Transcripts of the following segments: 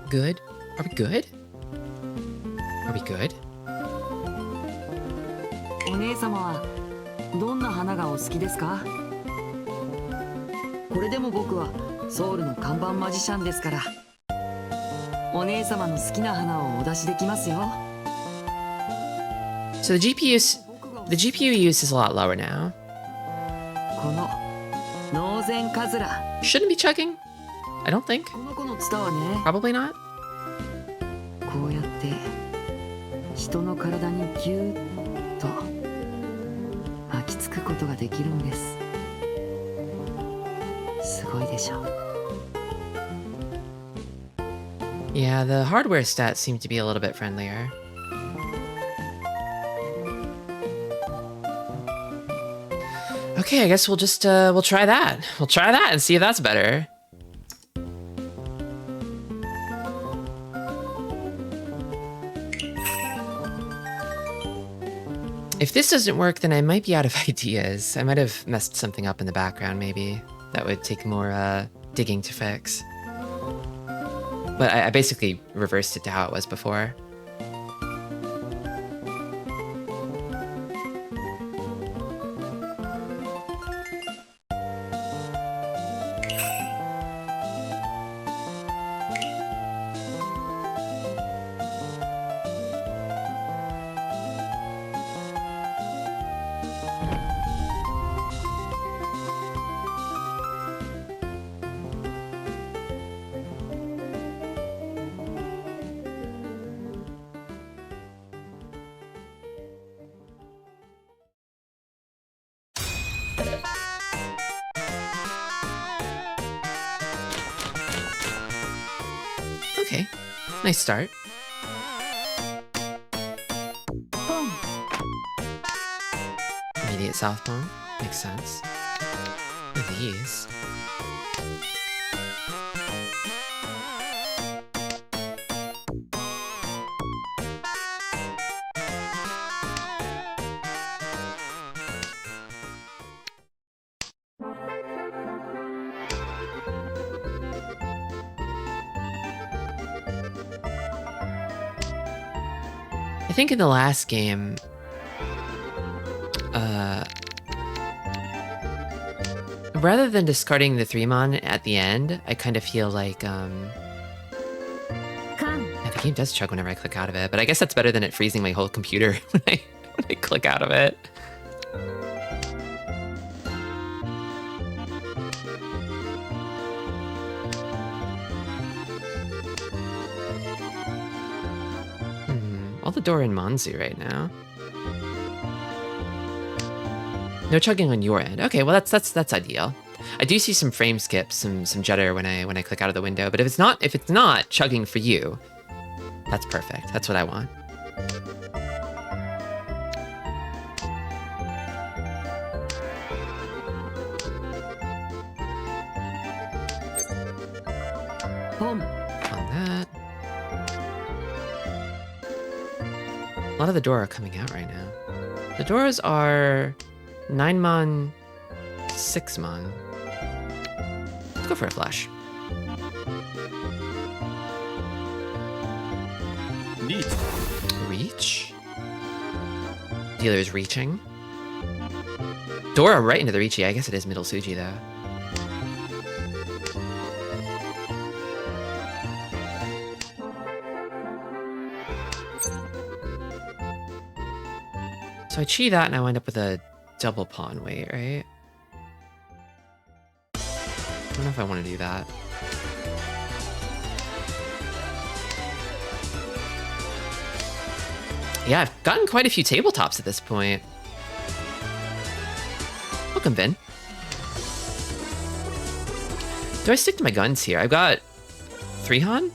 Good? Are we good? Are we good? お姉様はどんな花がお好きですか？これでも僕はソウルの看板マジシャンですから、お姉様の好きな花をお出しできますよ。 So the GPU use is a lot lower now. このノーゼンカズラ、 Shouldn't be chugging. I don't think. この子のツタはね、 Probably not. こうやって人の体にギューッと巻きつくことができるんです。すごいでしょ。 Yeah, the hardware stats seem to be a little bit friendlier. Okay, I guess we'll just we'll try that. We'll try that and see if that's better. If this doesn't work, then I might be out of ideas. I might have messed something up in the background, maybe. That would take more digging to fix. But I basically reversed it to how it was before. Okay, nice start. Immediate southpaw, makes sense. What are these? I think in the last game, rather than discarding the 3-mon at the end, I kind of feel like, yeah, the game does chug whenever I click out of it, but I guess that's better than it freezing my whole computer when I click out of it. All the door in Manzu right now. No chugging on your end. Okay, well that's ideal. I do see some frame skips, some judder when I click out of the window, but if it's not chugging for you, that's perfect. That's what I want. Boom. On that. A lot of the door are coming out right now. The doors are 9-mon, 6-mon. Let's go for a flash. Neat. Reach. Dealer is reaching. Dora right into the Riichi. I guess it is middle Suji though. So I chi that and I wind up with a double pawn weight, right? I don't know if I want to do that. Yeah, I've gotten quite a few tabletops at this point. Welcome, Vin. Do I stick to my guns here? I've got 3-han?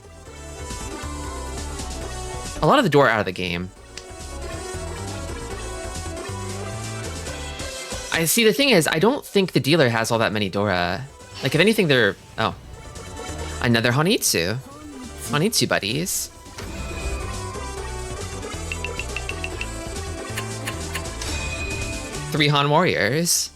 A lot of the door out of the game. I see, the thing is, I don't think the dealer has all that many Dora. Like, if anything, they're... Oh. Another Honitsu. Honitsu buddies. Three Han warriors.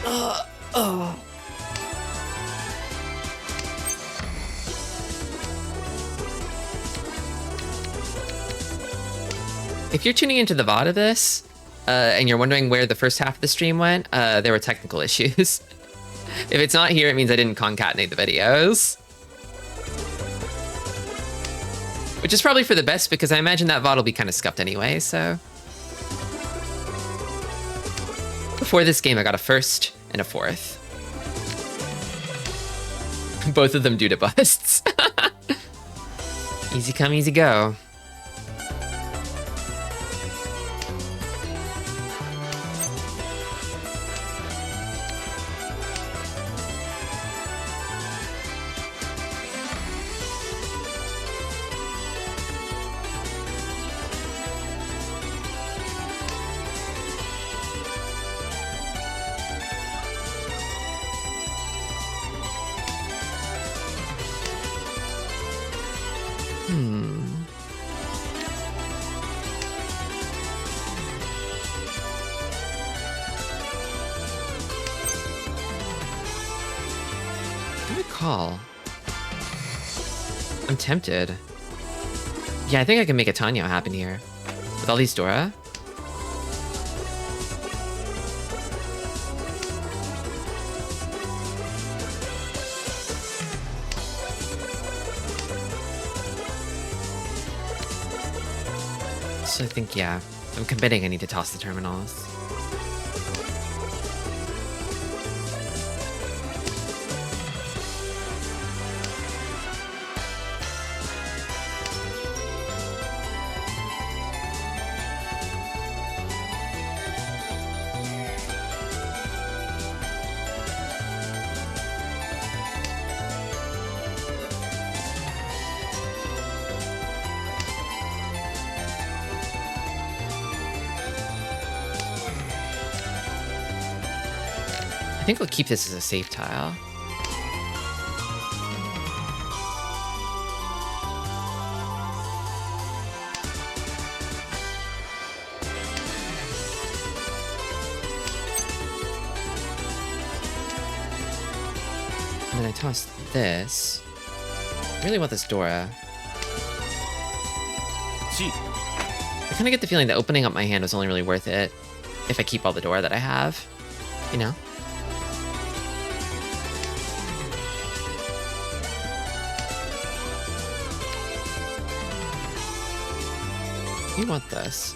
Oh. If you're tuning into the VOD of this, and you're wondering where the first half of the stream went, there were technical issues. If it's not here, it means I didn't concatenate the videos. Which is probably for the best, because I imagine that VOD will be kind of scuffed anyway, so... Before this game, I got a first and a fourth. Both of them due to busts. Easy come, easy go. Call. I'm tempted. Yeah, I think I can make a Tanya happen here. With all these Dora. So I think, yeah, I'm committing I need to toss the terminals. I think we'll keep this as a safe tile. And then I toss this. I really want this Dora. I kind of get the feeling that opening up my hand was only really worth it if I keep all the Dora that I have, you know? You want this.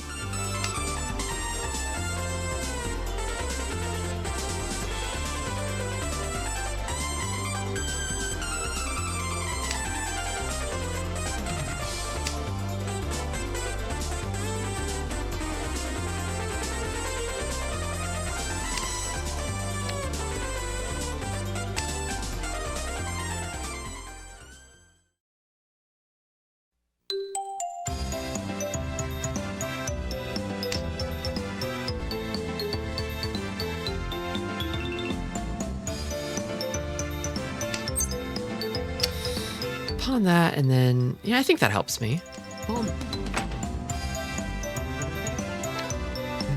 Pawn that, and then, yeah, I think that helps me. And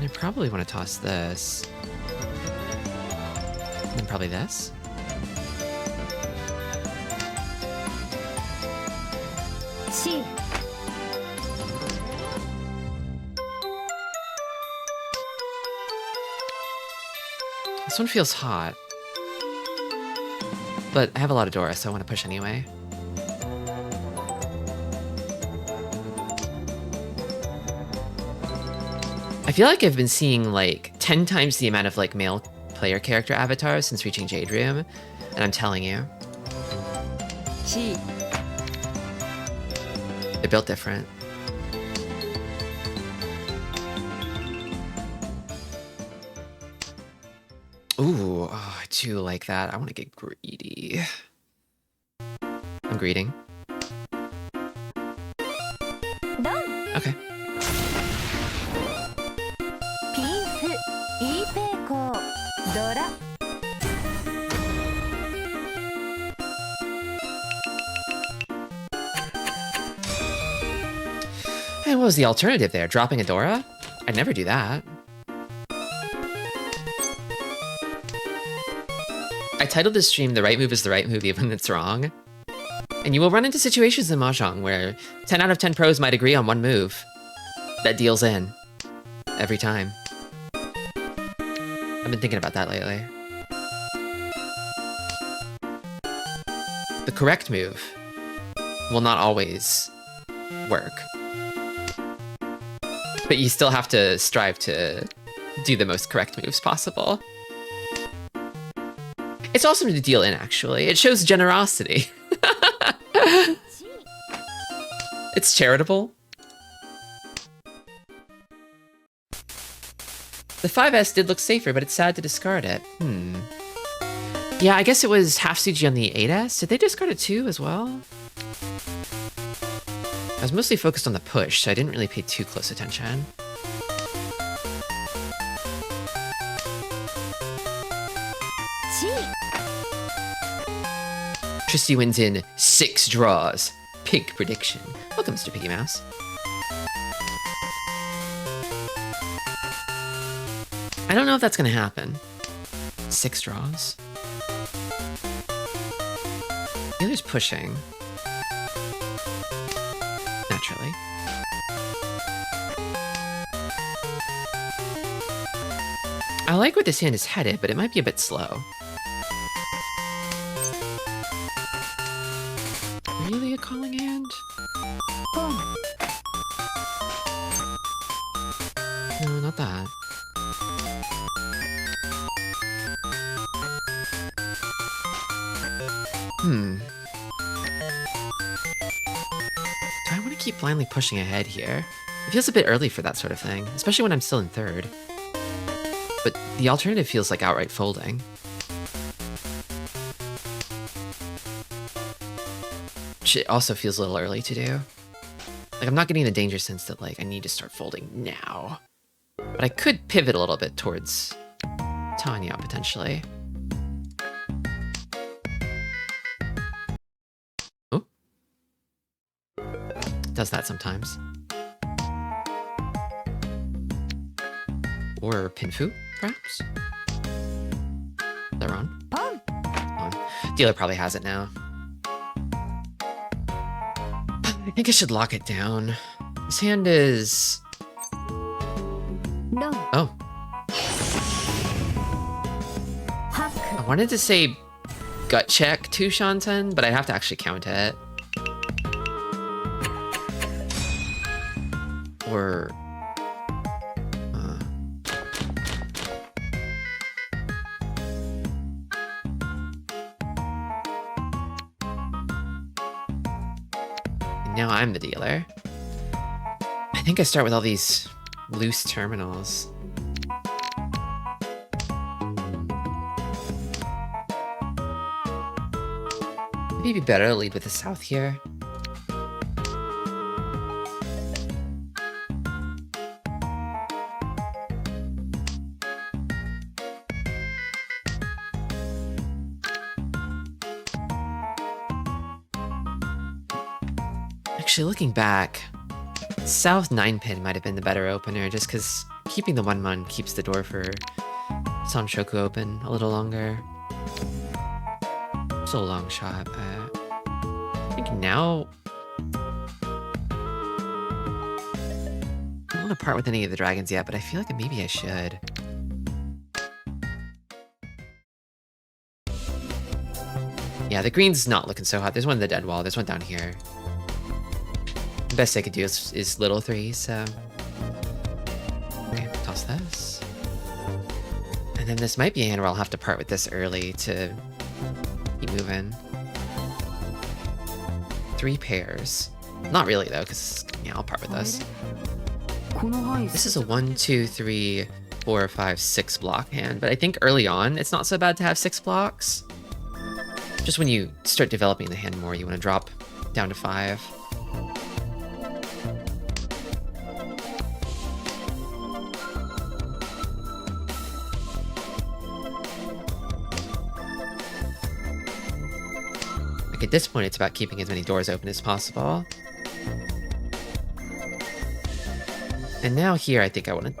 I probably want to toss this. And then probably this. This one feels hot. But I have a lot of Dora, so I want to push anyway. I feel like I've been seeing like 10 times the amount of like male player character avatars since reaching Jade Room, and I'm telling you. They're built different. Ooh, oh, I do like that. I want to get greedy. I'm greeting. Done. Okay. And what was the alternative there? Dropping a Dora? I'd never do that. I titled this stream "The Right Move is the Right Move even when it's wrong." And you will run into situations in Mahjong where 10 out of 10 pros might agree on one move that deals in every time. I've been thinking about that lately. The correct move will not always work. But you still have to strive to do the most correct moves possible. It's awesome to deal in, actually. It shows generosity. It's charitable. The 5S did look safer, but it's sad to discard it. Yeah, I guess it was half CG on the 8S. Did they discard it too as well? I was mostly focused on the push, so I didn't really pay too close attention. Tristi wins in 6 draws. Pig prediction. Welcome, Mr. Piggy Mouse. I don't know if that's gonna happen. 6 draws. Healer's pushing. Naturally. I like where this hand is headed, but it might be a bit slow. Really a calling hand? No, not that. Do I want to keep blindly pushing ahead here? It feels a bit early for that sort of thing, especially when I'm still in 3rd. But the alternative feels like outright folding. Which it also feels a little early to do. Like, I'm not getting the danger sense that, like, I need to start folding now. But I could pivot a little bit towards Tanya, potentially. Oh. Does that sometimes. Or Pinfu, perhaps? They're on. On. Dealer probably has it now. I think I should lock it down. This hand is... No. Oh. I wanted to say gut check to Shanten, but I'd have to actually count it. Or... Now I'm the dealer. I think I start with all these loose terminals. Maybe it'd be better to lead with the south here. Actually, looking back, South 9-pin might have been the better opener, just because keeping the 1-mon keeps the door for Sanshoku open a little longer. It's a long shot, but I think now... I don't want to part with any of the dragons yet, but I feel like maybe I should. Yeah, the green's not looking so hot. There's one in the dead wall. There's one down here. The best I could do is little 3, so... Okay, toss this. And then this might be a hand where I'll have to part with this early to keep moving. 3 pairs. Not really, though, because, yeah, I'll part with this. This is a 1, 2, 3, 4, 5, 6 block hand, but I think early on, it's not so bad to have 6 blocks. Just when you start developing the hand more, you want to drop down to 5. At this point, it's about keeping as many doors open as possible. And now here, I think I want to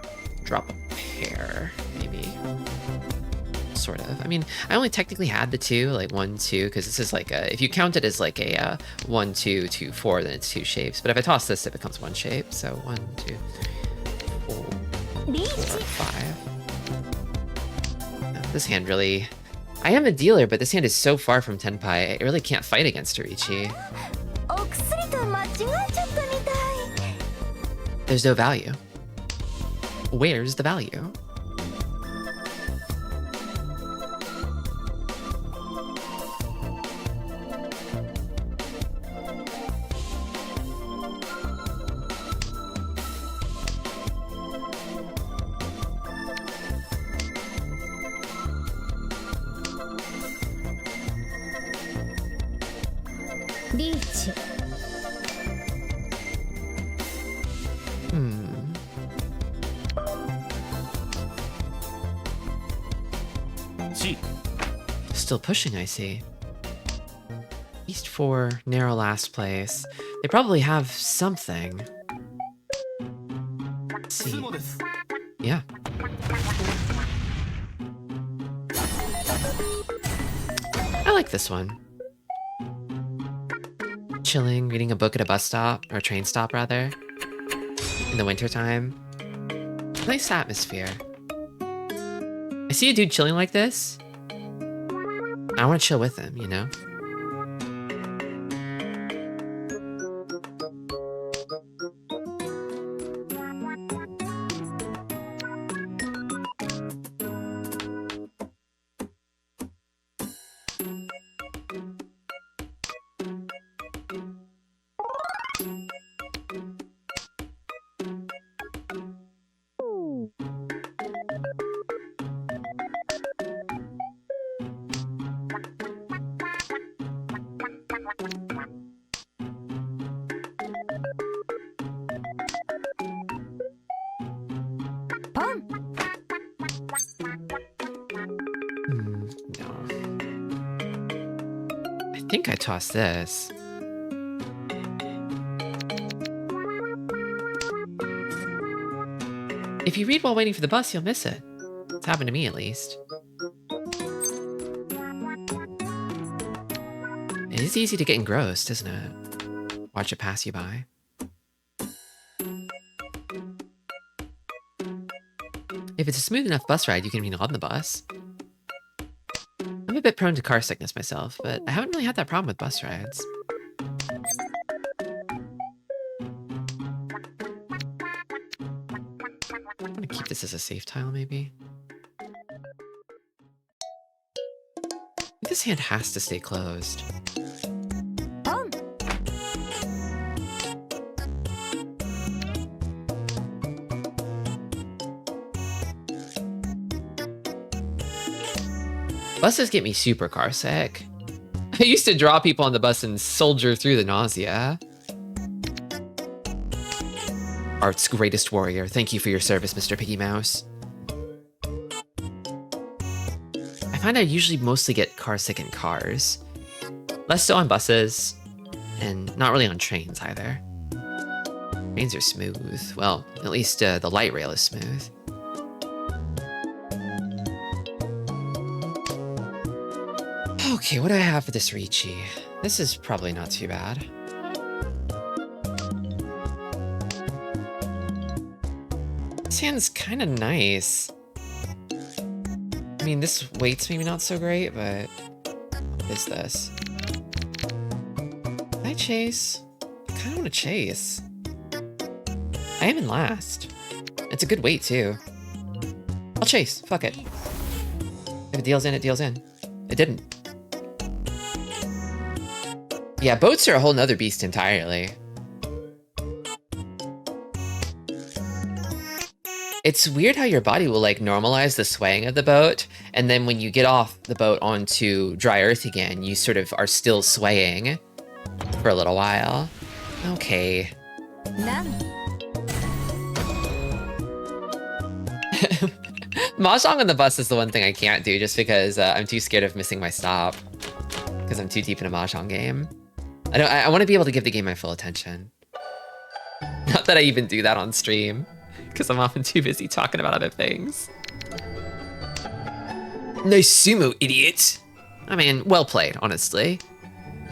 drop a pair, maybe. sort of. I mean, I only technically had the 2, like 1, 2, because this is like a, if you count it as like a 1, 2, 2, 4, then it's 2 shapes. But if I toss this, it becomes 1 shape. So 1, 2, 3, 4, 5. This hand really... I am a dealer, but this hand is so far from Tenpai, I really can't fight against Toriichi. There's no value. Where's the value? Still pushing, I see. East 4, narrow last place. They probably have something. Let's see. Yeah. I like this one. Chilling, reading a book at a bus stop, or a train stop rather, in the wintertime. Nice atmosphere. I see a dude chilling like this. I want to chill with him, you know? I think I tossed this. If you read while waiting for the bus, you'll miss it. It's happened to me, at least. It is easy to get engrossed, isn't it? Watch it pass you by. If it's a smooth enough bus ride, you can be on the bus. I'm a bit prone to car sickness myself, but I haven't really had that problem with bus rides. I'm gonna keep this as a safe tile, maybe. This hand has to stay closed. Buses get me super car sick. I used to draw people on the bus and soldier through the nausea. Art's greatest warrior, thank you for your service, Mr. Piggy Mouse. I find I usually mostly get car sick in cars. Less so on buses, and not really on trains either. Trains are smooth. Well, at least the light rail is smooth. Okay, what do I have for this Ricci? This is probably not too bad. This hand's kind of nice. I mean, this weight's maybe not so great, but what is this? Can I chase? I kind of want to chase. I am in last. It's a good weight, too. I'll chase. Fuck it. If it deals in, it deals in. It didn't. Yeah, boats are a whole nother beast entirely. It's weird how your body will like normalize the swaying of the boat, and then when you get off the boat onto dry earth again, you sort of are still swaying for a little while. Okay. Mahjong on the bus is the one thing I can't do just because I'm too scared of missing my stop. Because I'm too deep in a Mahjong game. I want to be able to give the game my full attention. Not that I even do that on stream, because I'm often too busy talking about other things. Nice sumo, idiot. I mean, well played, honestly.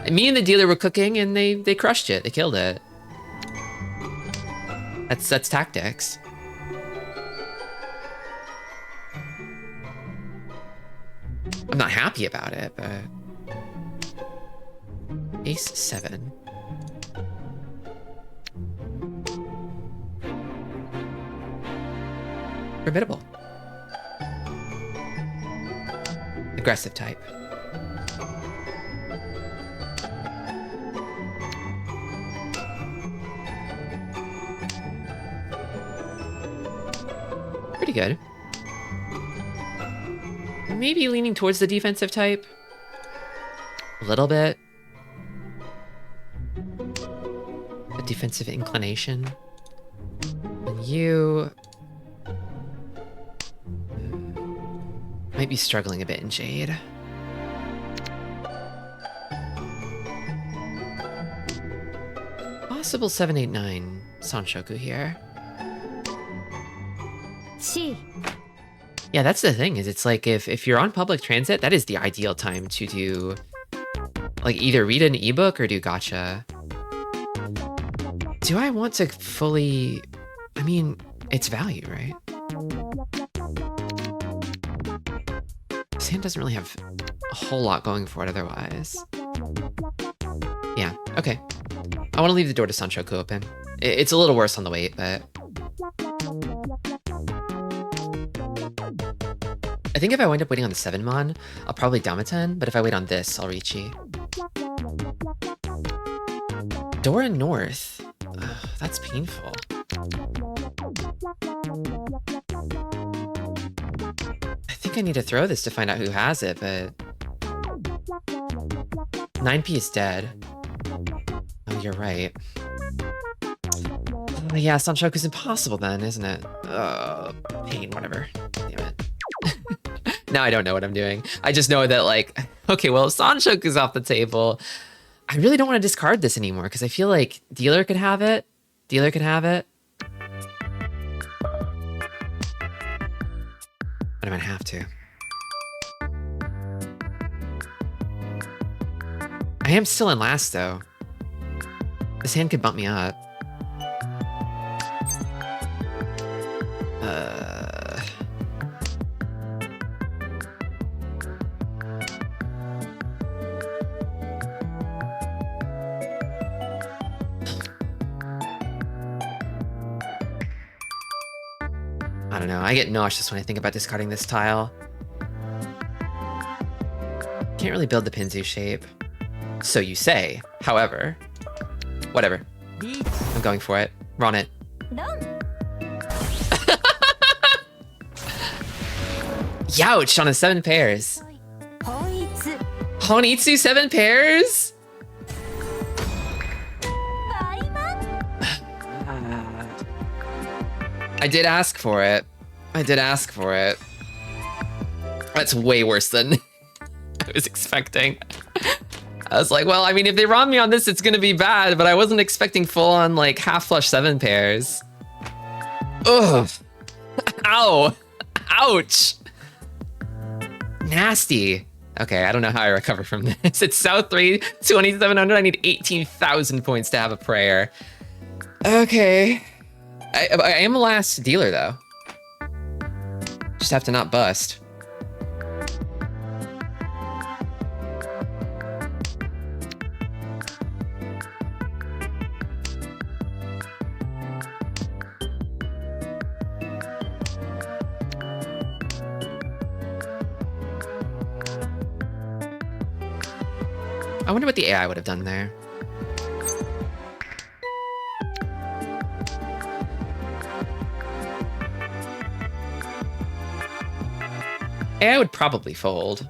Me and the dealer were cooking and they crushed it. They killed it. That's tactics. I'm not happy about it, but... Ace 7. Formidable. Aggressive type. Pretty good. Maybe leaning towards the defensive type. A little bit. A defensive inclination. And you... might be struggling a bit in Jade. Possible 789 Sanshoku here. C. Yeah, that's the thing, is it's like if you're on public transit, that is the ideal time to do like either read an ebook or do gacha. Do I want to fully... I mean, it's value, right? This hand doesn't really have a whole lot going for it otherwise. Yeah, okay. I want to leave the door to Sanshoku open. It's a little worse on the weight, but... I think if I wind up waiting on the 7-mon, I'll probably Damaten, but if I wait on this, I'll Riichi. Dora North. Ugh, that's painful. I think I need to throw this to find out who has it, but... 9p is dead. Oh, you're right. Yeah, Sanshoku's impossible then, isn't it? Pain, whatever. Damn it. Now I don't know what I'm doing. I just know that, like, okay, well, if Sanshoku's off the table, I really don't want to discard this anymore because I feel like dealer could have it. Dealer could have it. But I might have to. I am still in last, though. This hand could bump me up. I don't know. I get nauseous when I think about discarding this tile. Can't really build the Pinzu shape. So you say. However, whatever. I'm going for it. Run it. Youch on a 7 pairs. Honitsu 7 pairs? I did ask for it. I did ask for it. That's way worse than I was expecting. I was like, well, I mean, if they ROM me on this, it's gonna be bad, but I wasn't expecting full-on, like, half-flush 7 pairs. Ugh. Ow. Ouch. Nasty. Okay, I don't know how I recover from this. It's South 3, 2700. I need 18,000 points to have a prayer. Okay. I am a last dealer, though. Just have to not bust. I wonder what the AI would have done there. AI would probably fold.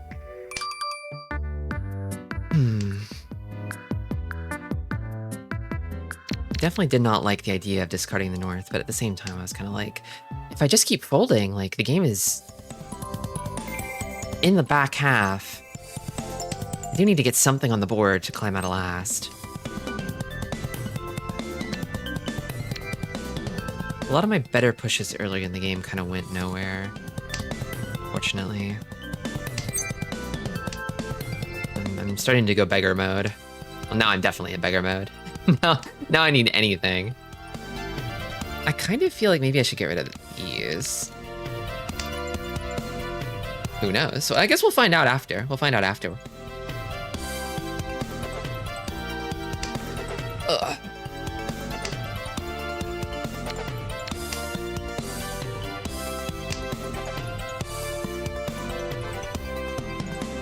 Definitely did not like the idea of discarding the North, but at the same time, I was kind of like, if I just keep folding, like, the game is in the back half. I do need to get something on the board to climb out of last. A lot of my better pushes earlier in the game kind of went nowhere, fortunately. starting to go beggar mode. Well, now I'm definitely in beggar mode. now I need anything. I kind of feel like maybe I should get rid of these. Who knows? So I guess we'll find out after. We'll find out after. Ugh.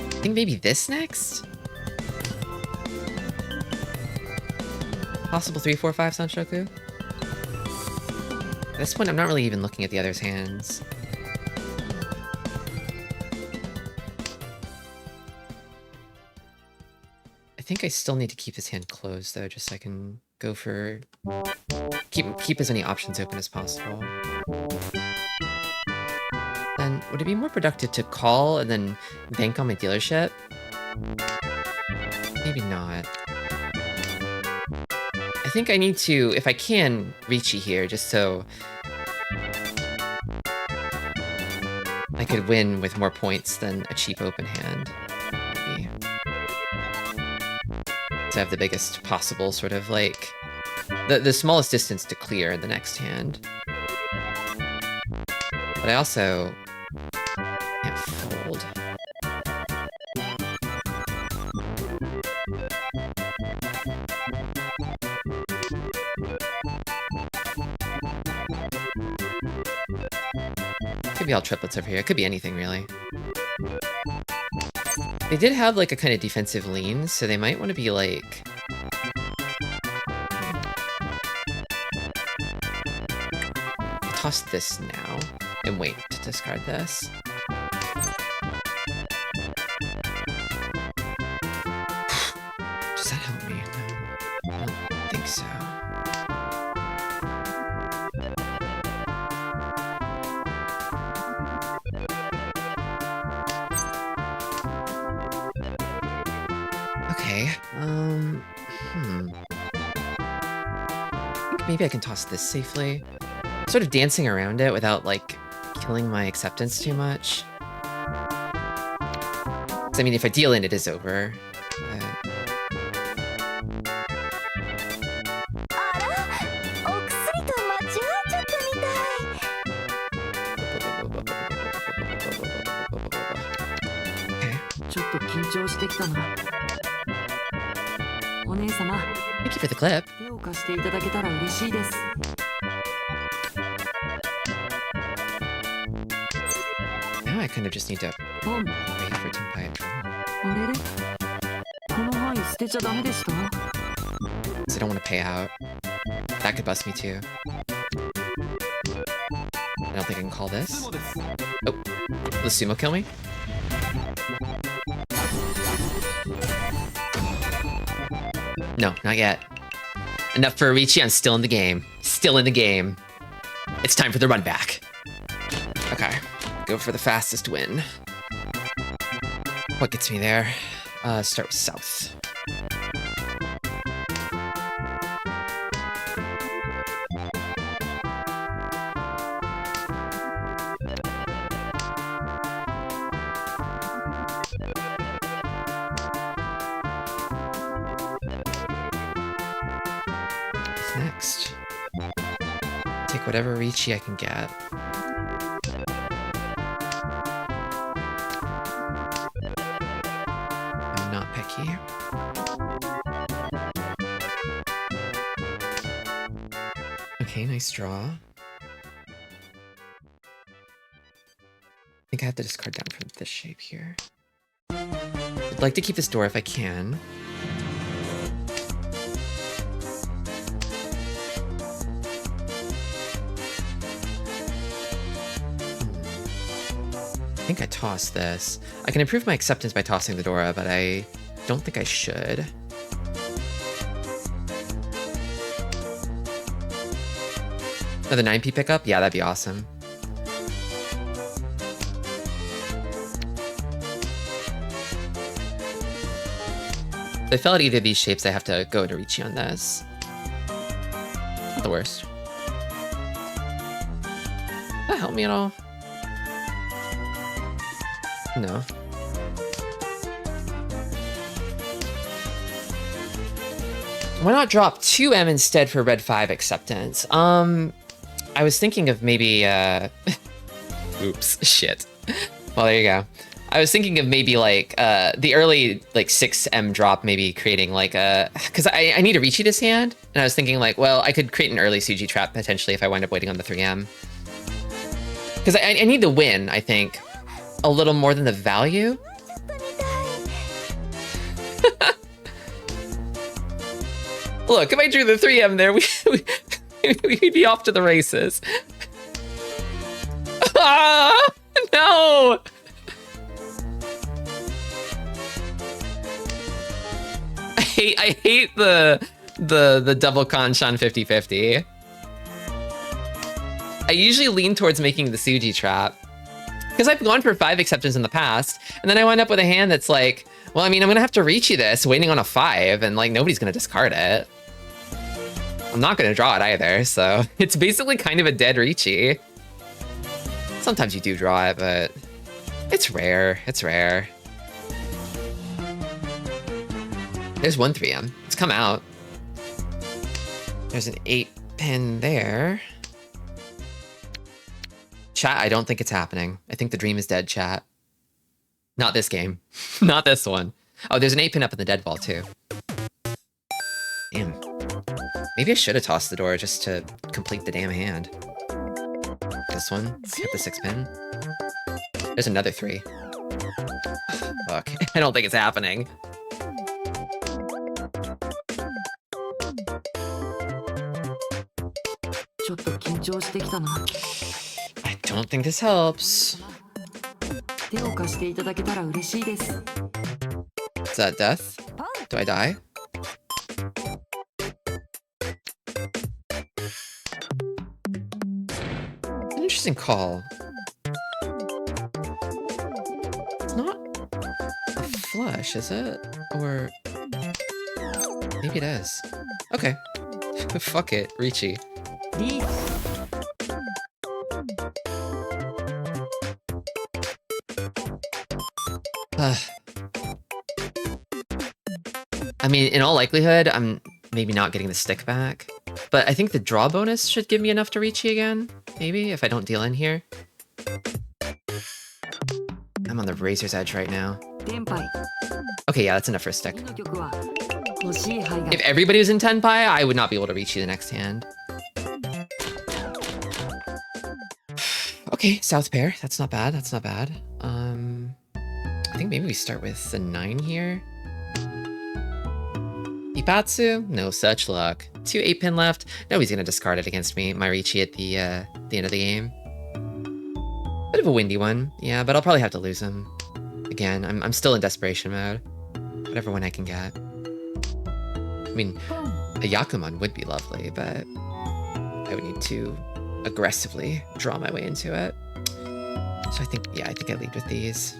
I think maybe this next? Possible 3, 4, 5 Sanshoku? At this point, I'm not really even looking at the other's hands. I think I still need to keep his hand closed, though, just so I can go for... Keep as many options open as possible. Then, would it be more productive to call and then bank on my dealership? Maybe not. I think I need to, if I can, Ricci here, just so I could win with more points than a cheap open hand, maybe. So I have the biggest possible sort of, like, the smallest distance to clear in the next hand. But I also can't fold. Could be all triplets over here. It could be anything, really. They did have, like, a kind of defensive lean, so they might want to be, like... Toss this now, and wait to discard this. Does that help me? No, I don't think so. Okay, I think maybe I can toss this safely. Sort of dancing around it without, like, killing my acceptance too much. 'Cause, I mean, if I deal in, it is over. Thank you for the clip. Now I kind of just need to wait for Tenpai to draw. I don't want to pay out. That could bust me too. I don't think I can call this. Oh, will the sumo kill me? No, not yet. Enough for Ricci, I'm still in the game. Still in the game. It's time for the run back. Okay, go for the fastest win. What gets me there? Start with south. Next. Take whatever Ricci I can get. I'm not picky. Okay, nice draw. I think I have to discard down from this shape here. I'd like to keep this door if I can. I think I toss this. I can improve my acceptance by tossing the Dora, but I don't think I should. Another 9p pickup? Yeah, that'd be awesome. If I fell at either of these shapes, I have to go to Ricci on this. Not the worst. Does that help me at all? No. Why not drop 2M instead for red 5 acceptance? I was thinking of maybe, oops, shit. Well, there you go. I was thinking of maybe like the early like 6M drop, maybe creating like a, because I need to Ricci this hand, and I was thinking like, well, I could create an early Suji trap potentially if I wind up waiting on the 3M. Because I need the win, I think, a little more than the value. Look, if I drew the 3M there, we'd be off to the races. Ah, no! I hate the double Kanshan 50-50. I usually lean towards making the Suji trap, because I've gone for 5 acceptance in the past, and then I wind up with a hand that's like, well, I mean, I'm gonna have to Ricci this, waiting on a 5, and like nobody's gonna discard it. I'm not gonna draw it either, so it's basically kind of a dead Ricci. Sometimes you do draw it, but it's rare. It's rare. There's one 3M. It's come out. There's an 8-pin there. Chat, I don't think it's happening. I think the dream is dead, chat. Not this game. Not this one. Oh, there's an 8-pin up in the dead ball, too. Damn. Maybe I should have tossed the door just to complete the damn hand. This one. Hit the 6-pin. There's another 3. Fuck. I don't think it's happening. I don't think this helps. Is that death? Do I die? An interesting call. It's not a flush, is it? Or maybe it is. Okay. Fuck it, Ricci. I mean, in all likelihood, I'm maybe not getting the stick back, but I think the draw bonus should give me enough to Ricci again, maybe, if I don't deal in here. I'm on the razor's edge right now. Okay, yeah, that's enough for a stick. If everybody was in Tenpai, I would not be able to Ricci the next hand. Okay, South pair. That's not bad. That's not bad. I think maybe we start with the 9 here. Ipatsu? No such luck. 2 8-pin left. Nobody's gonna discard it against me. My Ricci at the end of the game. Bit of a windy one, yeah, but I'll probably have to lose him. Again, I'm still in desperation mode. Whatever one I can get. I mean, a Yakuman would be lovely, but I would need to aggressively draw my way into it. So I think I lead with these.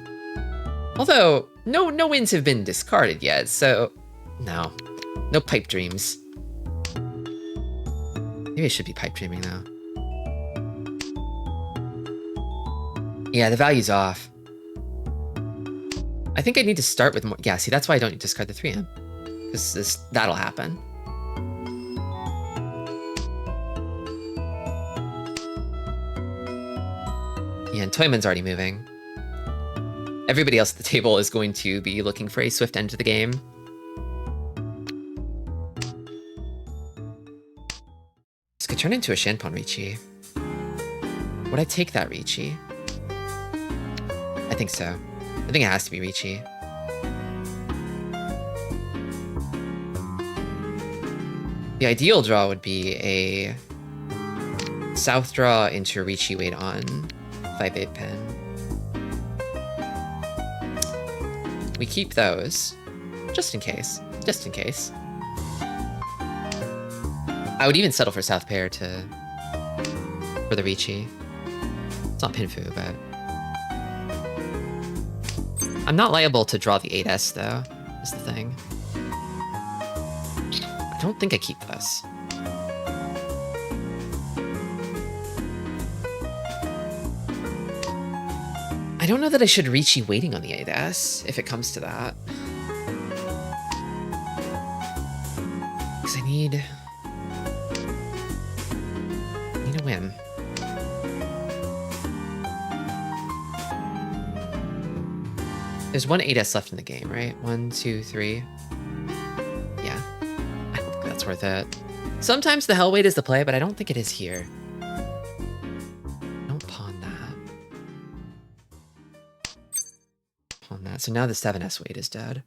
Although, no wins have been discarded yet, so no pipe dreams. Maybe I should be pipe dreaming though. Yeah, the value's off. I think I need to start with more. Yeah, see, that's why I don't need to discard the 3M. Because that'll happen. Yeah, and Toyman's already moving. Everybody else at the table is going to be looking for a swift end to the game. This could turn into a Shanpon Ricci. Would I take that Ricci? I think so. I think it has to be Ricci. The ideal draw would be a south draw into Ricci wait on 5-8 pin. We keep those, just in case. Just in case. I would even settle for south pair for the Ricci. It's not Pinfu, but I'm not liable to draw the 8S though, is the thing. I don't think I keep this. I don't know that I should Ricci waiting on the 8S, if it comes to that. Because Need a win. There's one 8S left in the game, right? 1, 2, 3. Yeah. I don't think that's worth it. Sometimes the hell weight is the play, but I don't think it is here. Don't pawn that. Pawn that. So now the 7S weight is dead.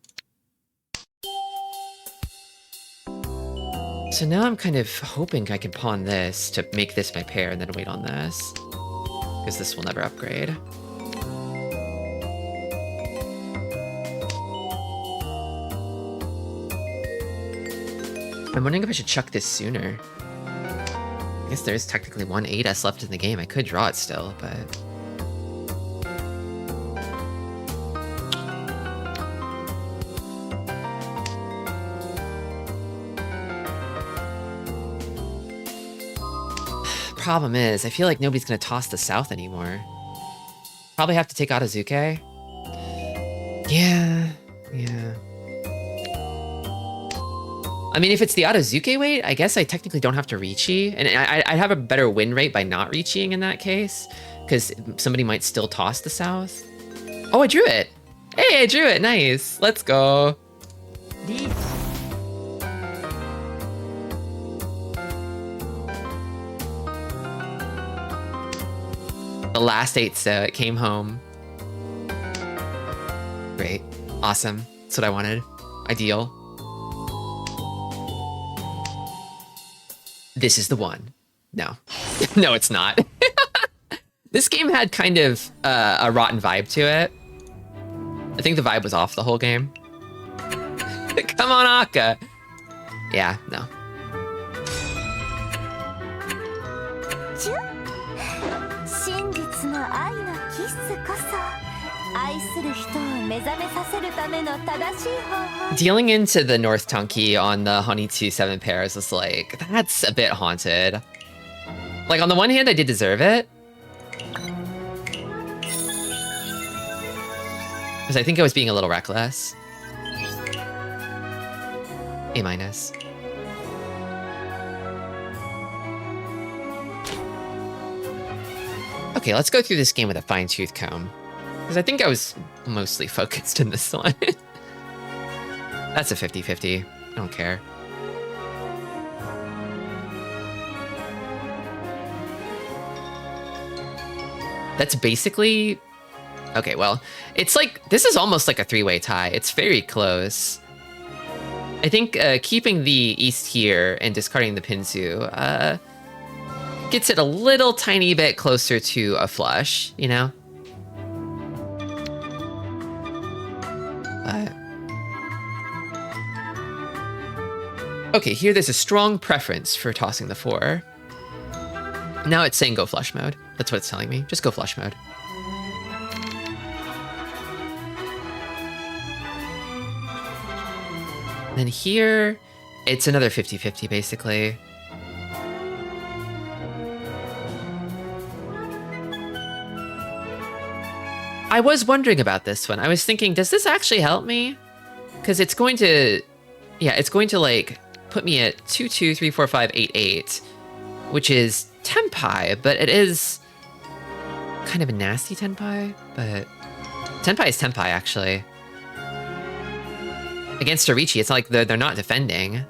So now I'm kind of hoping I can pawn this to make this my pair and then wait on this. Because this will never upgrade. I'm wondering if I should chuck this sooner. I guess there is technically one 8S left in the game. I could draw it still, but... Problem is, I feel like nobody's gonna toss the south anymore. Probably have to take Atazuke. Yeah. I mean, if it's the Atazuke weight, I guess I technically don't have to Riichi, and I'd have a better win rate by not Riichiing in that case, because somebody might still toss the south. Oh, I drew it! Hey, I drew it! Nice! Let's go! The last 8, so it came home. Great. Awesome. That's what I wanted. Ideal. This is the one. No. No, it's not. This game had kind of a rotten vibe to it. I think the vibe was off the whole game. Come on, Akka. Yeah, no. Dealing into the North Tunky on the Honey 2-7 pairs was like, that's a bit haunted. Like, on the one hand, I did deserve it. Because I think I was being a little reckless. A-. Okay, let's go through this game with a fine-tooth comb. Because I think I was mostly focused in this one. That's a 50-50. I don't care. That's basically... Okay, well, it's like... This is almost like a 3-way tie. It's very close. I think keeping the east here and discarding the Pinzu gets it a little tiny bit closer to a flush, you know? Okay, here there's a strong preference for tossing the 4. Now it's saying go flush mode. That's what it's telling me. Just go flush mode. Then here, it's another 50-50 basically. I was wondering about this one. I was thinking, does this actually help me? Because it's going to, yeah, it's going to like put me at 2, 2, 3, 4, 5, 8, 8, which is Tenpai, but it is kind of a nasty Tenpai, but Tenpai is Tenpai actually. Against Arichi, it's not like they're not defending.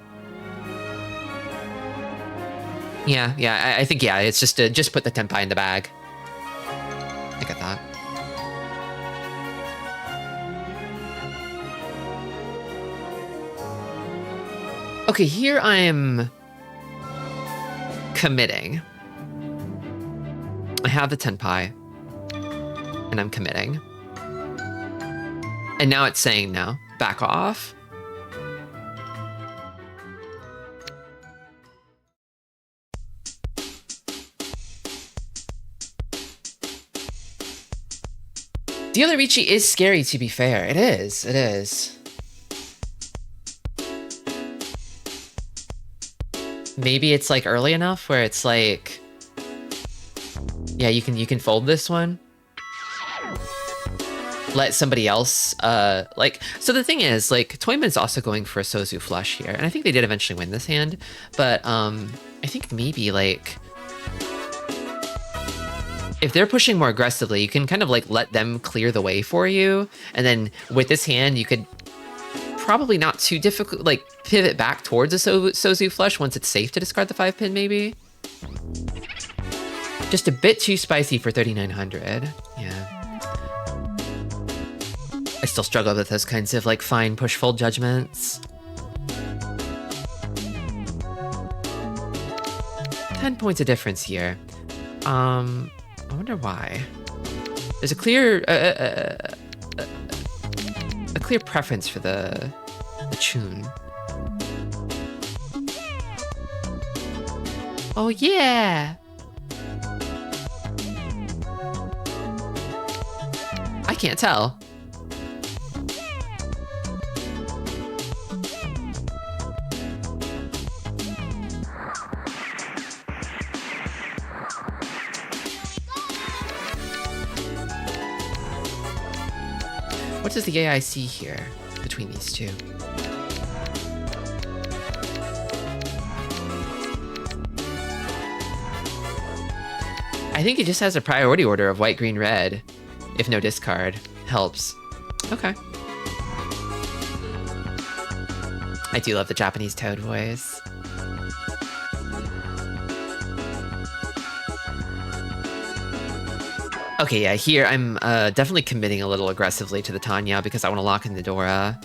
Yeah, I think, yeah, it's just to just put the Tenpai in the bag. I get that. Okay, here I'm committing. I have the Tenpai, and I'm committing. And now it's saying no, back off. The other Riichi is scary, to be fair. It is. Maybe it's like early enough where it's like, yeah, you can fold this one. let somebody else, like, so the thing is, like, Toyman's also going for a Sozu flush here, and I think they did eventually win this hand, but I think maybe, like, if they're pushing more aggressively, you can kind of, like, let them clear the way for you, and then with this hand, you could probably not too difficult, like, pivot back towards a Sozu flush once it's safe to discard the 5-pin, maybe? Just a bit too spicy for 3,900, yeah. I still struggle with those kinds of, like, fine push-fold judgments. 10 points of difference here. I wonder why. There's a clear preference for the tune. Oh yeah! I can't tell. What does the AI see here between these two? I think it just has a priority order of white, green, red. If no discard helps. Okay. I do love the Japanese Toad voice. Okay, yeah, here I'm definitely committing a little aggressively to the Tanya because I want to lock in the Dora.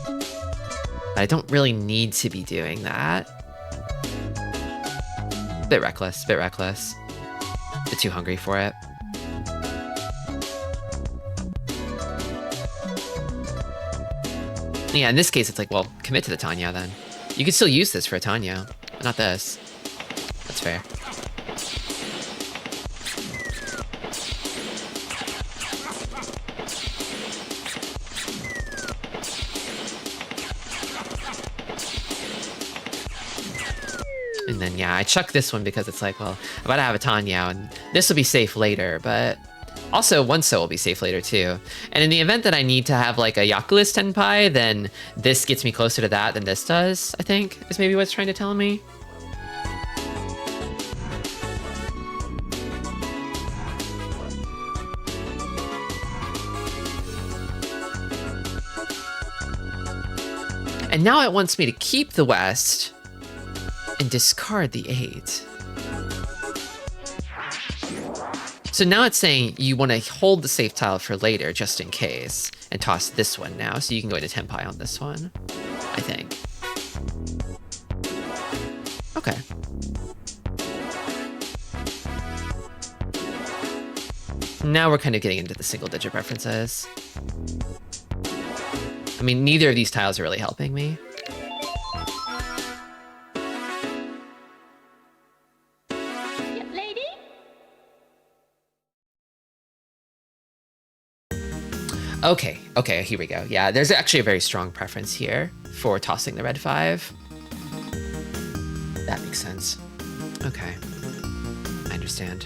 But I don't really need to be doing that. Bit reckless, bit reckless. Bit too hungry for it. Yeah, in this case, it's like, well, commit to the Tanya then. You could still use this for a Tanya, but not this. That's fair. And then, yeah, I chuck this one because it's like, well, I'm about to have a Tanya, and this will be safe later, but also one so will be safe later too. And in the event that I need to have like a Yakulis Tenpai, then this gets me closer to that than this does, I think, is maybe what it's trying to tell me. And now it wants me to keep the West and discard the 8. So now it's saying you want to hold the safe tile for later, just in case, and toss this one now, so you can go into Tenpai on this one, I think. Okay. Now we're kind of getting into the single-digit references. I mean, neither of these tiles are really helping me. Okay, here we go. Yeah, there's actually a very strong preference here for tossing the red 5. That makes sense. Okay, I understand.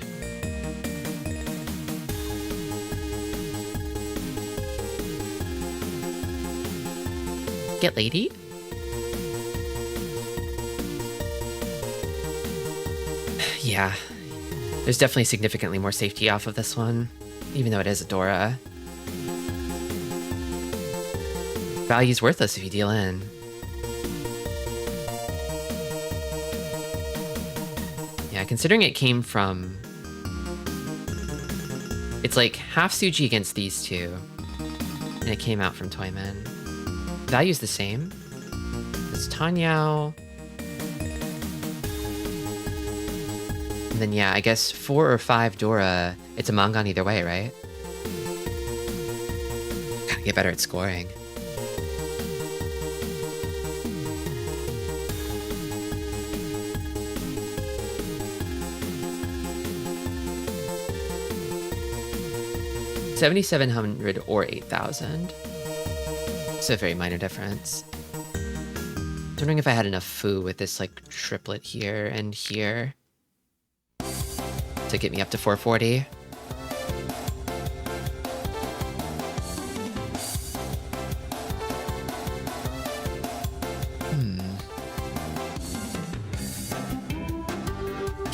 Get lady? Yeah, there's definitely significantly more safety off of this one, even though it is a Dora. Value's worthless if you deal in. Yeah, considering it came from... It's like half Suji against these two, and it came out from Toyman. Value's the same. It's Tanyao. And then yeah, I guess 4 or 5 Dora, it's a Mangan either way, right? Gotta get better at scoring. $7,700 or 8,000. It's a very minor difference. Wondering if I had enough foo with this like triplet here and here to get me up to 440.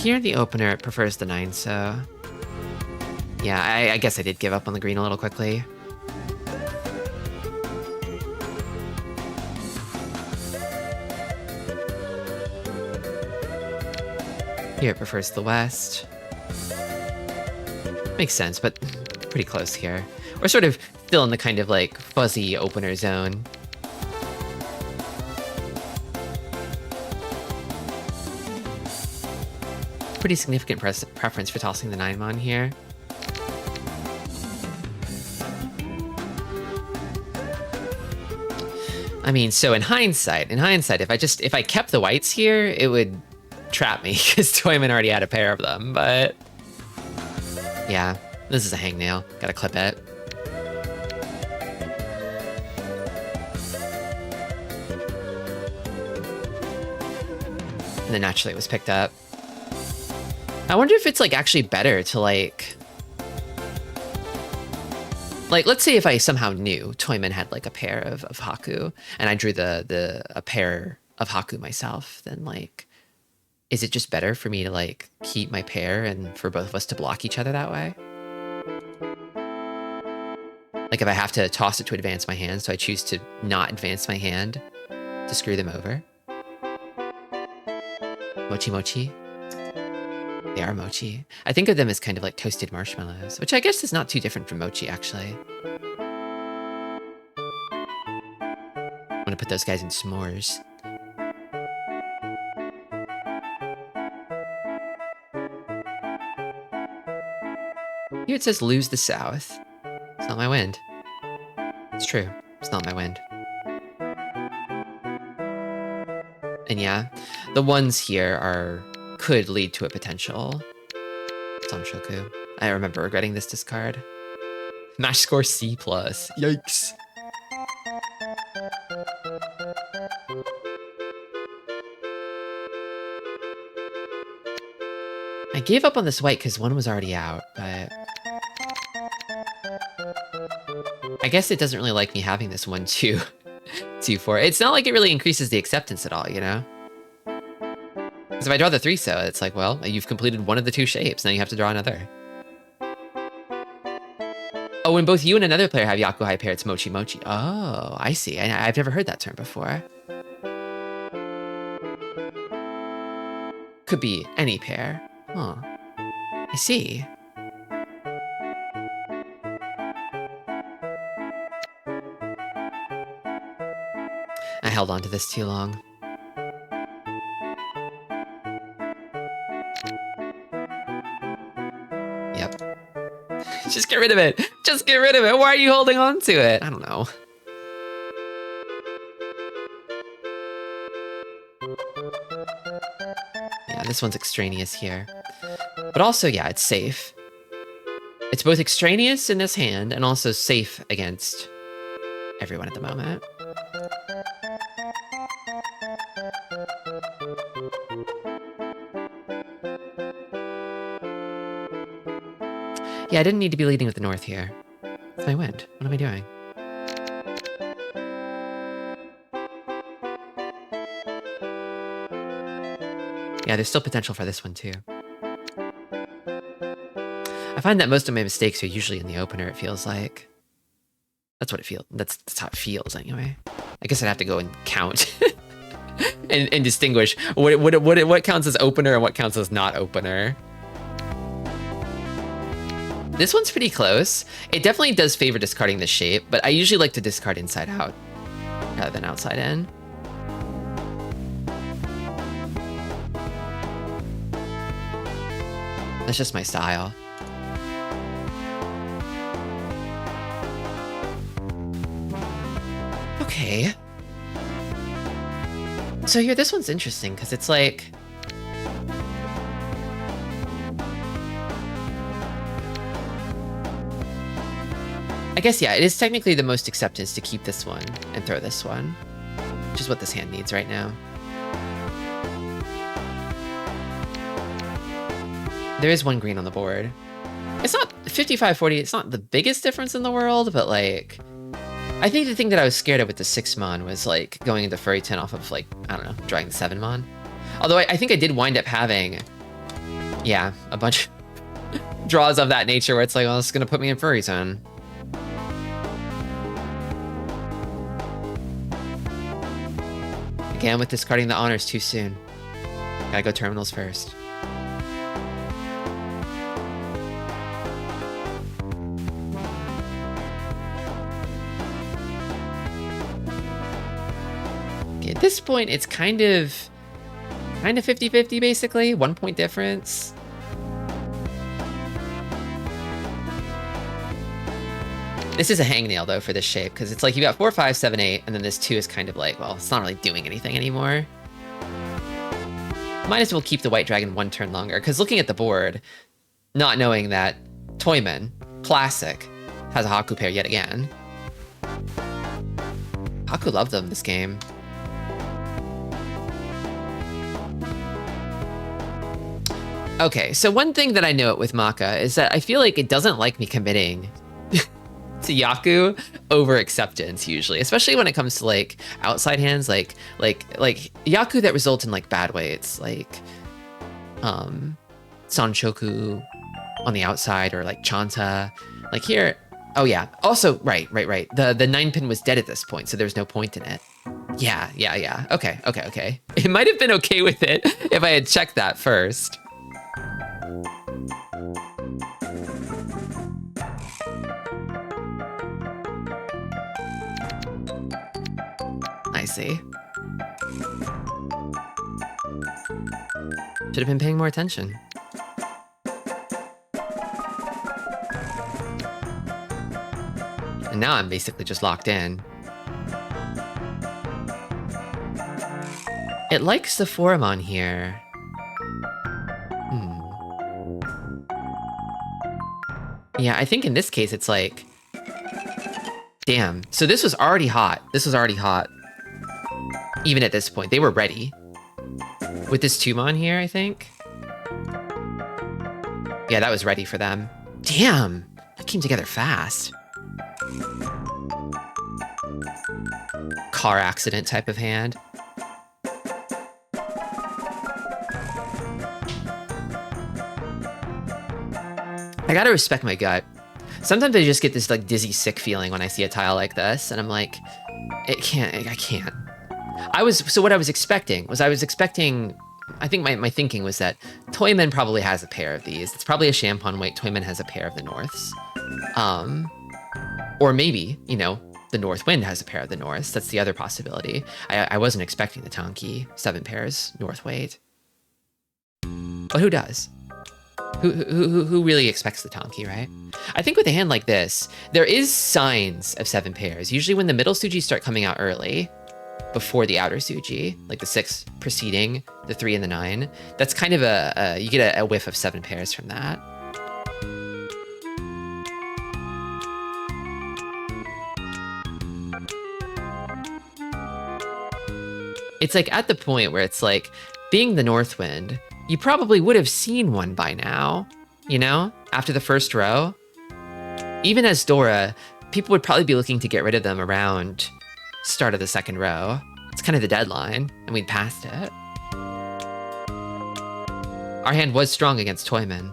Here in the opener, it prefers the 9, so... Yeah, I guess I did give up on the green a little quickly. Here it prefers the west. Makes sense, but pretty close here. We're sort of still in the kind of like fuzzy opener zone. Pretty significant preference for tossing the 9-mon here. I mean, so in hindsight, if I kept the whites here, it would trap me because Toyman already had a pair of them, but yeah, this is a hangnail. Gotta clip it. And then naturally it was picked up. I wonder if it's like actually better to like let's say if I somehow knew Toyman had like a pair of Haku and I drew a pair of Haku myself, then like, is it just better for me to like keep my pair and for both of us to block each other that way? Like if I have to toss it to advance my hand, so I choose to not advance my hand to screw them over. Mochi mochi. They are mochi. I think of them as kind of like toasted marshmallows, which I guess is not too different from mochi, actually. I'm gonna put those guys in s'mores. Here it says lose the south. It's not my wind. It's true. It's not my wind. And yeah, the ones here could lead to a potential Sanshoku. I remember regretting this discard. Match score C+. Yikes. I gave up on this white because one was already out, but I guess it doesn't really like me having this 1-2, 2-4. It's not like it really increases the acceptance at all, you know? Because if I draw the 3-so, it's like, well, you've completed one of the 2 shapes. Now you have to draw another. Oh, when both you and another player have Yakuhai pair, it's mochi mochi. Oh, I see. I've never heard that term before. Could be any pair. Huh. I see. I held on to this too long. Yep. Just get rid of it. Just get rid of it. Why are you holding on to it? I don't know. Yeah, this one's extraneous here. But also, yeah, it's safe. It's both extraneous in this hand and also safe against everyone at the moment. Yeah, I didn't need to be leading with the north here. It's my wind. What am I doing? Yeah, there's still potential for this one too. I find that most of my mistakes are usually in the opener, it feels like. That's what it feels. That's how it feels anyway. I guess I'd have to go and count and distinguish what counts as opener and what counts as not opener. This one's pretty close. It definitely does favor discarding the shape, but I usually like to discard inside out rather than outside in. That's just my style. Okay. So here, this one's interesting because it's like... I guess, yeah, it is technically the most acceptance to keep this one and throw this one, which is what this hand needs right now. There is one green on the board. It's not 55-40, it's not the biggest difference in the world, but like, I think the thing that I was scared of with the 6-mon was like going into Furry 10 off of like, I don't know, drawing the 7-mon. Although I think I did wind up having Yeah, a bunch of draws of that nature where it's like, oh, it's gonna put me in furry zone. Again with discarding the honors too soon. Gotta go terminals first. Okay, at this point, it's kind of 50-50 basically, 1 point difference. This is a hangnail though for this shape, because it's like you got 4, 5, 7, 8, and then this 2 is kind of like, well, it's not really doing anything anymore. Might as well keep the white dragon 1 turn longer, because looking at the board, not knowing that Toyman, classic, has a Haku pair yet again. Haku loved them this game. Okay, so one thing that I note with Maka is that I feel like it doesn't like me committing to Yaku over acceptance usually, especially when it comes to like outside hands, like Yaku that result in like bad weights, like Sanshoku on the outside, or like Chanta. Like here, oh yeah. Also, right. The 9 pin was dead at this point, so there's no point in it. Yeah. Okay. It might have been okay with it if I had checked that first. I see. Should have been paying more attention. And now I'm basically just locked in. It likes the Foramon here. Yeah, I think in this case it's like, damn. So this was already hot. Even at this point, they were ready. With this Tumon here, I think. Yeah, that was ready for them. Damn, that came together fast. Car accident type of hand. I gotta respect my gut. Sometimes I just get this like dizzy sick feeling when I see a tile like this, and I'm like, I can't. What I was expecting was I think my thinking was that Toyman probably has a pair of these. It's probably a Champon weight. Toyman has a pair of the Norths. Or maybe, you know, the North Wind has a pair of the Norths. That's the other possibility. I wasn't expecting the Tonki 7 pairs North weight. But who does? Who really expects the Tonki, right? I think with a hand like this, there is signs of 7 pairs. Usually when the middle Suji start coming out early, before the outer Suji, like the 6 preceding the 3 and the 9, that's kind of you get a whiff of 7 pairs from that. It's like at the point where it's like, being the North Wind, you probably would have seen one by now, you know, after the first row. Even as Dora, people would probably be looking to get rid of them around start of the second row. It's kind of the deadline, and we'd passed it. Our hand was strong against Toyman.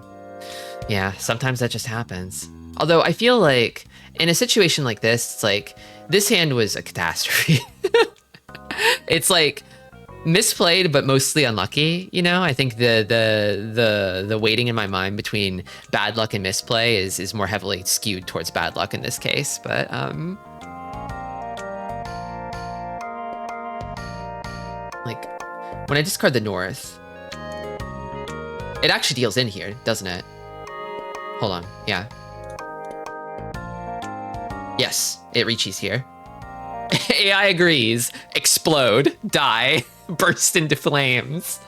Yeah, sometimes that just happens. Although I feel like in a situation like this, it's like this hand was a catastrophe. It's like misplayed, but mostly unlucky. You know, I think the weighting in my mind between bad luck and misplay is more heavily skewed towards bad luck in this case. But like when I discard the North, it actually deals in here, doesn't it? Hold on, yeah. Yes, it reaches here. AI agrees. Explode, die, burst into flames.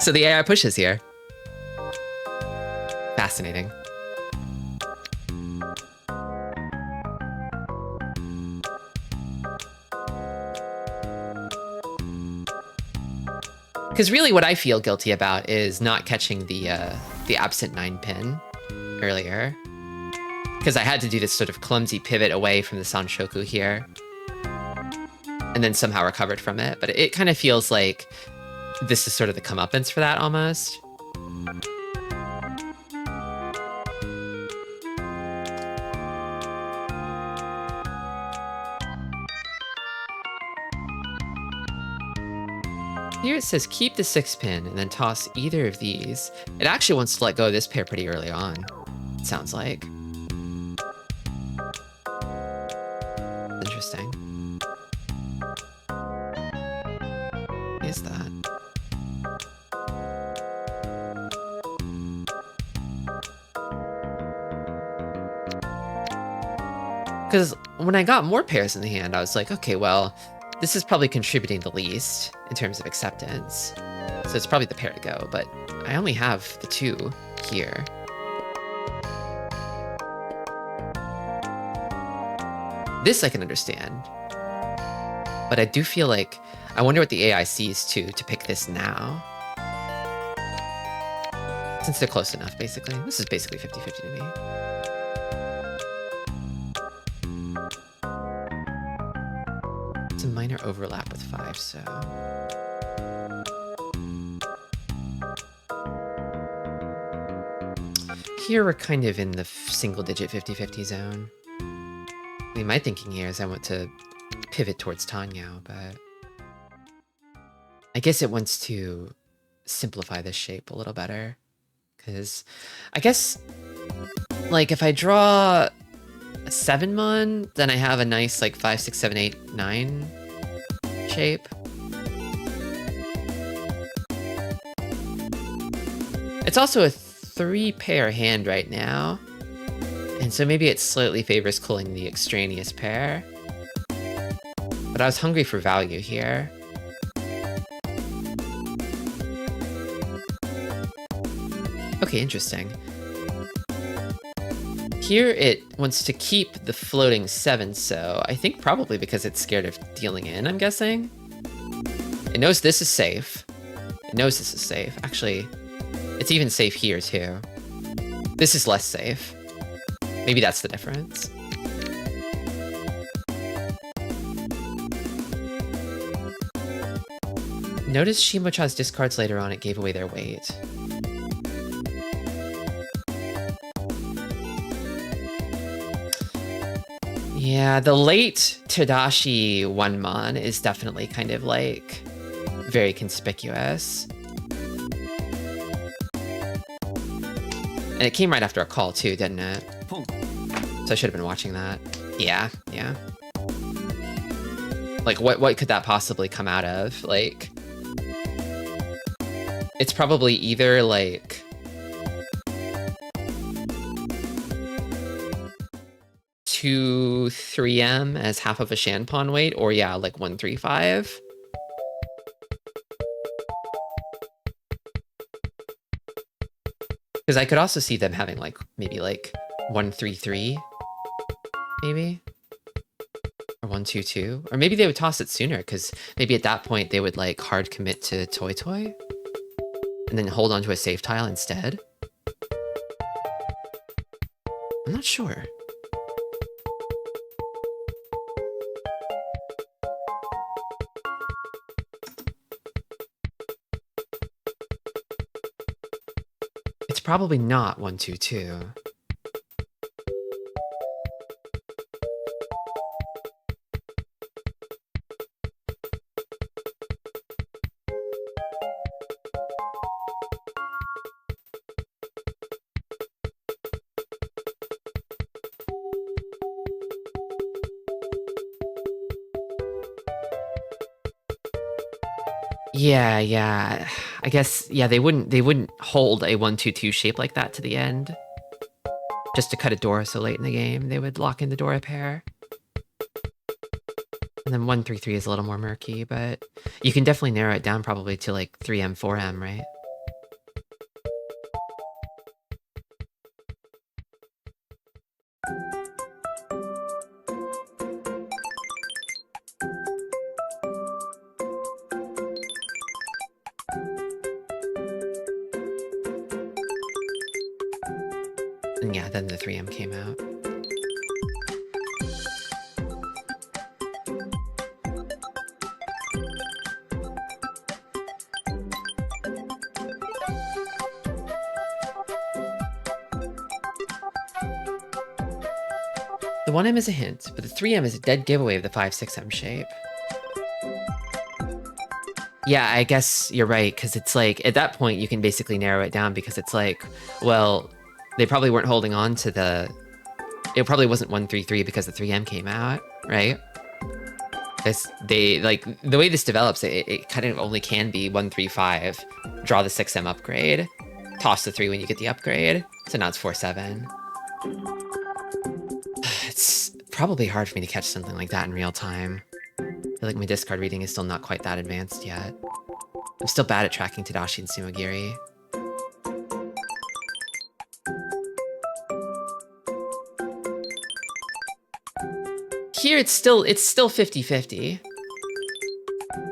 So the AI pushes here. Fascinating. Because really what I feel guilty about is not catching the absent 9 pin earlier. Because I had to do this sort of clumsy pivot away from the Sanshoku here. And then somehow recovered from it. But it kind of feels like this is sort of the comeuppance for that almost. Here it says keep the 6 pin and then toss either of these. It actually wants to let go of this pair pretty early on, it sounds like. Interesting. What is that? Because when I got more pairs in the hand, I was like, okay, well, this is probably contributing the least in terms of acceptance. So it's probably the pair to go, but I only have the 2 here. This I can understand. But I do feel like, I wonder what the AI sees too to pick this now. Since they're close enough, basically. This is basically 50-50 to me. A minor overlap with 5, so here we're kind of in the single-digit 50-50 zone. I mean, my thinking here is I want to pivot towards Tanyao, but I guess it wants to simplify this shape a little better, because I guess, like, if I draw a 7-mon, then I have a nice, like, 5, 6, 7, 8, 9 shape. It's also a 3-pair hand right now, and so maybe it slightly favors culling the extraneous pair. But I was hungry for value here. Okay, interesting. Here it wants to keep the floating 7, so I think probably because it's scared of dealing in, I'm guessing. It knows this is safe. It knows this is safe. Actually, it's even safe here too. This is less safe. Maybe that's the difference. Notice Shimocha's discards later on, it gave away their weight. Yeah, the late Tadashi 1-mon is definitely kind of like very conspicuous. And it came right after a call too, didn't it? So I should have been watching that. Yeah, yeah. Like what could that possibly come out of? Like, it's probably either like two 3M as half of a Shanpon weight, or yeah, like 135. Because I could also see them having like maybe like 133, maybe, or 122, or maybe they would toss it sooner because maybe at that point they would like hard commit to Toy Toy and then hold onto a safe tile instead. I'm not sure. It's probably not 122. Yeah. I guess, yeah, they wouldn't hold a 122 shape like that to the end. Just to cut a Dora so late in the game. They would lock in the Dora pair. And then 133 is a little more murky, but you can definitely narrow it down probably to like 3M, 4M, right? And yeah, then the 3M came out. 1M is a hint, but the 3M is a dead giveaway of the 5-6M shape. Yeah, I guess you're right, because it's like, at that point, you can basically narrow it down, because it's like, well, they probably weren't holding on to the... It probably wasn't 1-3-3 because the 3M came out, right? They, like, the way this develops, it kind of only can be 1-3-5, draw the 6M upgrade, toss the 3 when you get the upgrade, so now it's 4-7. It's probably hard for me to catch something like that in real time. I feel like my discard reading is still not quite that advanced yet. I'm still bad at tracking Tadashi and Sumogiri. Here it's still 50-50.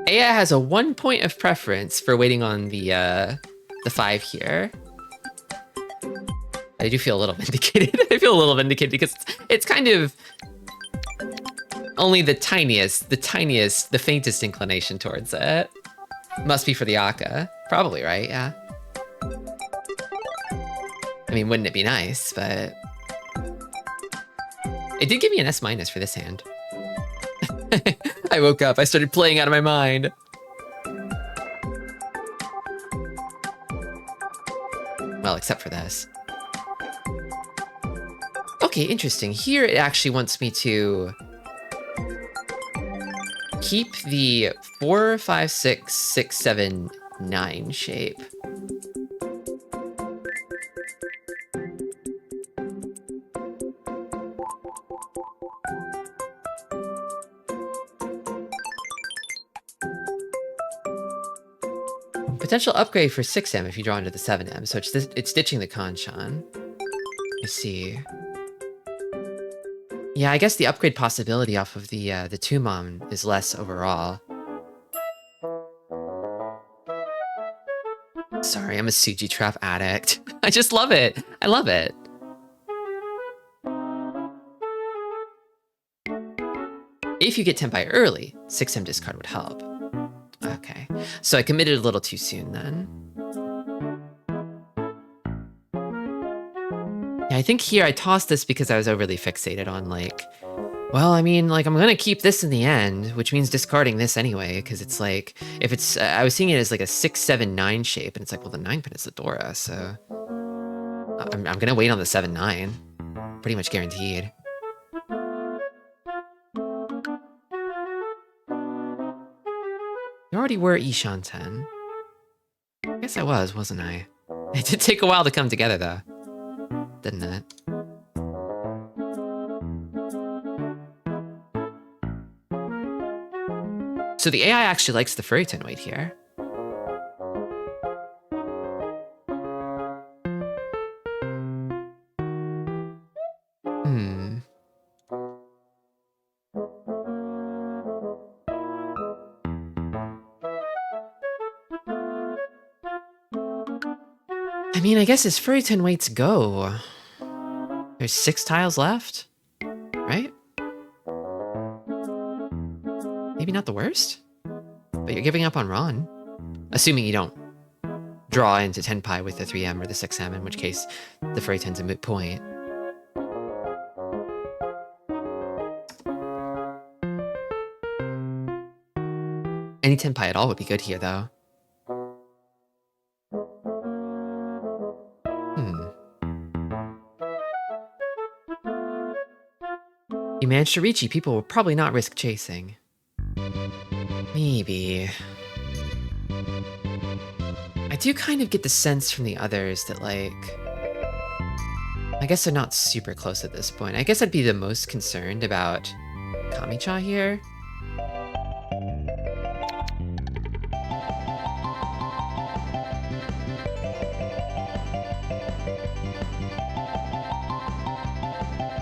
AI has a 1 point of preference for waiting on the 5 here. I do feel a little vindicated. I feel a little vindicated because it's kind of only the faintest inclination towards it. Must be for the Aka. Probably, right? Yeah. I mean, wouldn't it be nice, but... It did give me an S- for this hand. I woke up, I started playing out of my mind. Well, except for this. Okay, interesting. Here it actually wants me to keep the 4, 5, 6, 6, 7, 9 shape. Potential upgrade for 6M if you draw into the 7M, so it's ditching the Kanchan. I see. Yeah, I guess the upgrade possibility off of the 2-mom is less overall. Sorry, I'm a Suji Trap addict. I just love it. I love it. If you get Tenpai early, 6M discard would help. Okay, so I committed a little too soon then. Yeah, I think here I tossed this because I was overly fixated on like, well, I mean, like I'm gonna keep this in the end, which means discarding this anyway, because it's like, if it's, I was seeing it as like a 6, 7, 9 shape, and it's like, well, the 9 pin is the Dora, so I'm gonna wait on the 7, 9, pretty much guaranteed. You already were Ishanten. I guess I was, wasn't I? It did take a while to come together, though. Didn't it? So the AI actually likes the Furryton weight here. I mean, I guess as Furryton weights go, there's 6 tiles left, right? Maybe not the worst, but you're giving up on Ron. Assuming you don't draw into Tenpai with the 3M or the 6M, in which case the Furryton's a moot point. Any Tenpai at all would be good here, though. You managed to reach you, people will probably not risk chasing. Maybe. I do kind of get the sense from the others that, like... I guess they're not super close at this point. I guess I'd be the most concerned about Kamicha here.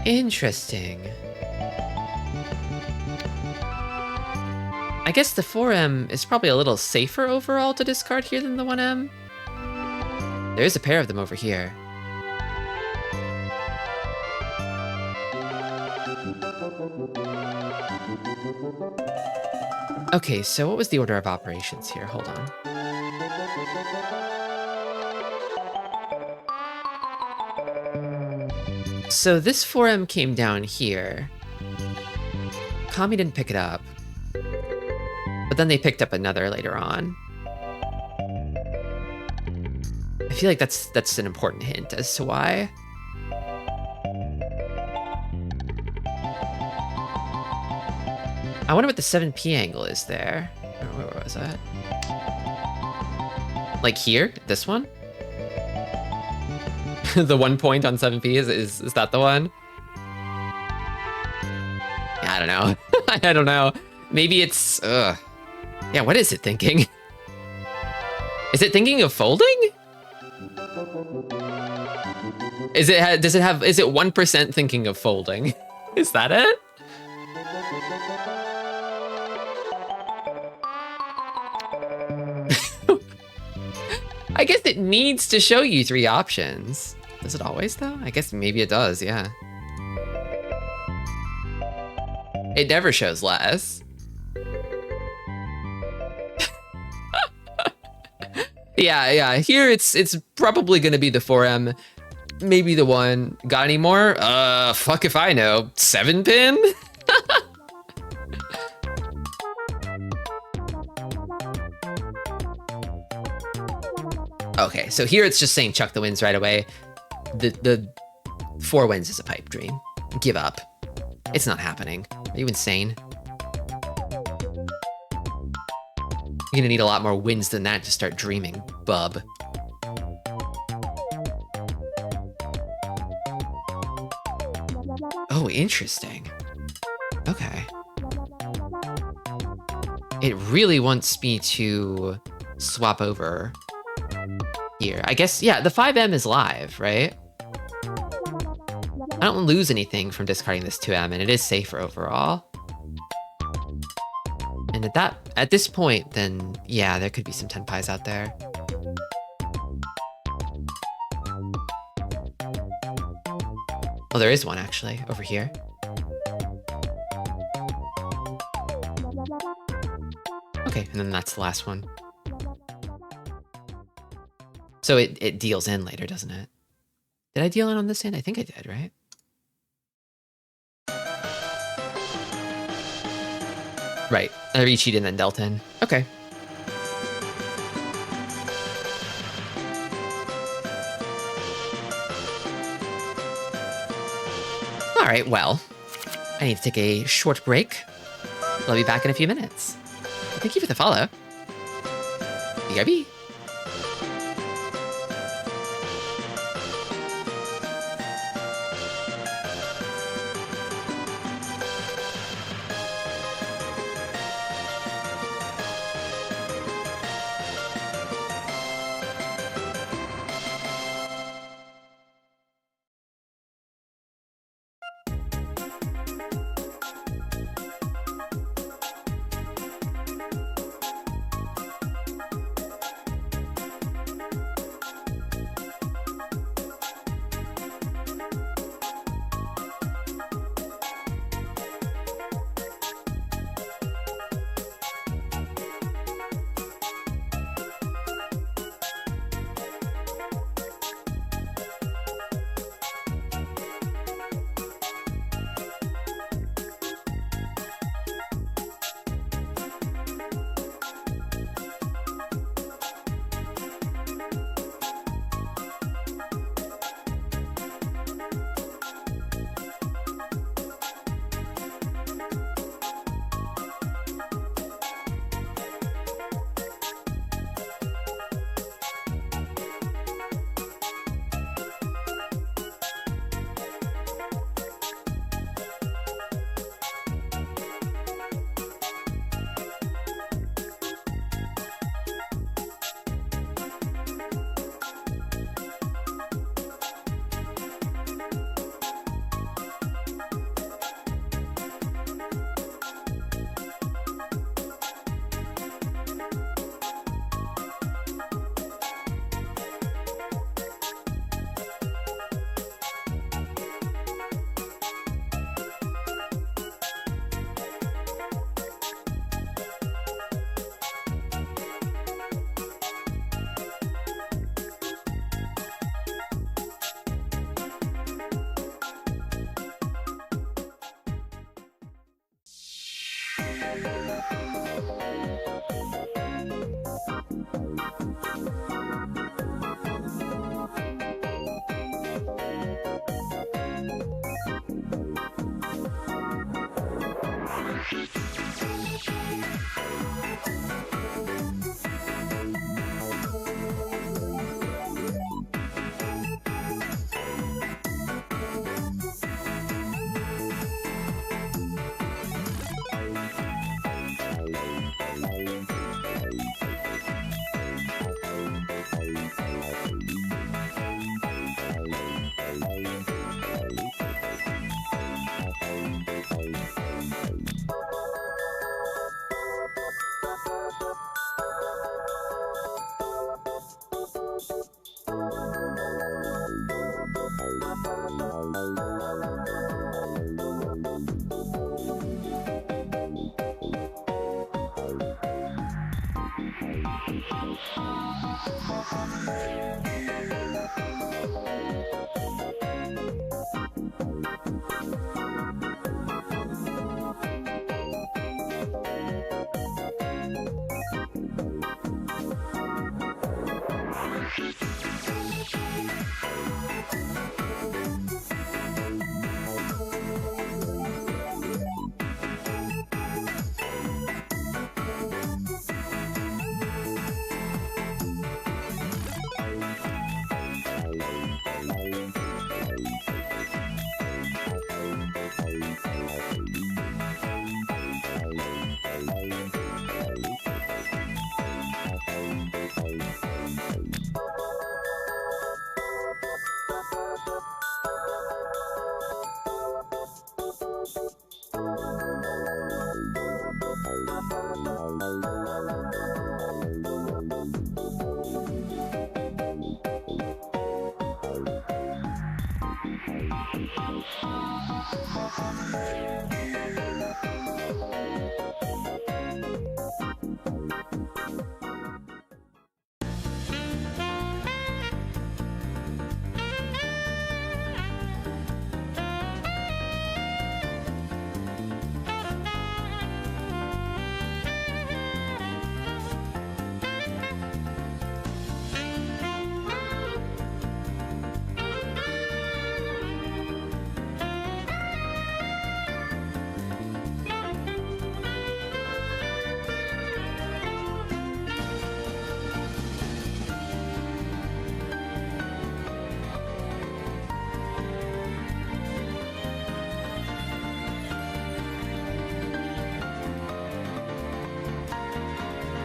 Interesting. I guess the 4M is probably a little safer overall to discard here than the 1M. There is a pair of them over here. Okay, so what was the order of operations here? Hold on. So this 4M came down here. Kami didn't pick it up. But then they picked up another later on. I feel like that's an important hint as to why. I wonder what the 7p angle is there. Where was that? Like here? This one? The 1 point on 7p, is that the one? Yeah, I don't know. I don't know. Maybe it's, yeah, what is it thinking? Is it thinking of folding? Is it 1% thinking of folding? Is that it? I guess it needs to show you 3 options. Does it always though? I guess maybe it does, yeah. It never shows less. Yeah, here it's probably gonna be the 4M, maybe the 1. Got any more? Fuck if I know. 7 pin? Okay, so here it's just saying chuck the wins right away. The 4 wins is a pipe dream. Give up. It's not happening. Are you insane? You're gonna need a lot more wins than that to start dreaming, bub. Oh, interesting. Okay. It really wants me to swap over here. I guess, yeah, the 5M is live, right? I don't lose anything from discarding this 2M, and it is safer overall. And at this point, then, yeah, there could be some 10 pies out there. Oh, there is one, actually, over here. Okay, and then that's the last one. So it deals in later, doesn't it? Did I deal in on this hand? I think I did, right? Right, I re-cheated and then dealt in. Okay. All right, well, I need to take a short break. I'll be back in a few minutes. Thank you for the follow. BRB.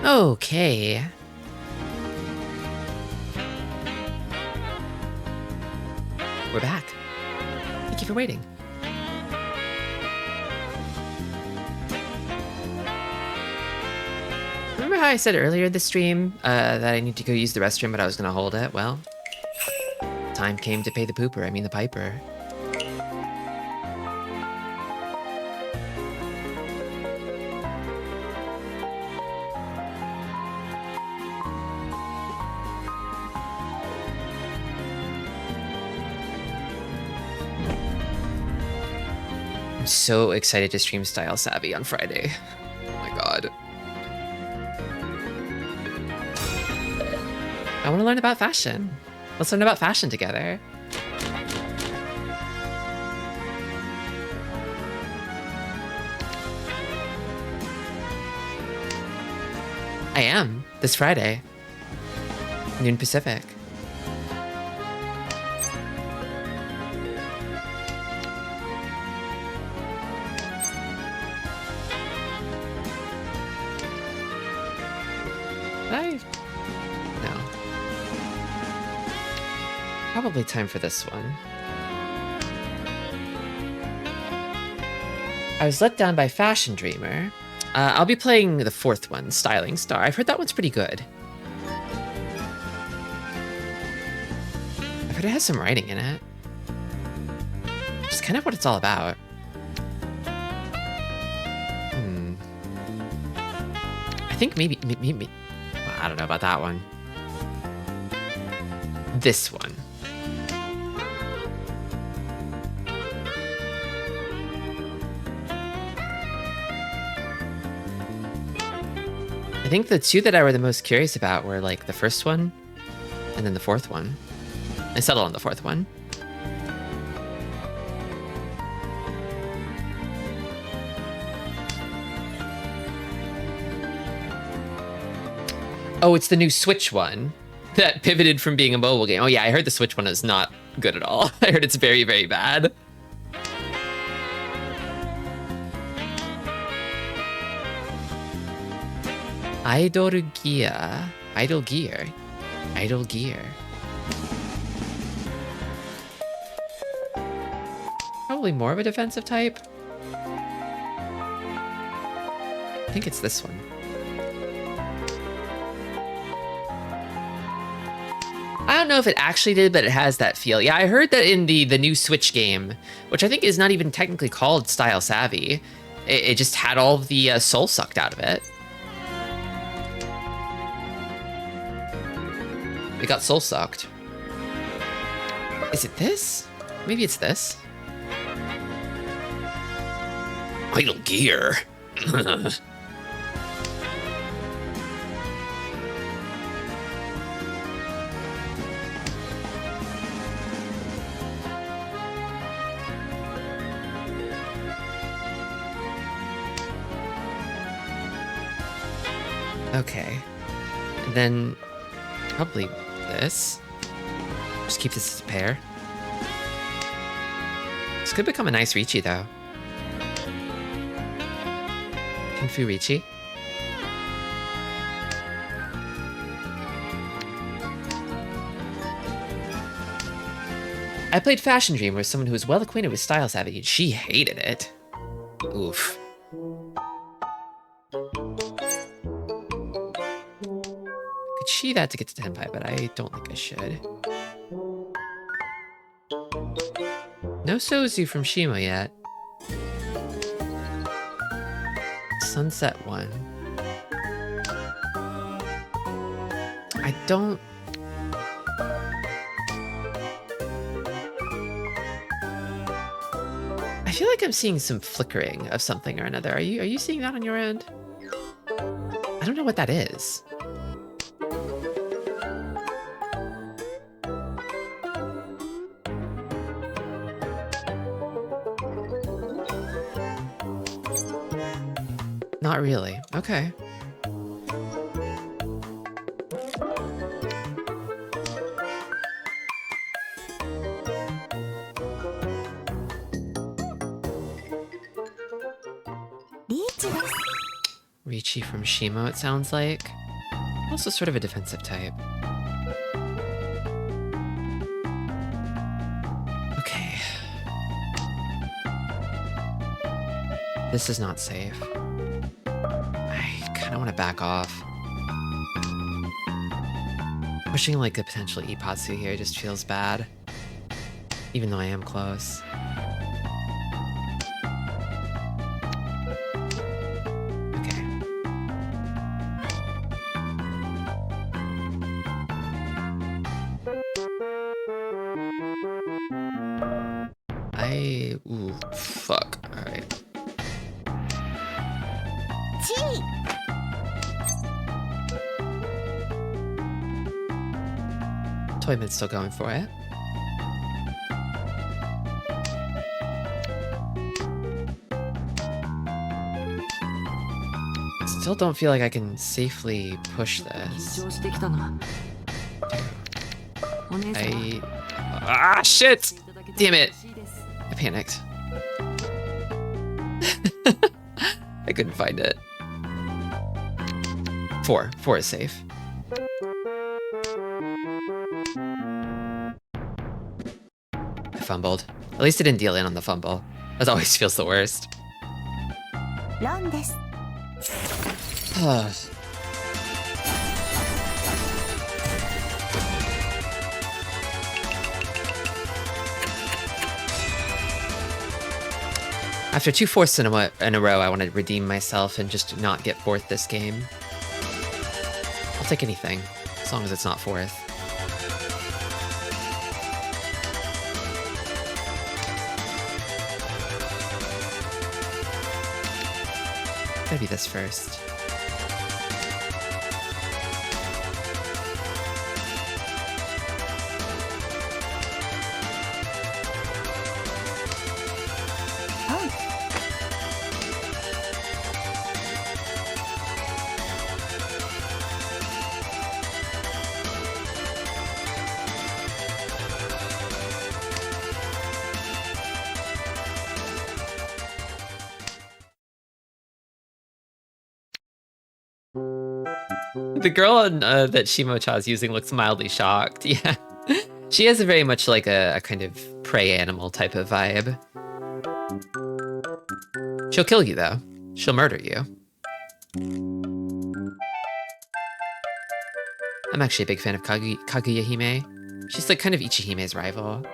Okay. We're back. Thank you for waiting. Remember how I said earlier this stream that I need to go use the restroom, but I was going to hold it? Well, time came to pay the pooper. I mean the piper. I'm so excited to stream Style Savvy on Friday. Oh my god. I want to learn about fashion. Let's learn about fashion together. I am, this Friday. Noon Pacific. Probably time for this one. I was let down by Fashion Dreamer. I'll be playing the fourth one, Styling Star. I've heard that one's pretty good. I've heard it has some writing in it. Which is kind of what it's all about. I think maybe well, I don't know about that one. This one. I think the two that I were the most curious about were like the first one and then the fourth one. I settled on the fourth one. Oh, it's the new Switch one that pivoted from being a mobile game. Oh yeah, I heard the Switch one is not good at all. I heard it's very, very bad. Idle Gear. Idle Gear. Idle Gear. Probably more of a defensive type. I think it's this one. I don't know if it actually did, but it has that feel. Yeah, I heard that in the new Switch game, which I think is not even technically called Style Savvy. It just had all of the soul sucked out of it. It got soul sucked. Is it this? Maybe it's this. Idle Gear. Okay. And then probably this. Just keep this as a pair. This could become a nice Ricci though. Kung Fu Ricci. I played Fashion Dream with someone who was well acquainted with Style Savvy. She hated it. Oof. Could she that to get to Tenpai, but I don't think I should. No Sozu from Shima yet. Sunset one. I don't... I feel like I'm seeing some flickering of something or another. Are you seeing that on your end? I don't know what that is. Not really. Okay. Ricci from Shimo, it sounds like. Also sort of a defensive type. Okay. This is not safe. I kind of want to back off. Pushing like a potential Ipatsu here just feels bad. Even though I am close. Ooh, fuck. Alright. Toyman's still going for it. Still don't feel like I can safely push this. Ah, shit! Damn it! I panicked. I couldn't find it. 4. 4 is safe. I fumbled. At least it didn't deal in on the fumble. That always feels the worst. After 2 fourths in a row, I want to redeem myself and just not get fourth this game. I'll take anything, as long as it's not fourth. Maybe this first. The girl that Shimo-cha's using looks mildly shocked. Yeah. She has a very much like a kind of prey animal type of vibe. She'll kill you, though. She'll murder you. I'm actually a big fan of Kaguya Hime. She's like kind of Ichihime's rival.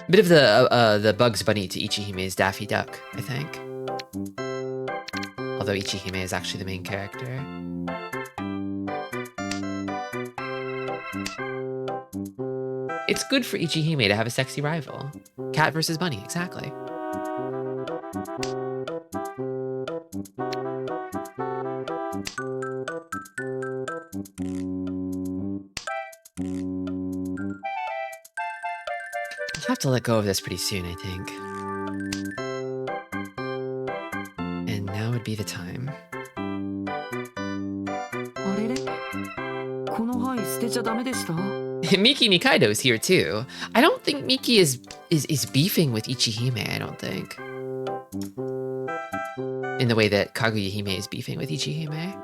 Bit of the Bugs Bunny to Ichihime's Daffy Duck, I think. Although Ichihime is actually the main character. It's good for Ichihime to have a sexy rival. Cat versus bunny, exactly. I'll have to let go of this pretty soon, I think. And now would be the time. あれれこの範囲捨てちゃダメでした Miki Mikaido is here too. I don't think Miki is beefing with Ichihime, I don't think. In the way that Kaguya Hime is beefing with Ichihime.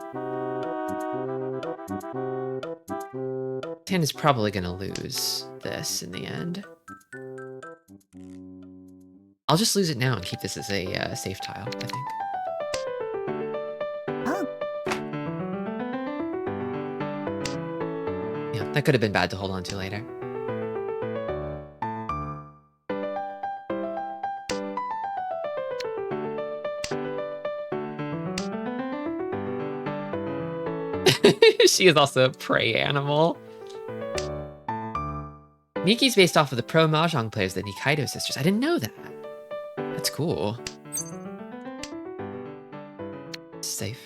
Tan is probably gonna lose this in the end. I'll just lose it now and keep this as a safe tile, I think. Yeah, that could have been bad to hold on to later. She is also a prey animal. Miki's based off of the pro Mahjong players, the Nikaido sisters. I didn't know that. That's cool. Safe.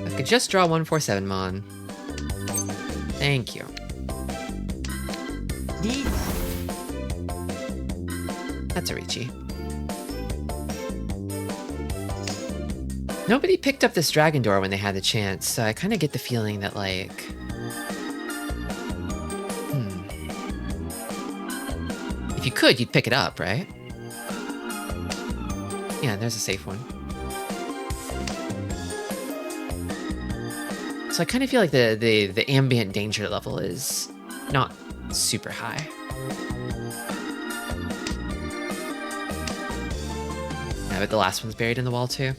I could just draw 147, Mon. Thank you. That's a Riichi. Nobody picked up this dragon door when they had the chance, so I kind of get the feeling that, like... If you could, you'd pick it up, right? Yeah, there's a safe one. So I kind of feel like the ambient danger level is not super high. Yeah, but the last one's buried in the wall too.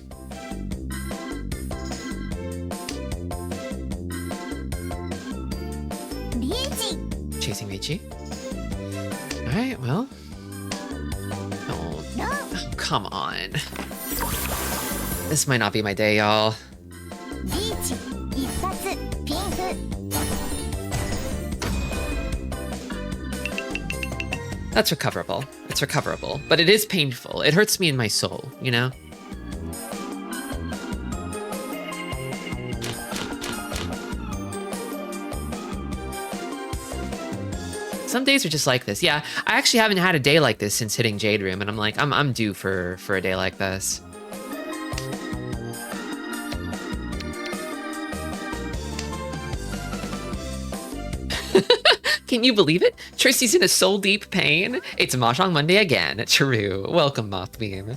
Chasing Riichi. Alright, well. Oh, come on. This might not be my day, y'all. That's recoverable. It's recoverable. But it is painful. It hurts me in my soul, you know? Some days are just like this. Yeah, I actually haven't had a day like this since hitting Jade Room, and I'm like, I'm due for a day like this. Can you believe it? Tristi's in a soul-deep pain. It's Mahjong Monday again. True. Welcome, Mothbeam.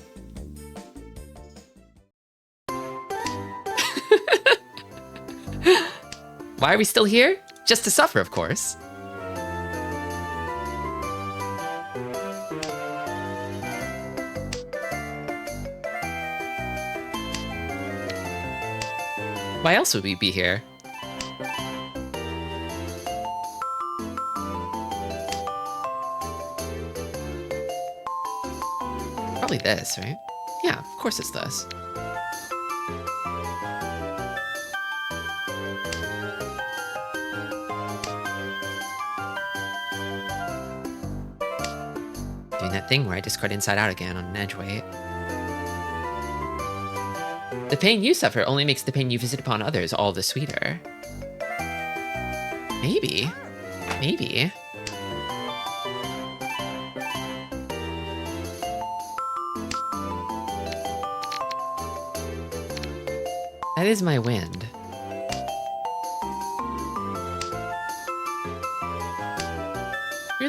Why are we still here? Just to suffer, of course. Why else would we be here? Probably this, right? Yeah, of course it's this. Doing that thing where I discard Inside Out again on an edge weight. The pain you suffer only makes the pain you visit upon others all the sweeter. Maybe. Maybe. That is my wind.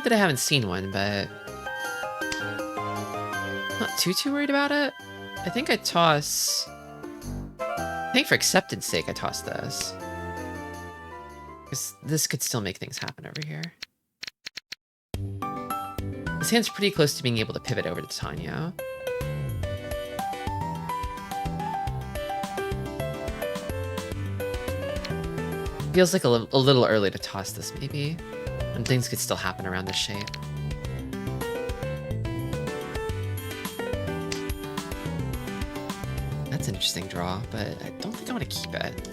weird that I haven't seen one, but not too worried about it. I think I toss... I think for acceptance sake, I toss this. Because this could still make things happen over here. This hand's pretty close to being able to pivot over to Tanya. Feels like a little early to toss this, maybe. And things could still happen around this shape. That's an interesting draw, but I don't think I want to keep it.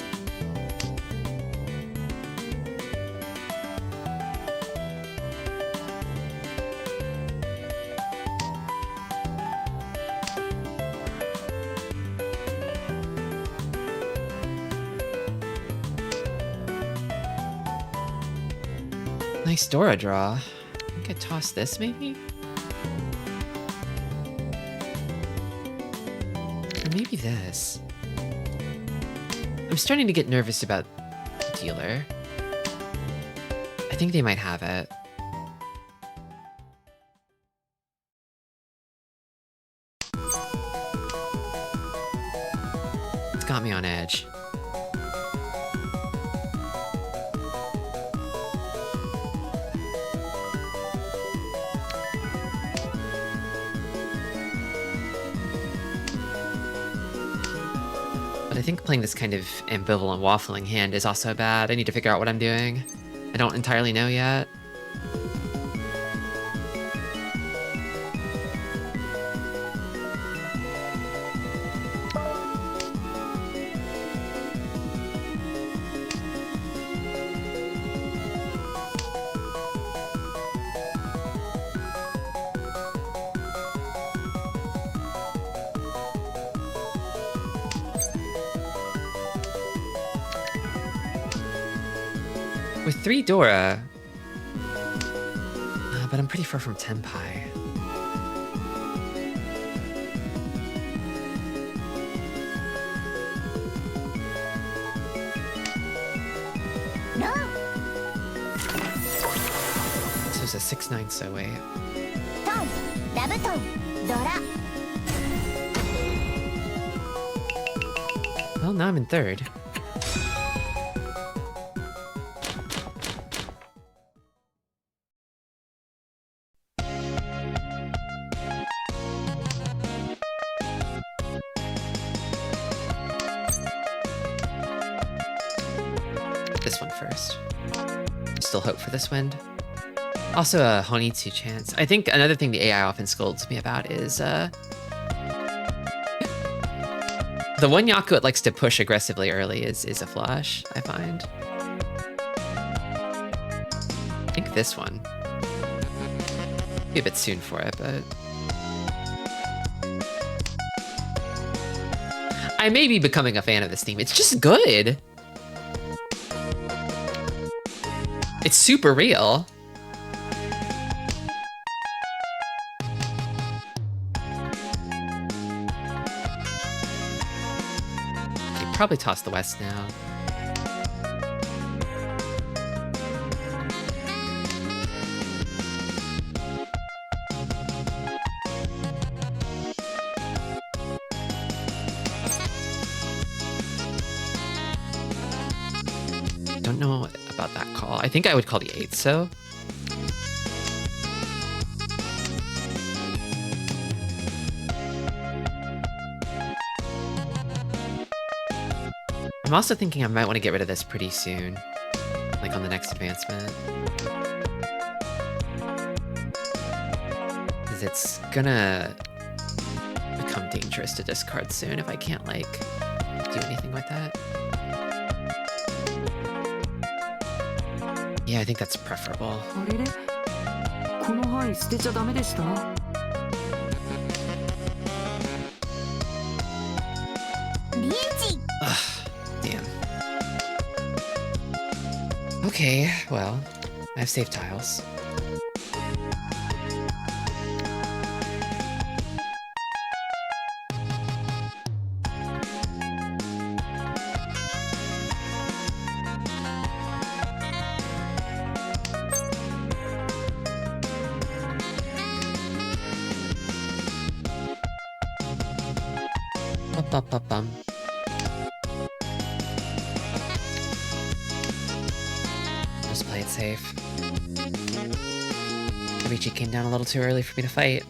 Nice Dora draw. I think I toss this, maybe? Or maybe this. I'm starting to get nervous about dealer. I think they might have it. It's got me on edge. I think playing this kind of ambivalent waffling hand is also bad. I need to figure out what I'm doing. I don't entirely know yet. With 3 Dora, but I'm pretty far from Tenpai. No. So it's a 6-9 so wait. Ton. Dabuton. Dora. Well, now I'm in 3rd. This one first. Still hope for this wind. Also a Honitsu chance. I think another thing the AI often scolds me about is the one Yaku it likes to push aggressively early is a flush, I find. I think this one. Be a bit soon for it, but I may be becoming a fan of this theme. It's just good. It's super real. You probably toss the West now. Don't know about that call. I think I would call the 8 so. I'm also thinking I might want to get rid of this pretty soon, like on the next advancement. Because it's gonna become dangerous to discard soon if I can't, like, do anything with that. Yeah, I think that's preferable. あれれこの範囲捨てちゃダメでした リーチ。 Damn. Okay, well, I have safe tiles. Ba-ba-ba-bum. Just play it safe. Richie came down a little too early for me to fight.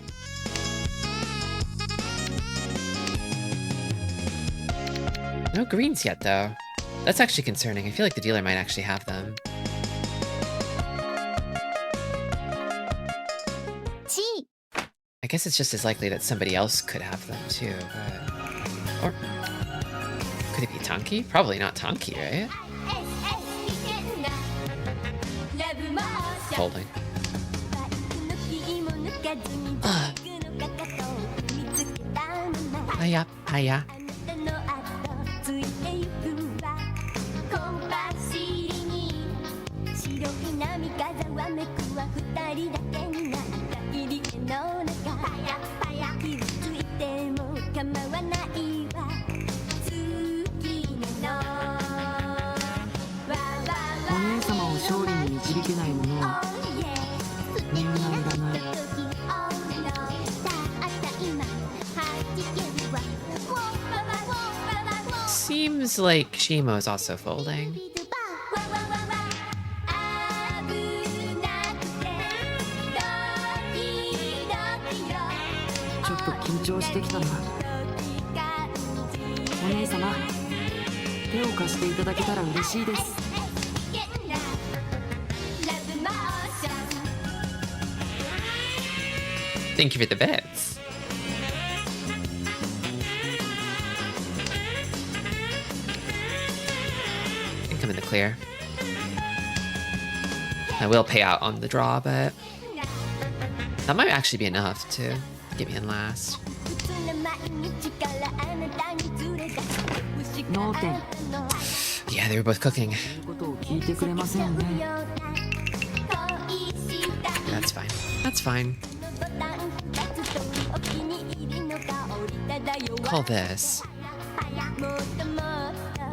No greens yet, though. That's actually concerning. I feel like the dealer might actually have them. I guess it's just as likely that somebody else could have them, too, but... Or... Could it be Tanki? Probably not Tanki, right? Folding. Hiya, hiya. Seems like Shimo's also folding. Thank you for the bets. I think I'm in the clear. I will pay out on the draw, but that might actually be enough to get me in last. Yeah, they were both cooking. That's fine. That's fine. Call this.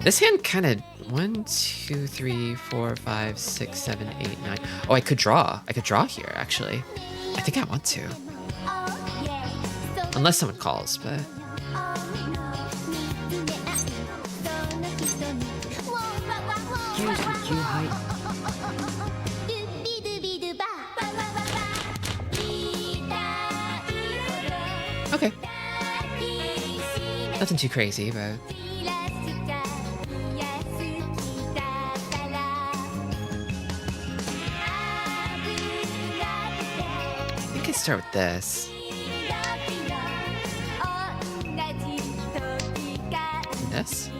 This hand kind of 1, 2, 3, 4, 5, 6, 7, 8, 9. Oh, I could draw. I could draw here, actually. I think I want to. Unless someone calls, but... Okay. Nothing too crazy, but... I could start with this. This?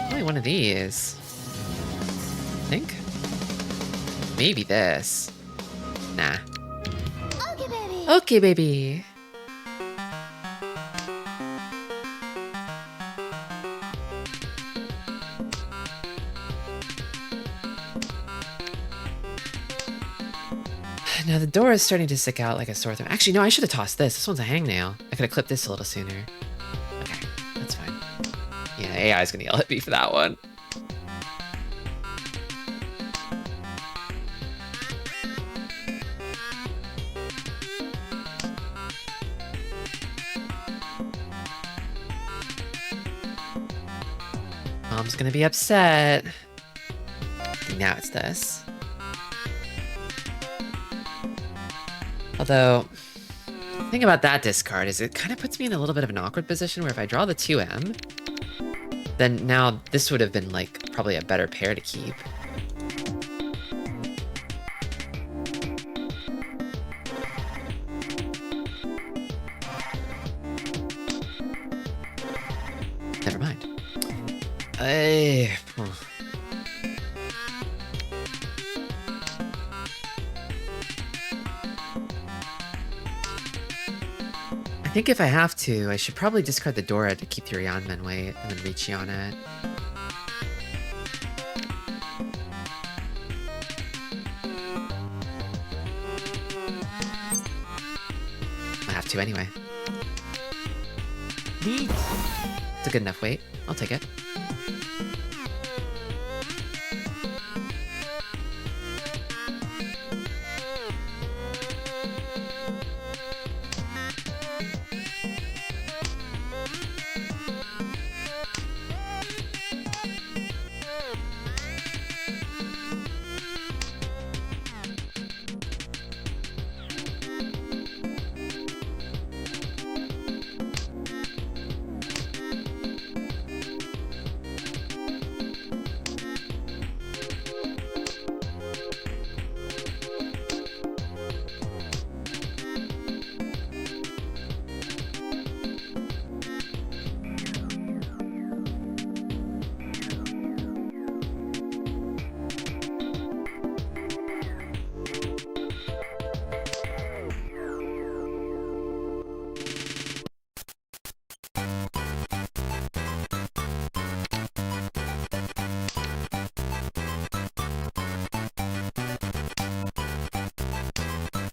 Only one of these. I think. Maybe this. Nah. Okay, baby. Okay, baby. Now the door is starting to stick out like a sore thumb. Actually, no, I should have tossed this. This one's a hangnail. I could have clipped this a little sooner. Okay, that's fine. Yeah, AI is gonna yell at me for that one. Mom's gonna be upset. Now it's this. Although, the thing about that discard is it kind of puts me in a little bit of an awkward position where if I draw the 2M, then now this would have been like probably a better pair to keep. Never mind. think if I have to, I should probably discard the Dora to keep the Ryanman weight and then Ricci on it. I have to anyway. It's a good enough weight. I'll take it.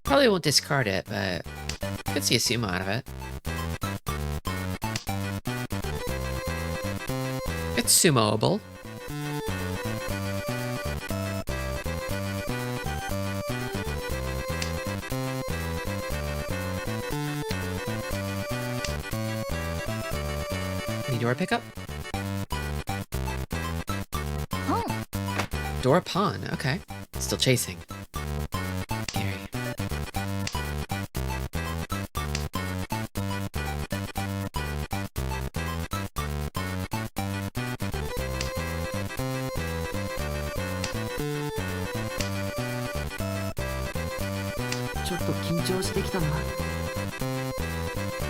Probably won't discard it, but could see a sumo out of it. It's sumoable. Need Dora pickup? Pawn. Dora pawn, okay. Still chasing. Scary.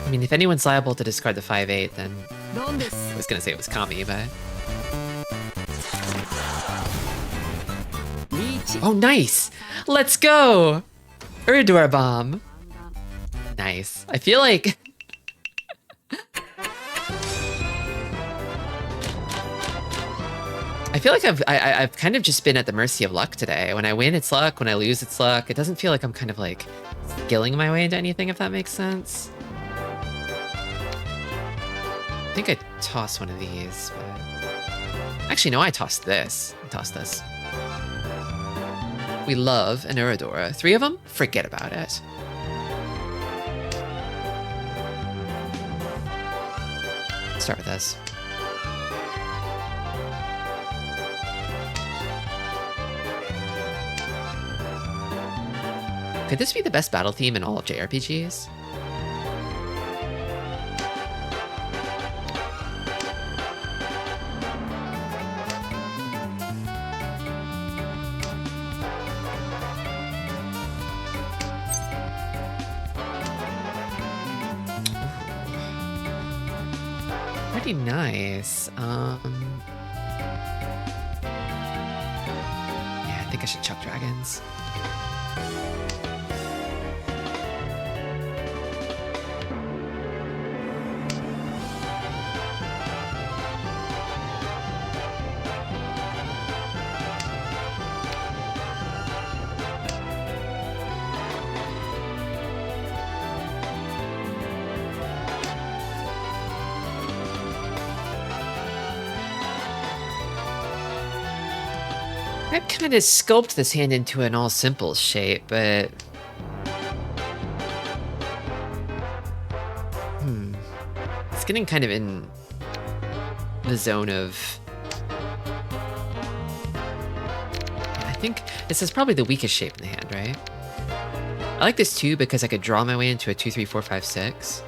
I mean, if anyone's liable to discard the 5/8, then I was gonna say it was Kami, but... Oh, nice! Let's go! Uradora bomb! Nice. I feel like... I feel like I've kind of just been at the mercy of luck today. When I win, it's luck. When I lose, it's luck. It doesn't feel like I'm kind of like skilling my way into anything, if that makes sense. I think I toss one of these, but... Actually, no, I tossed this. I tossed this. We love an Uradora. 3 of them? Forget about it. Let's start with this. Could this be the best battle theme in all of JRPGs? Pretty nice. Yeah, I think I should chuck dragons. I've kind of sculpted this hand into an all simple shape, but... It's getting kind of in the zone of... I think this is probably the weakest shape in the hand, right? I like this too because I could draw my way into a 2, 3, 4, 5, 6.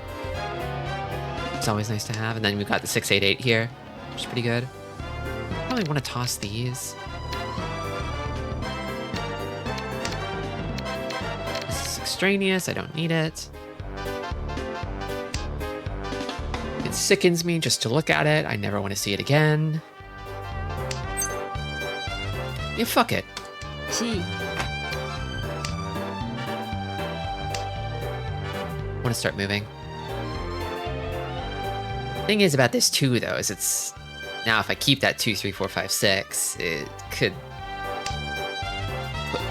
It's always nice to have. And then we've got the 6, 8, 8 here, which is pretty good. Probably want to toss these. Extraneous, I don't need it. It sickens me just to look at it. I never want to see it again. Yeah, fuck it. Want to start moving. Thing is about this 2 though is it's now if I keep that 2, 3, 4, 5, 6, it could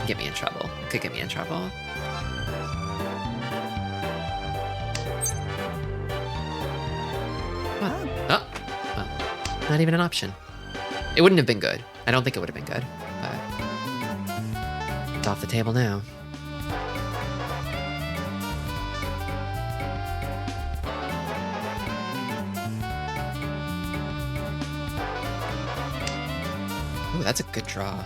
get me in trouble. It could get me in trouble. What? Oh, well, not even an option. It wouldn't have been good. I don't think it would have been good, but it's off the table now. Ooh, that's a good draw.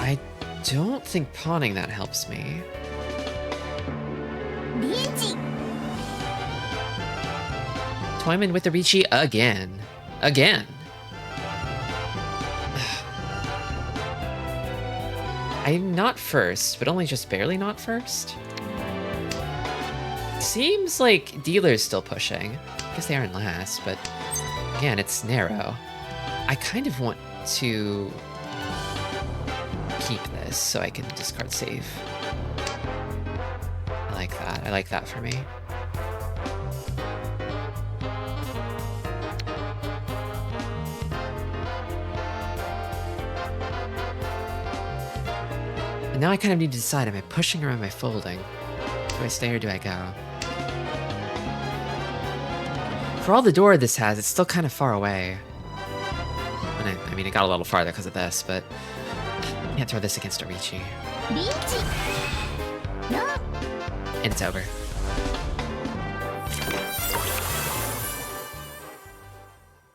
I don't think pawning that helps me. リーチ Twyman with the Ricci again. Again. I'm not first, but only just barely not first. Seems like dealer's still pushing. I guess they are in last, but again, it's narrow. I kind of want to keep this so I can discard save. I like that. I like that for me. And now I kind of need to decide, am I pushing or am I folding? Do I stay or do I go? For all the door this has, it's still kind of far away. And I mean, it got a little farther because of this, but I can't throw this against a Ricci. リーチロー And it's over.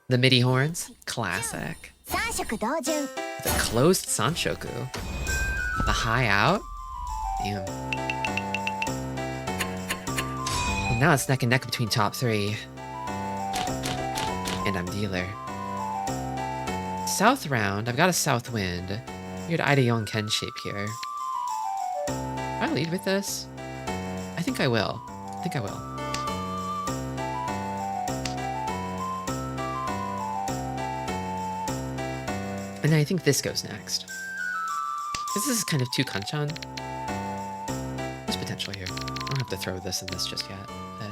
The MIDI horns, classic. 3色同順 The closed Sanshoku. The high out. Damn. Well, now it's neck and neck between top 3. And I'm dealer. South round, I've got a south wind. Weird Ida Young Ken shape here. I lead with this? I think I will. I think I will. And then I think this goes next. This is kind of too kanchan. There's potential here. I don't have to throw this and this just yet. But...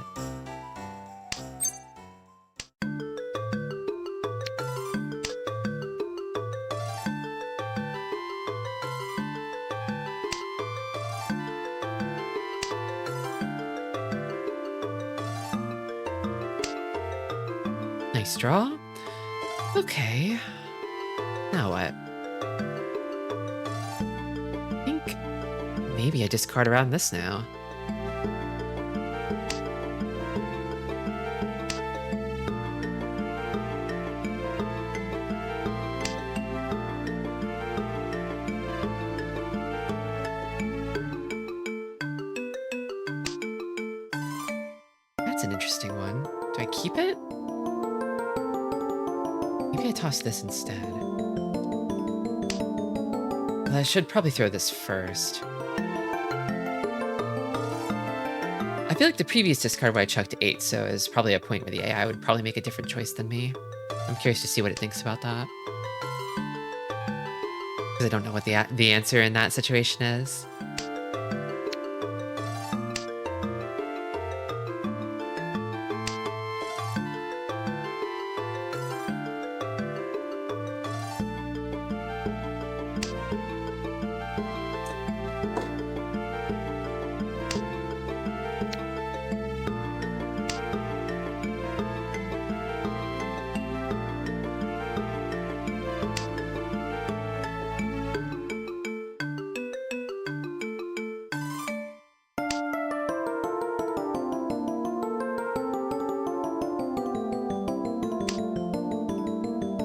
Nice draw. Okay. Now what? I think maybe I discard around this now. That's an interesting one. Do I keep it? Maybe I toss this instead. Well, I should probably throw this first. I feel like the previous discard where I chucked 8, so is probably a point where the AI would probably make a different choice than me. I'm curious to see what it thinks about that. Because I don't know what the answer in that situation is.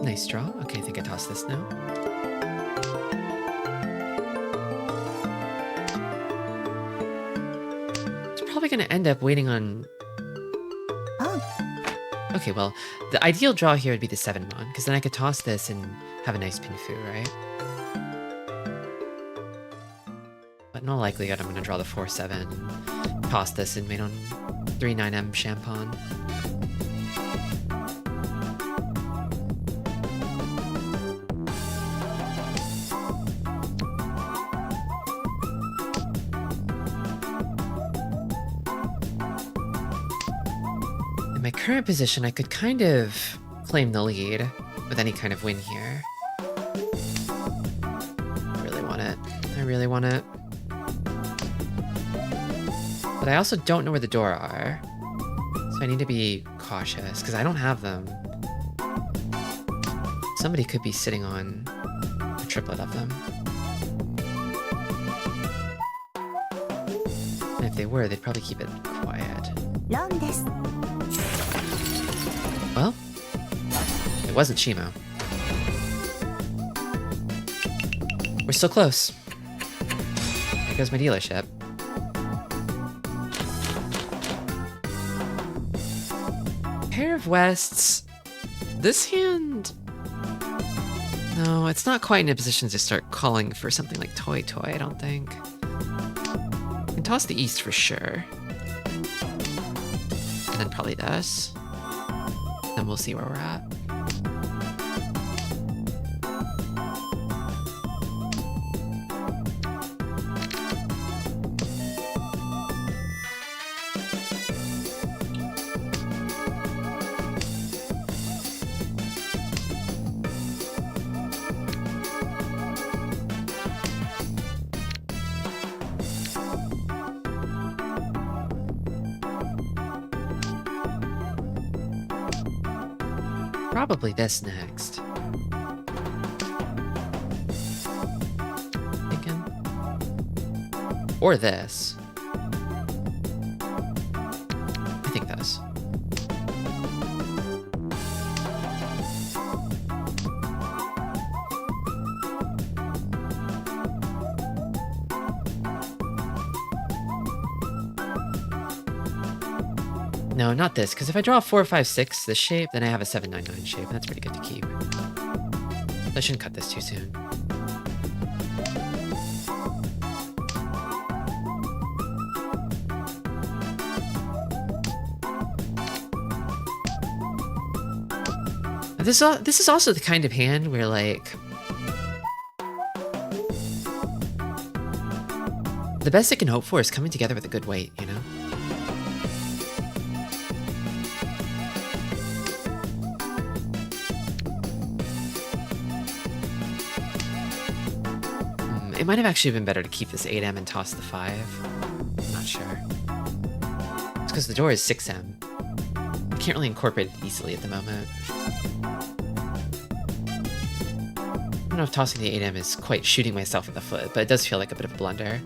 Nice draw. Okay, I think I toss this now. It's probably going to end up waiting on... Okay, well, the ideal draw here would be the 7-mon, because then I could toss this and have a nice pinfu, right? But in all likelihood, I'm going to draw the 4-7, toss this and mate on 3-9M Champagne. my current position, I could kind of claim the lead with any kind of win here. I really want it. I really want it. But I also don't know where the door are. So I need to be cautious, because I don't have them. Somebody could be sitting on a triplet of them. And if they were, they'd probably keep it quiet. ロンです。 Well, it wasn't Shimo. We're still close. There goes my dealership. Pair of Wests. This hand... No, it's not quite in a position to start calling for something like Toy Toy, I don't think. I can toss the East for sure. And then probably this. Then we'll see where we're at. Probably this next. Thinking. Or this. I think this. No, not this, because if I draw 4, 5, 6 this shape, then I have a 7, 9, 9 shape, and that's pretty good to keep. I shouldn't cut this too soon. This is also the kind of hand where, like, the best it can hope for is coming together with a good weight, you know? It might have actually been better to keep this 8M and toss the 5. I'm not sure. It's because the door is 6M. I can't really incorporate it easily at the moment. I don't know if tossing the 8M is quite shooting myself in the foot, but it does feel like a bit of a blunder.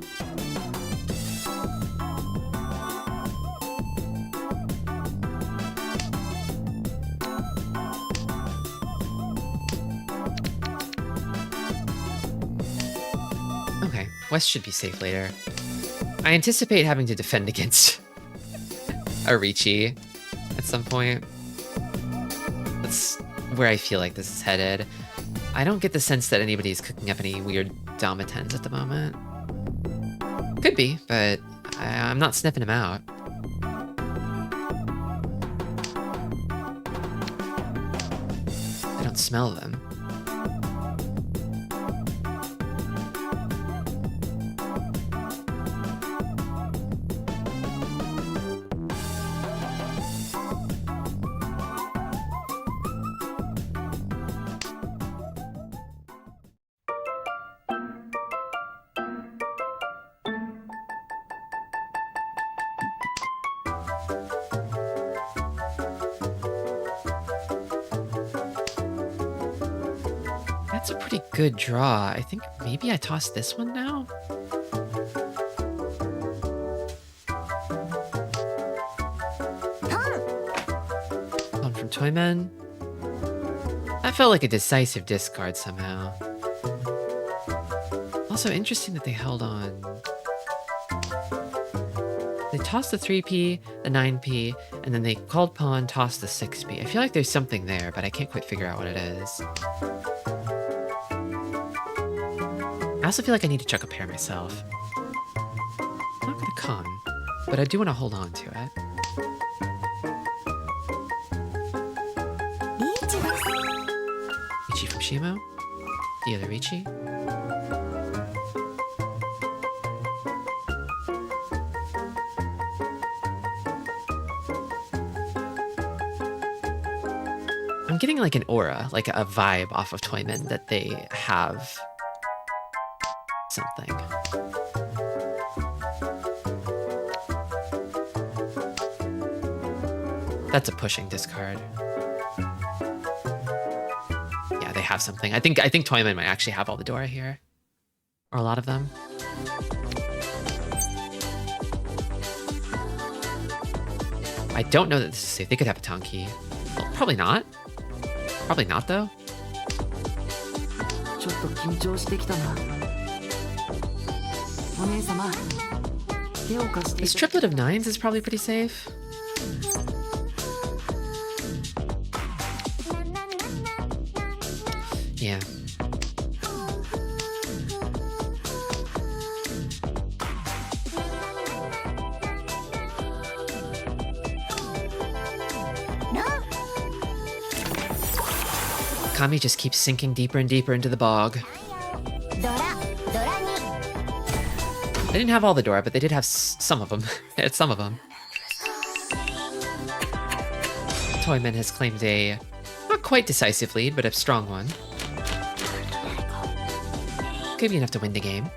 Okay, West should be safe later. I anticipate having to defend against a Ricci at some point. That's where I feel like this is headed. I don't get the sense that anybody's cooking up any weird Dama 10s at the moment. Could be, but I'm not sniffing them out. I don't smell them. That's a pretty good draw. I think maybe I toss this one now? One from Toyman. That felt like a decisive discard somehow. Also interesting that they held on. They tossed the 3p, the 9p, and then they called pawn, tossed the 6p. I feel like there's something there, but I can't quite figure out what it is. I also feel like I need to chuck a pair myself. It's not gonna come, but I do want to hold on to it. リーチです。 Ricci from Shimo? The other Ricci? getting like an aura, like a vibe off of Toyman that they have something. That's a pushing discard. Yeah, they have something. I think Toyman might actually have all the Dora here. Or a lot of them. I don't know that this is safe. They could have a Tonki. Well, probably not. Probably not, though. ちょっと緊張してきたな。お姉様、手を貸して。 This triplet of nines is probably pretty safe. Yeah. Kami just keeps sinking deeper and deeper into the bog. They didn't have all the Dora, but they did have some of them. They had some of them. Toyman has claimed a not quite decisive lead, but a strong one. Could be enough to win the game.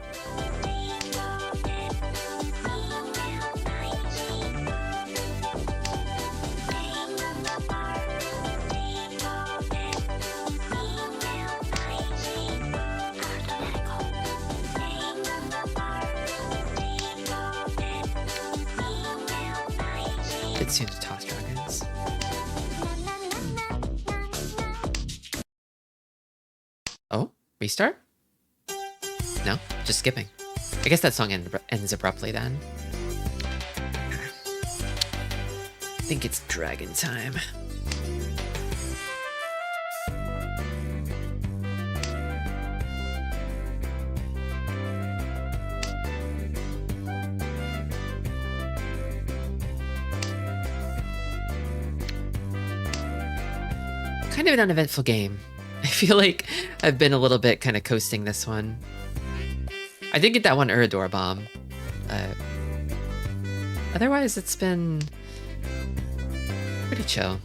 It's soon to toss dragons. Oh, restart? No, just skipping. I guess that song ends abruptly then. I think it's dragon time. Kind of an uneventful game. I feel like I've been a little bit kind of coasting this one. I did get that one Urador bomb. Otherwise, it's been pretty chill.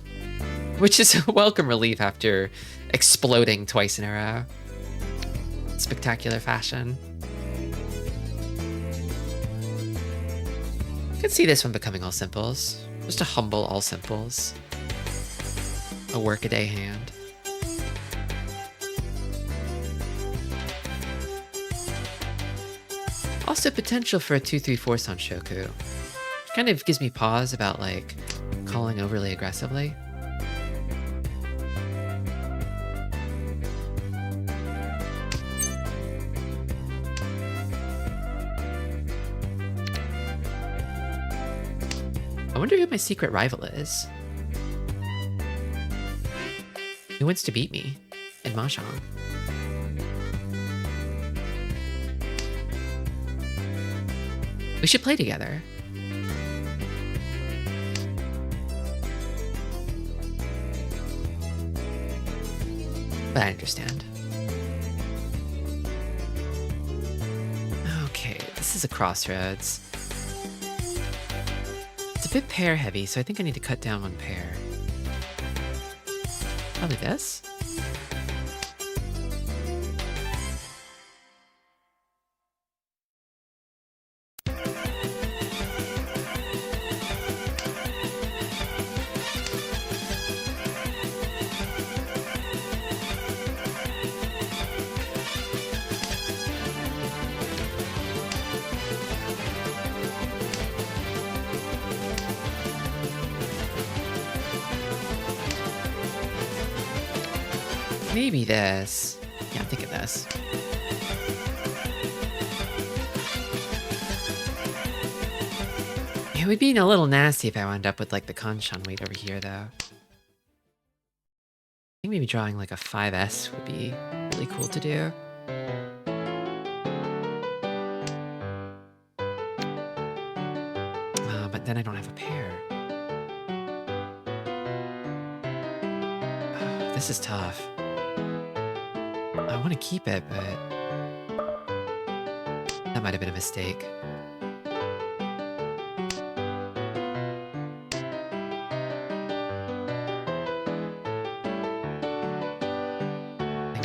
Which is a welcome relief after exploding twice in a row. Spectacular fashion. Could see this one becoming all simples. Just a humble all simples. A workaday hand. Also potential for a 2-3-4 Sanshoku. Kind of gives me pause about like calling overly aggressively. I wonder who my secret rival is. Who wants to beat me in Mahjong? We should play together. But I understand. Okay, this is a crossroads. It's a bit pair heavy, so I think I need to cut down one pair. Probably this? Maybe this. Yeah, I'm thinking this. It would be a little nasty if I wound up with like the Kanshan weight over here though. I think maybe drawing like a 5S would be really cool to do. But then I don't have a pair. Oh, this is tough. I want to keep it, but that might have been a mistake.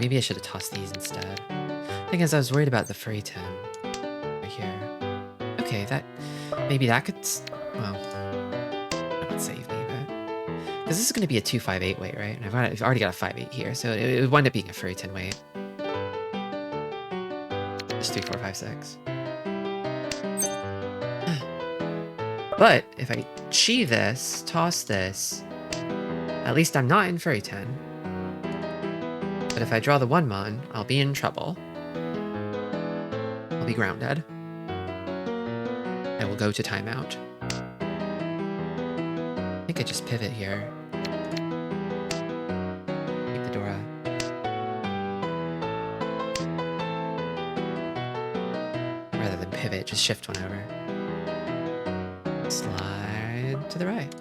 maybe I should have tossed these instead. Thing is, I was worried about the Furryton right here. Okay, maybe that could, well, that would save me, but because this is going to be a 258 weight, right? And I've already got a 58 here, so it would wind up being a Furryton weight. Just 3, 4, 5, 6. But if I chi this, toss this, at least I'm not in Furryton. But if I draw the 1-mon, I'll be in trouble. I'll be grounded. I will go to timeout. I think I just pivot here. Keep the Dora. Rather than pivot, just shift one over. Slide to the right.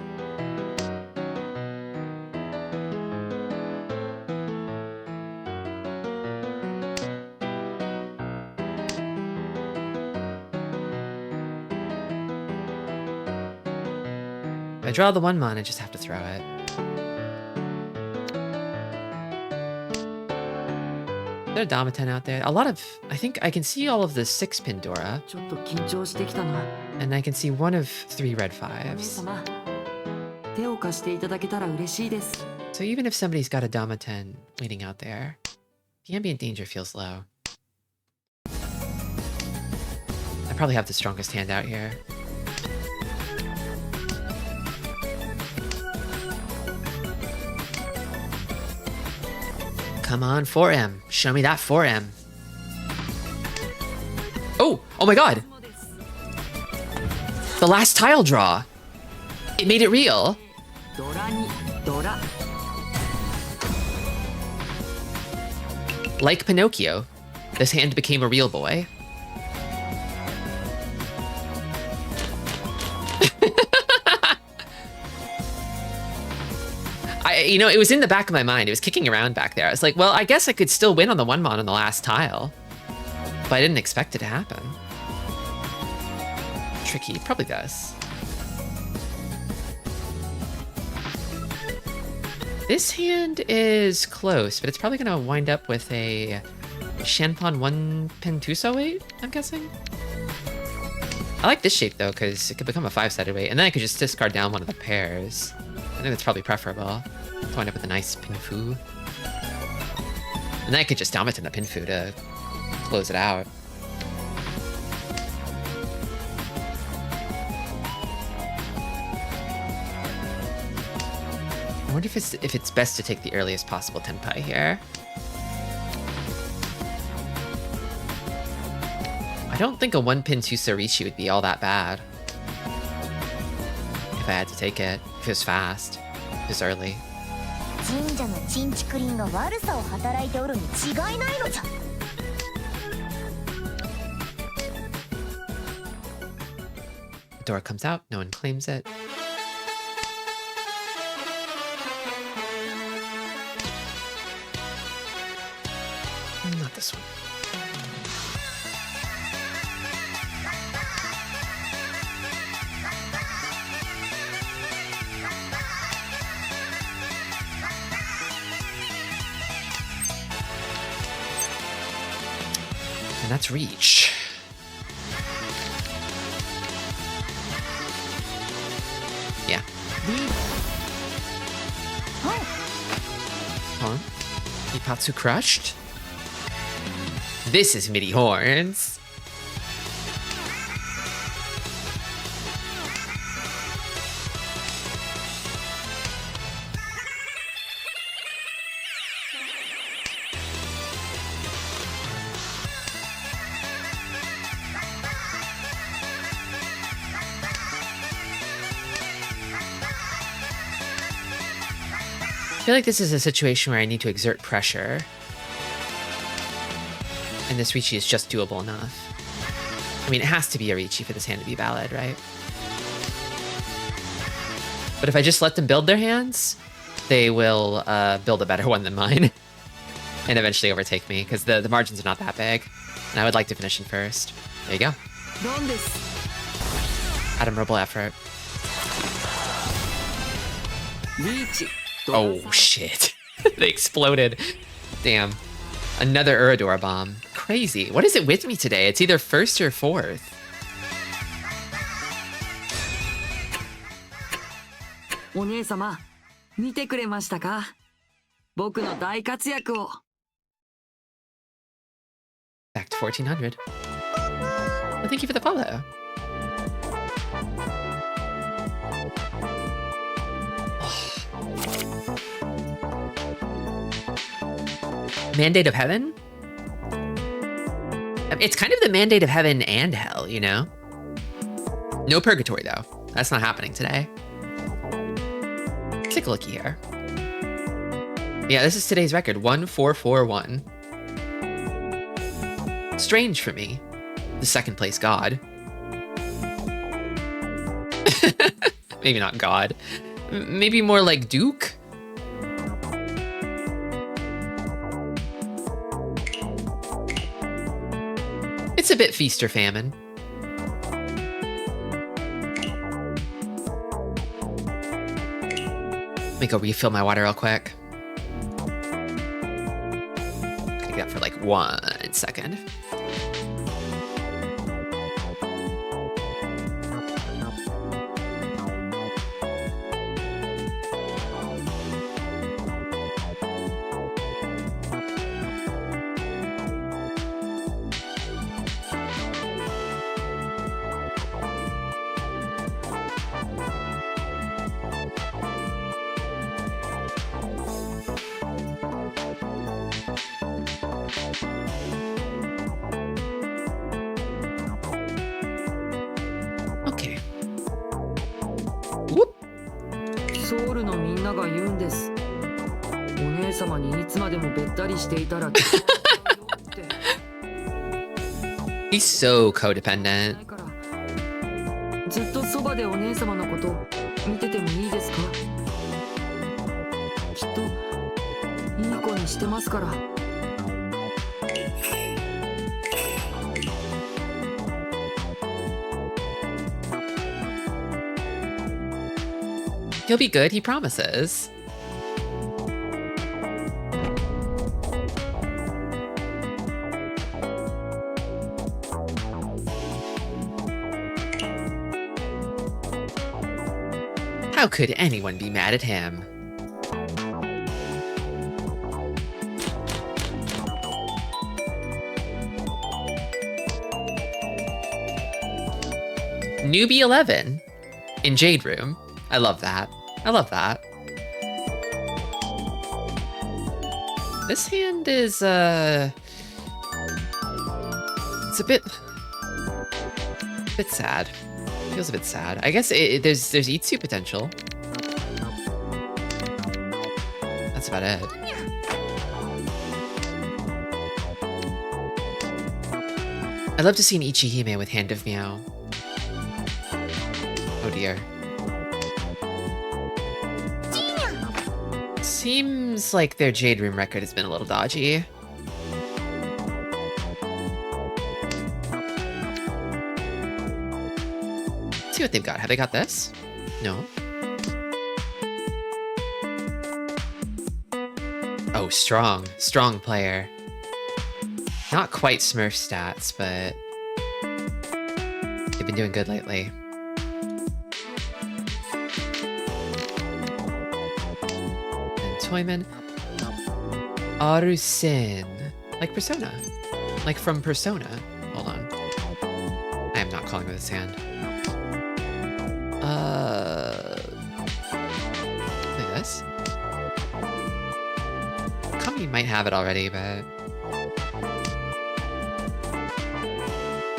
If I draw the 1-mon, I just have to throw it. Is there a Damaten out there? I think I can see all of the 6-pin Dora. ちょっと緊張してきたな。 And I can see one of 3 red お姉 5s. 様、手を貸していただけたら嬉しいです。 So even if somebody's got a Damaten waiting out there, the ambient danger feels low. I probably have the strongest hand out here. Come on, 4M. Show me that 4M. Oh my god. The last tile draw. It made it real. ドラにドラ。 Like Pinocchio, this hand became a real boy. It was in the back of my mind. It was kicking around back there. I was like, well, I guess I could still win on the 1-mon on the last tile. But I didn't expect it to happen. Tricky. Probably does. This hand is close, but it's probably going to wind up with a Shanpon 1-pin Tuso weight, I'm guessing. I like this shape, though, because it could become a 5-sided weight, and then I could just discard down one of the pairs. I think that's probably preferable. To wind up with a nice Pinfu. And then I could just Damaten the Pinfu to close it out. I wonder if it's best to take the earliest possible Tenpai here. I don't think a 1-pin Tusarichi would be all that bad. If I had to take it. If it was fast. If it was early. 神社のチンチクリンが悪さを働いておるに違いないのじゃ。 The door comes out, no one claims it. Not this one. And that's reach. Yeah. Huh? Ipatsu crushed? This is MIDI horns. I feel like this is a situation where I need to exert pressure. And this Riichi is just doable enough. I mean, it has to be a Riichi for this hand to be valid, right? But if I just let them build their hands, they will build a better one than mine. And eventually overtake me, because the margins are not that big. And I would like to finish in first. There you go. Admirable effort. Oh, shit. They exploded. Damn. Another Urador bomb. Crazy. What is it with me today? It's either first or fourth. お姉様、見てくれましたか？僕の大活躍を。Back to 1400. Well, thank you for the follow. Mandate of Heaven? It's kind of the mandate of heaven and hell, you know? No purgatory, though. That's not happening today. Take a looky here. Yeah, this is today's record, 1441. Strange for me, the second place god. Maybe not god. Maybe more like Duke? It's a bit feast or famine. Let me go refill my water real quick. Gonna get that for like 1 second. Okay. Whoop. ソウルのみんなが言うんです。お姉様にいつまでもべったりしていたら。He's so codependent. ずっとそばでお姉様のこと見ててもいいですか？きっといい子にしてますから。He'll be good, he promises. How could anyone be mad at him? Newbie 11 in Jade Room. I love that. I love that. This hand is, it's a bit sad. Feels a bit sad. I guess there's Itsu potential. That's about it. I'd love to see an Ichihime with Hand of Meow. Oh dear. Seems like their Jade Room record has been a little dodgy. Let's see what they've got. Have they got this? No. Oh, strong. Strong player. Not quite Smurf stats, but they've been doing good lately. Toyman. Arusin. Like Persona. Like from Persona. Hold on. I am not calling with this hand. Like this? Kami might have it already, but...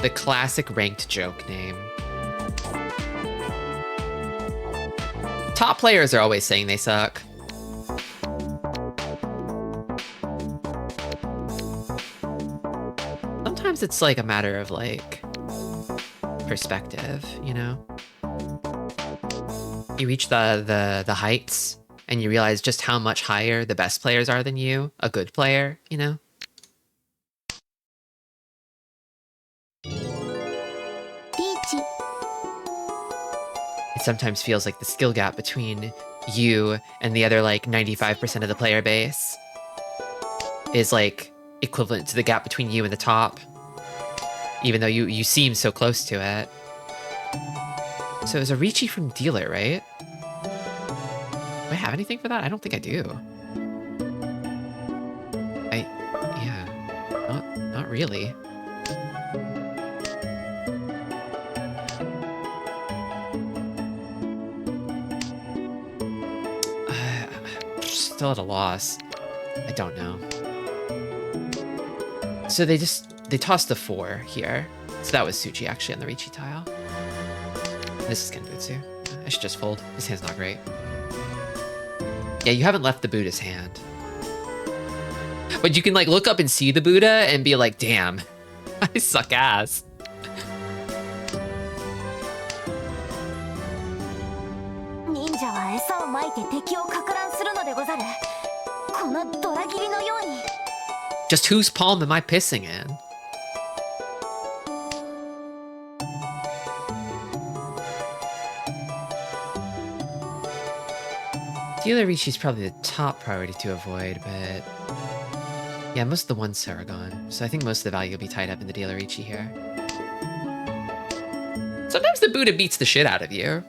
The classic ranked joke name. Top players are always saying they suck. Sometimes it's like a matter of like perspective, you know? You reach the heights and you realize just how much higher the best players are than you, a good player, you know? It sometimes feels like the skill gap between you and the other like 95% of the player base is like equivalent to the gap between you and the top. Even though you seem so close to it. So it was a Ricci from dealer, right? Do I have anything for that? I don't think I do. Yeah, not really. Still at a loss. I don't know. So they tossed the 4 here. So that was Tsuchi actually on the Ricci tile. This is Genbutsu. I should just fold. This hand's not great. Yeah, you haven't left the Buddha's hand. But you can like look up and see the Buddha and be like, damn, I suck ass. 忍者は餌をまいて敵を撹乱するのでござる。このドラ切りのように。Just whose palm am I pissing in? Dealer Ricci is probably the top priority to avoid, but yeah, most of the ones are gone, so I think most of the value will be tied up in the Dealer Ricci here. Sometimes the Buddha beats the shit out of you.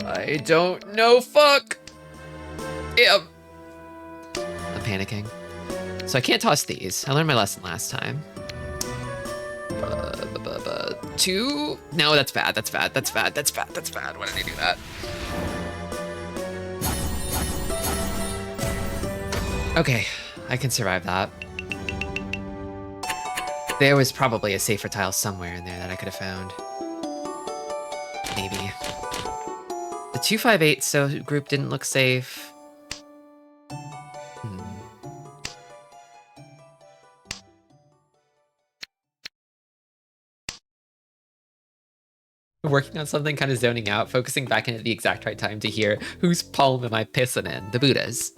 I don't know, fuck! Yeah. I'm panicking. So I can't toss these. I learned my lesson last time. 2? No, that's bad, that's bad, that's bad, that's bad, that's bad. Why did I do that? Okay, I can survive that. There was probably a safer tile somewhere in there that I could have found. Maybe. The 258 so group didn't look safe. Working on something, kind of zoning out, focusing back in at the exact right time to hear whose palm am I pissing in? The Buddha's.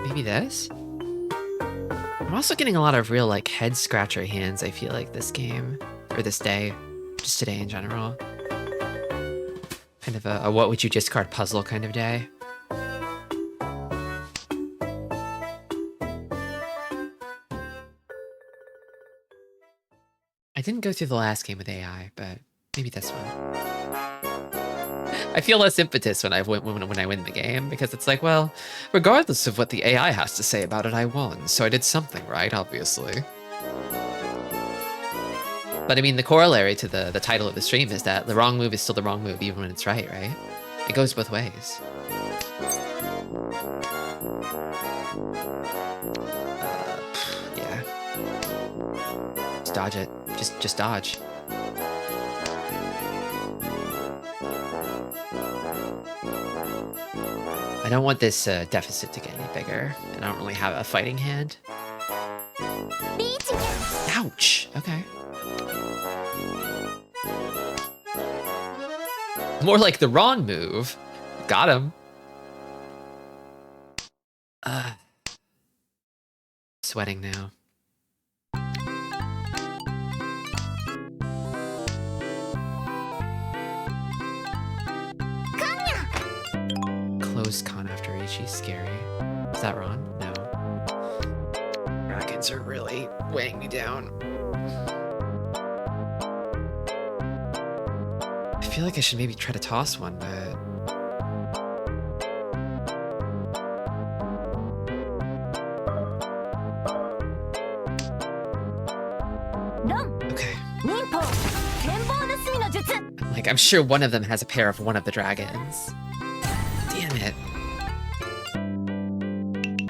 Maybe this? I'm also getting a lot of real like head scratcher hands, I feel like, this game. Or this day. Just today in general. Kind of a what would you discard puzzle kind of day. I didn't go through the last game with AI, but maybe this one. I feel less impetus when I win the game, because it's like, well, regardless of what the AI has to say about it, I won, so I did something right, obviously. But I mean, the corollary to the title of the stream is that the wrong move is still the wrong move, even when it's right, right? It goes both ways. Yeah. Just dodge it. Just dodge. I don't want this deficit to get any bigger, and I don't really have a fighting hand. Ouch! Okay. More like the wrong move. Got him. Sweating now. Closed con after Ichi's scary. Is that wrong? No. Dragons are really weighing me down. I feel like I should maybe try to toss one, but... Okay. Like, I'm sure one of them has a pair of one of the dragons. Damn it.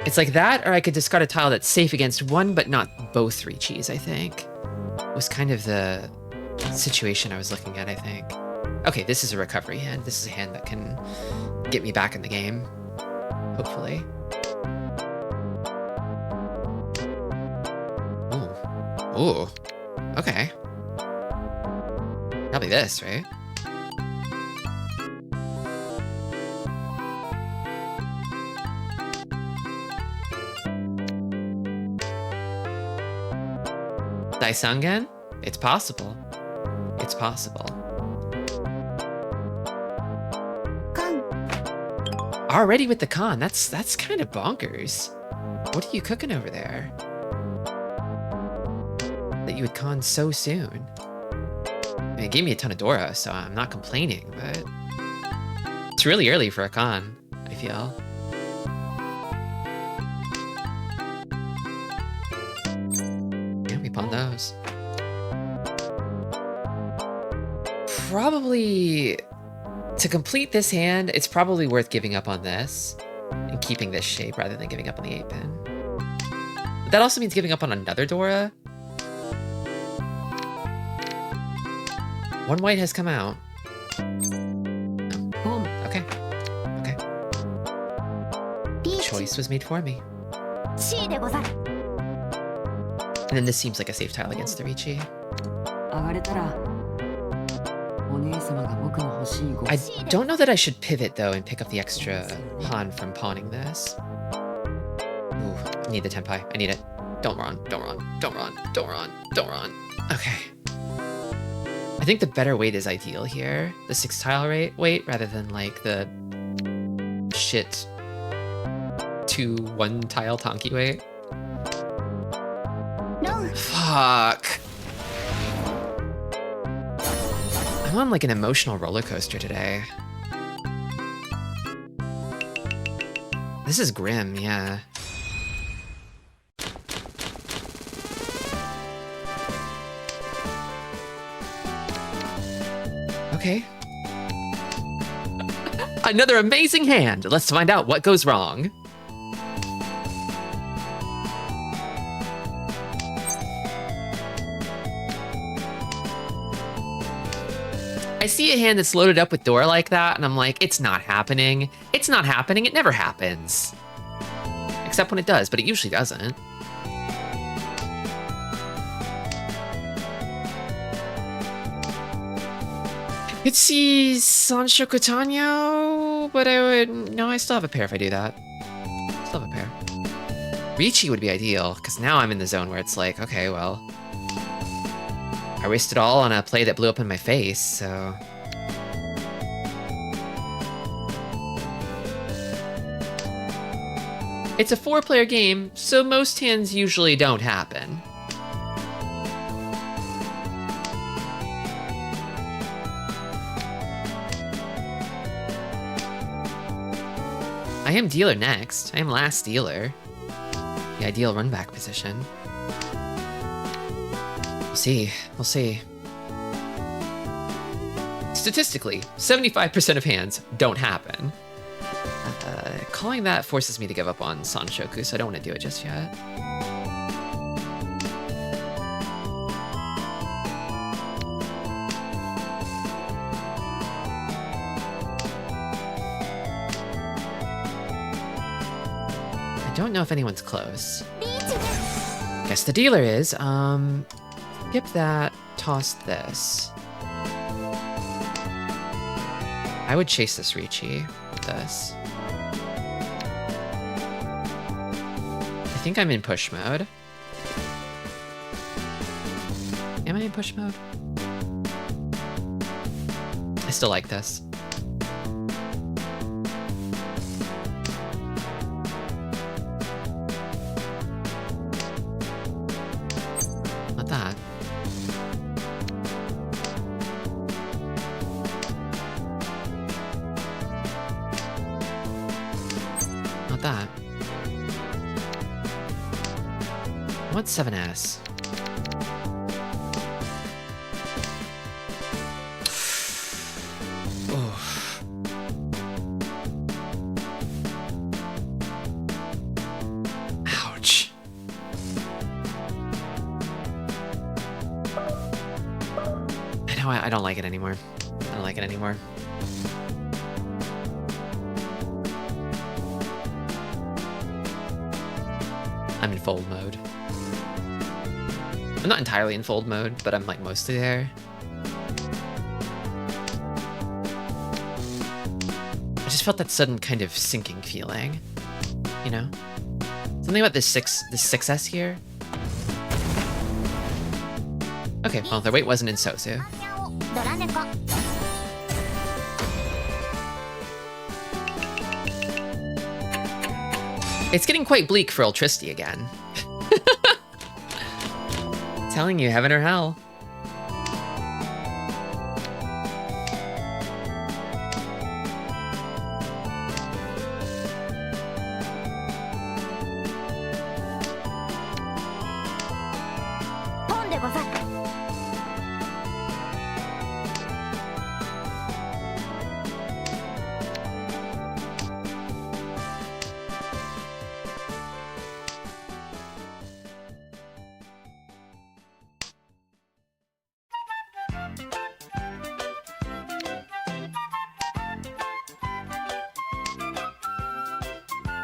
It's like that, or I could discard a tile that's safe against one, but not both Richis, I think. Was kind of the situation I was looking at, I think. Okay, this is a recovery hand. This is a hand that can get me back in the game. Hopefully. Ooh. Ooh. Okay. Probably this, right? Daisangan? It's possible. It's possible. Already with the con. That's kind of bonkers. What are you cooking over there? That you would con so soon. I mean, it gave me a ton of Dora, so I'm not complaining, but it's really early for a con, I feel. Yeah, we pawned those. Probably, to complete this hand, it's probably worth giving up on this and keeping this shape rather than giving up on the 8-pin. But that also means giving up on another Dora. One white has come out. No. Okay. Okay. Choice was made for me. And then this seems like a safe tile against the Ricci. I don't know that I should pivot though and pick up the extra pawn from pawning this. Ooh, I need the tenpai. I need it. Don't run, don't run, don't run, don't run, don't run. Okay. I think the better weight is ideal here. The 6 tile weight rather than like the shit 2-1 tile Tonki weight. No. Fuck. I'm on like an emotional roller coaster today. This is grim, yeah. Okay. Another amazing hand. Let's find out what goes wrong. I see a hand that's loaded up with Dora like that, and I'm like, it's not happening. It's not happening. It never happens. Except when it does, but it usually doesn't. Could see Sanshoku Tanyo, but I would... No, I still have a pair if I do that. Still have a pair. Ricci would be ideal, because now I'm in the zone where it's like, okay, well... I risked it all on a play that blew up in my face, so... It's a 4-player game, so most hands usually don't happen. I am dealer next. I am last dealer. The ideal run-back position. We'll see. We'll see. Statistically, 75% of hands don't happen. Calling that forces me to give up on Sanshoku, so I don't want to do it just yet. I don't know if anyone's close. Guess the dealer is. Skip that, toss this. I would chase this Ricci with this. I think I'm in push mode. Am I in push mode? I still like this. Not that. Not that. What's 7S? Oof. Ouch. No, I don't like it anymore. I don't like it anymore. I'm in fold mode. I'm not entirely in fold mode, but I'm like mostly there. I just felt that sudden kind of sinking feeling, you know? Something about this 6S here. Okay, well, their weight wasn't in Sosu. It's getting quite bleak for old Tristi again. Telling you, heaven or hell.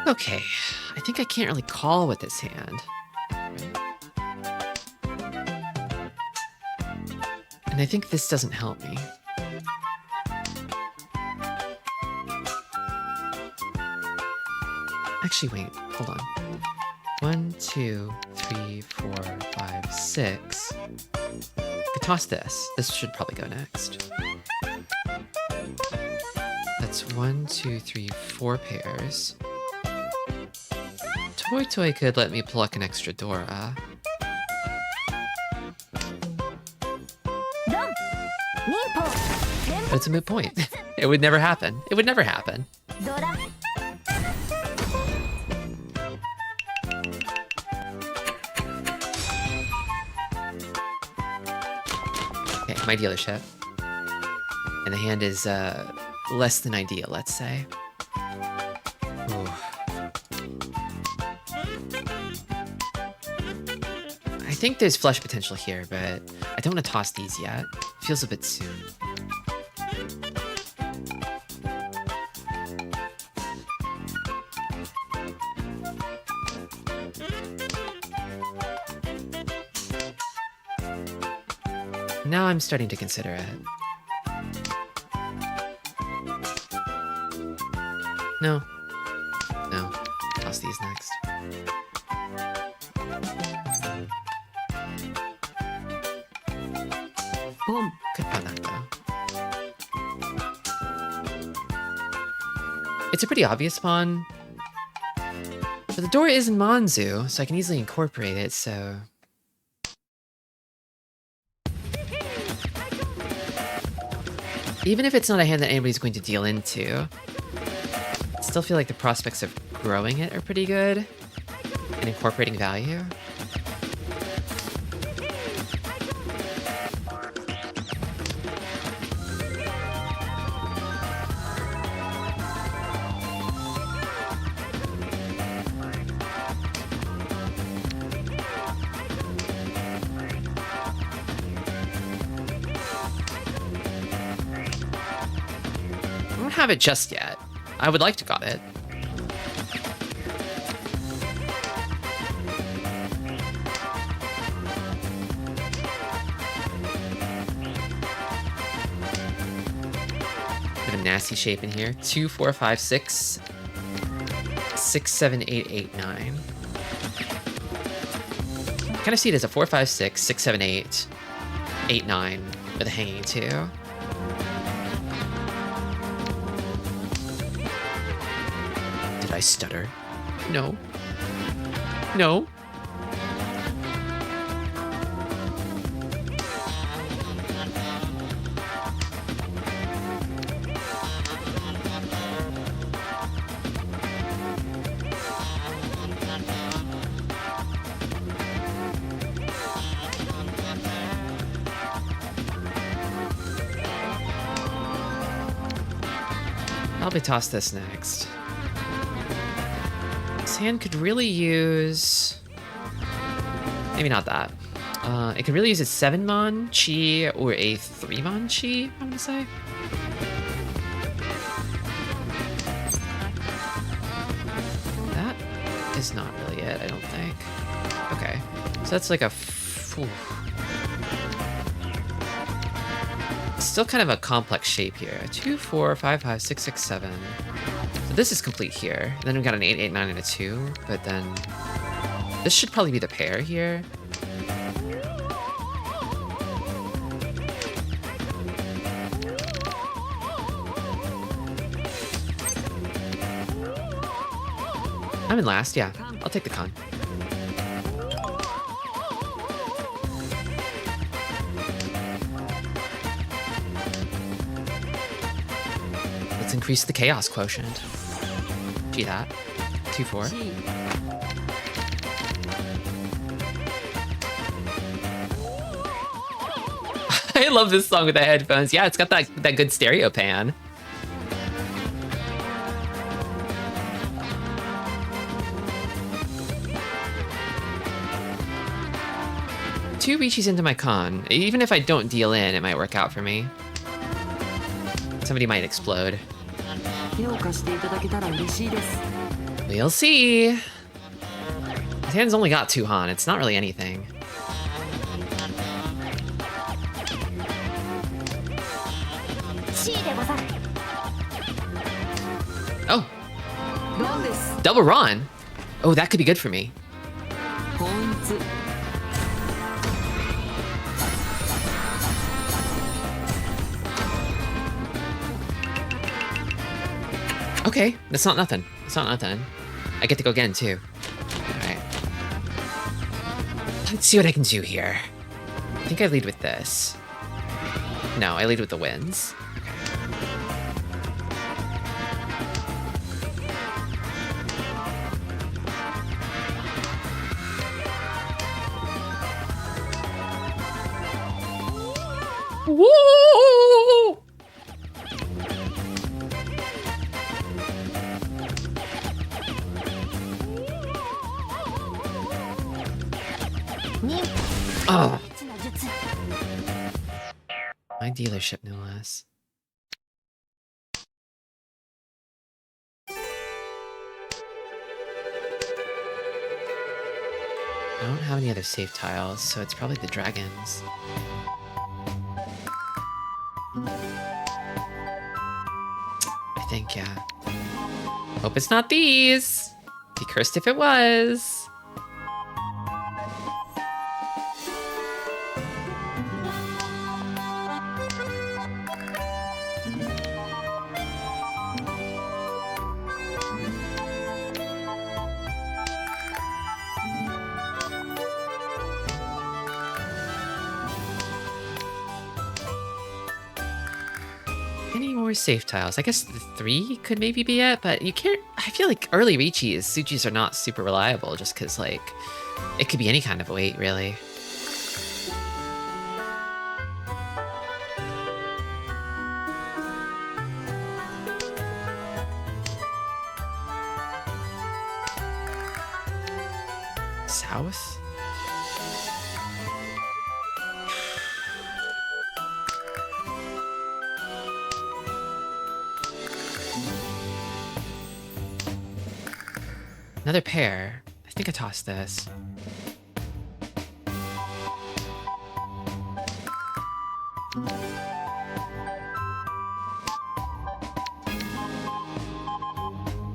Okay, I think I can't really call with this hand. And I think this doesn't help me. Actually, wait, hold on. 1, 2, 3, 4, 5, 6. I toss this. This should probably go next. That's 1, 2, 3, 4 pairs. Toy could let me pluck an extra Dora. But it's a moot point. It would never happen. It would never happen. Okay, my dealership. And the hand is less than ideal, let's say. Ooh. I think there's flush potential here, but I don't want to toss these yet. Feels a bit soon. Now I'm starting to consider it. No. No. Toss these next. Boom. Could put that though. It's a pretty obvious pawn. But the door is in Manzu, so I can easily incorporate it, so... Even if it's not a hand that anybody's going to deal into, I still feel like the prospects of growing it are pretty good and incorporating value. I don't have it just yet. I would like to got it. Bit of nasty shape in here. 2, 4, 5, 6. 6, 7, 8, 8, 9. Kind of see it as a 4, 5, 6, 6, 7, 8, 8, 9 with a hanging 2. Did I stutter? No. No. I'll probably toss this next. This hand could really use... Maybe not that. It could really use a 7-mon chi or a 3-mon chi, I'm gonna say. That is not really it, I don't think. Okay, so that's like a... Still kind of a complex shape here. 2, 4, 5, 5, 6, 6, 7. So this is complete here. Then we've got an 8, 8, 9, and a 2. But then this should probably be the pair here. I'm in last, yeah. I'll take the con. Let's increase the chaos quotient. Gee that. 2, 4. I love this song with the headphones. Yeah, it's got that good stereo pan. Two Riichis into my con. Even if I don't deal in, it might work out for me. Somebody might explode. We'll see. His hand's only got 2 Han. It's not really anything. Oh. Double Ron. Oh, that could be good for me. Okay, that's not nothing. It's not nothing. I get to go again, too. Alright. Let's see what I can do here. I think I lead with this. No, I lead with the winds. Okay. Woo! Oh. My dealership, no less. I don't have any other safe tiles, so it's probably the dragons. I think, yeah. Hope it's not these. Be cursed if it was. Safe tiles. I guess the 3 could maybe be it, but you can't... I feel like early Riichis, Tsuchis are not super reliable just because, like, it could be any kind of weight, really. South? Another pair. I think I tossed this.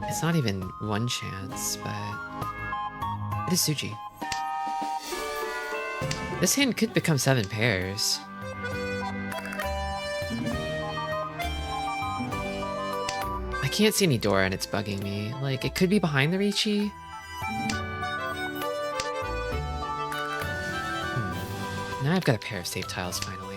It's not even one chance, but it is Tsuchi. This hand could become 7 pairs. I can't see any door and it's bugging me. Like, it could be behind the Riichi. Now I've got a pair of safe tiles finally.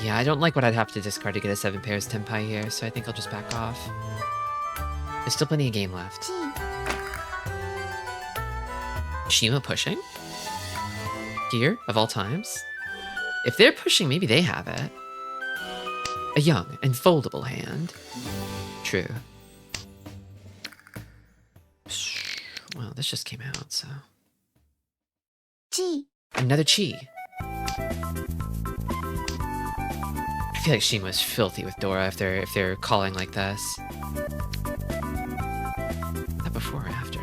Yeah, I don't like what I'd have to discard to get a 7 pairs Tenpai here, so I think I'll just back off. There's still plenty of game left. Shima pushing? gear of all times. If they're pushing, maybe they have it. A young and foldable hand. True. Well, this just came out, so... G. Another chi. I feel like Sheen was filthy with Dora if they're calling like this. That before or after?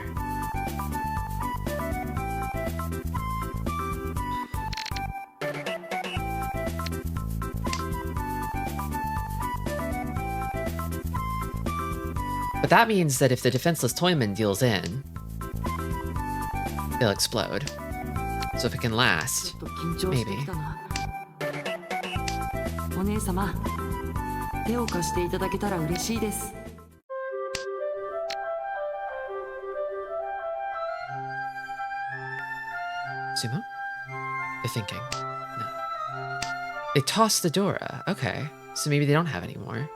But that means that if the defenseless Toyman deals in, they'll explode. So if it can last, ちょっと緊張してきたな。お姉様、手を貸していただけたら嬉しいです。 Sumo? They're thinking. No. They tossed the Dora. Okay. So maybe they don't have any more.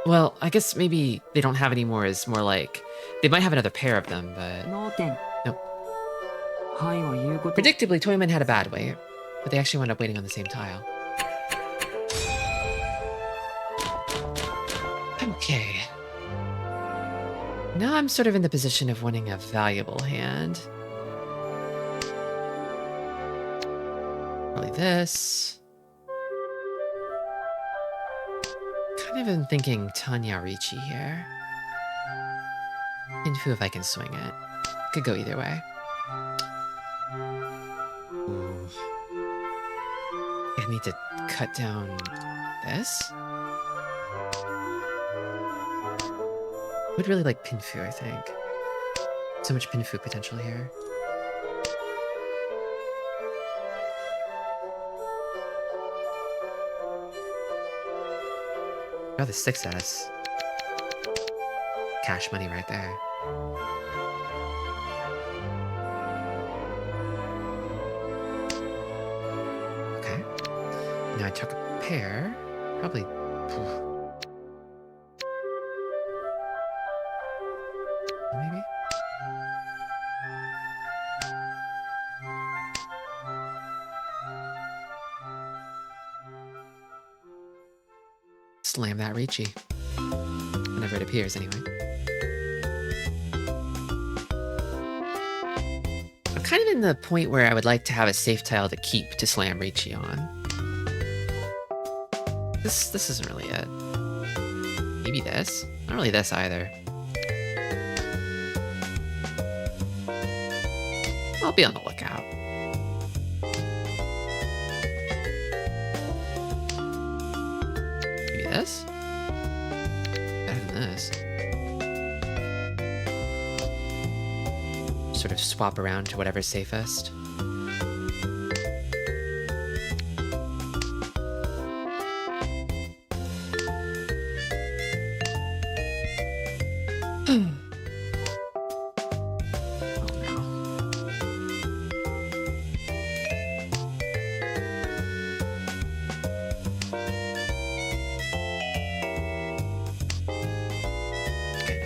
Well, I guess maybe they don't have any more is more like... They might have another pair of them, but... 脳天。 Nope. はいは言うこと。 Predictably, Toyman had a bad wait, but they actually wound up waiting on the same tile. Okay. Now I'm sort of in the position of wanting a valuable hand. Probably this. Kind of been thinking Tanya Ricci here. Infu if I can swing it. Could go either way. Ooh. I need to cut down this. Would really like Pinfu, I think. So much Pinfu potential here. Oh, the 6S. Cash money right there. Okay. Now I took a pair. Probably... Maybe? Slam that Ricci. Whenever it appears, anyway. I'm kind of in the point where I would like to have a safe tile to keep to slam Ricci on. This isn't really it. Maybe this? Not really this either. I'll be on the lookout. Maybe this? Better than this. Sort of swap around to whatever's safest.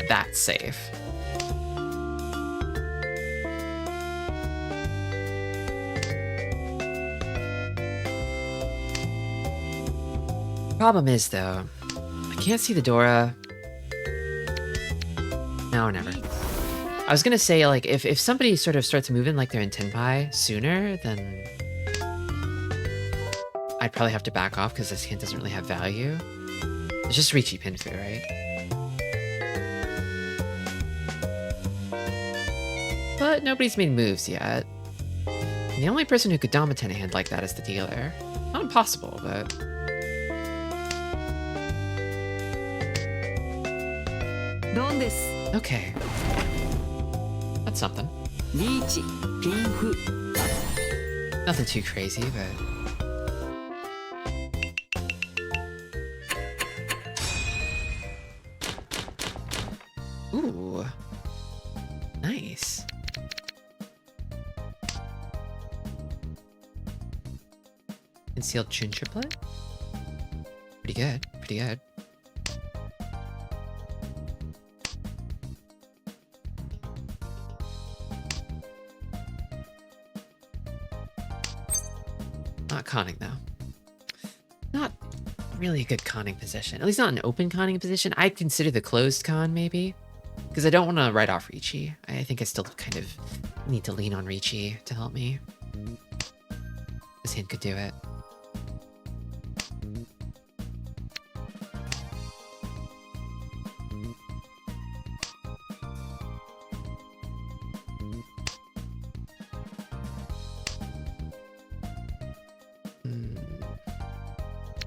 That's safe. Problem is, though, I can't see the Dora. Now or never. I was gonna say, like, if somebody sort of starts moving like they're in Tenpai sooner, then I'd probably have to back off because this hand doesn't really have value. It's just Ricci Pinfu, right? But nobody's made moves yet. And the only person who could dominate a hand like that is the dealer. Not impossible, but... Okay. That's something. Nothing too crazy, but... Ooh. Nice. Concealed Chun triplet? Pretty good, pretty good. Not conning, though. Not really a good conning position. At least not an open conning position. I'd consider the closed con, maybe. Because I don't want to write off Ricci. I think I still kind of need to lean on Ricci to help me. This hand could do it.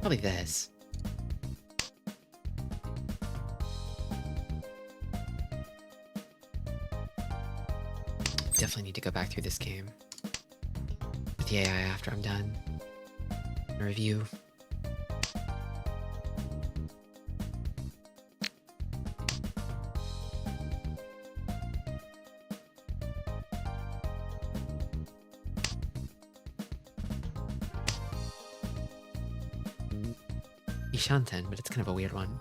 Probably this. Definitely need to go back through this game with the AI after I'm done. Review. Ishanten, but it's kind of a weird one.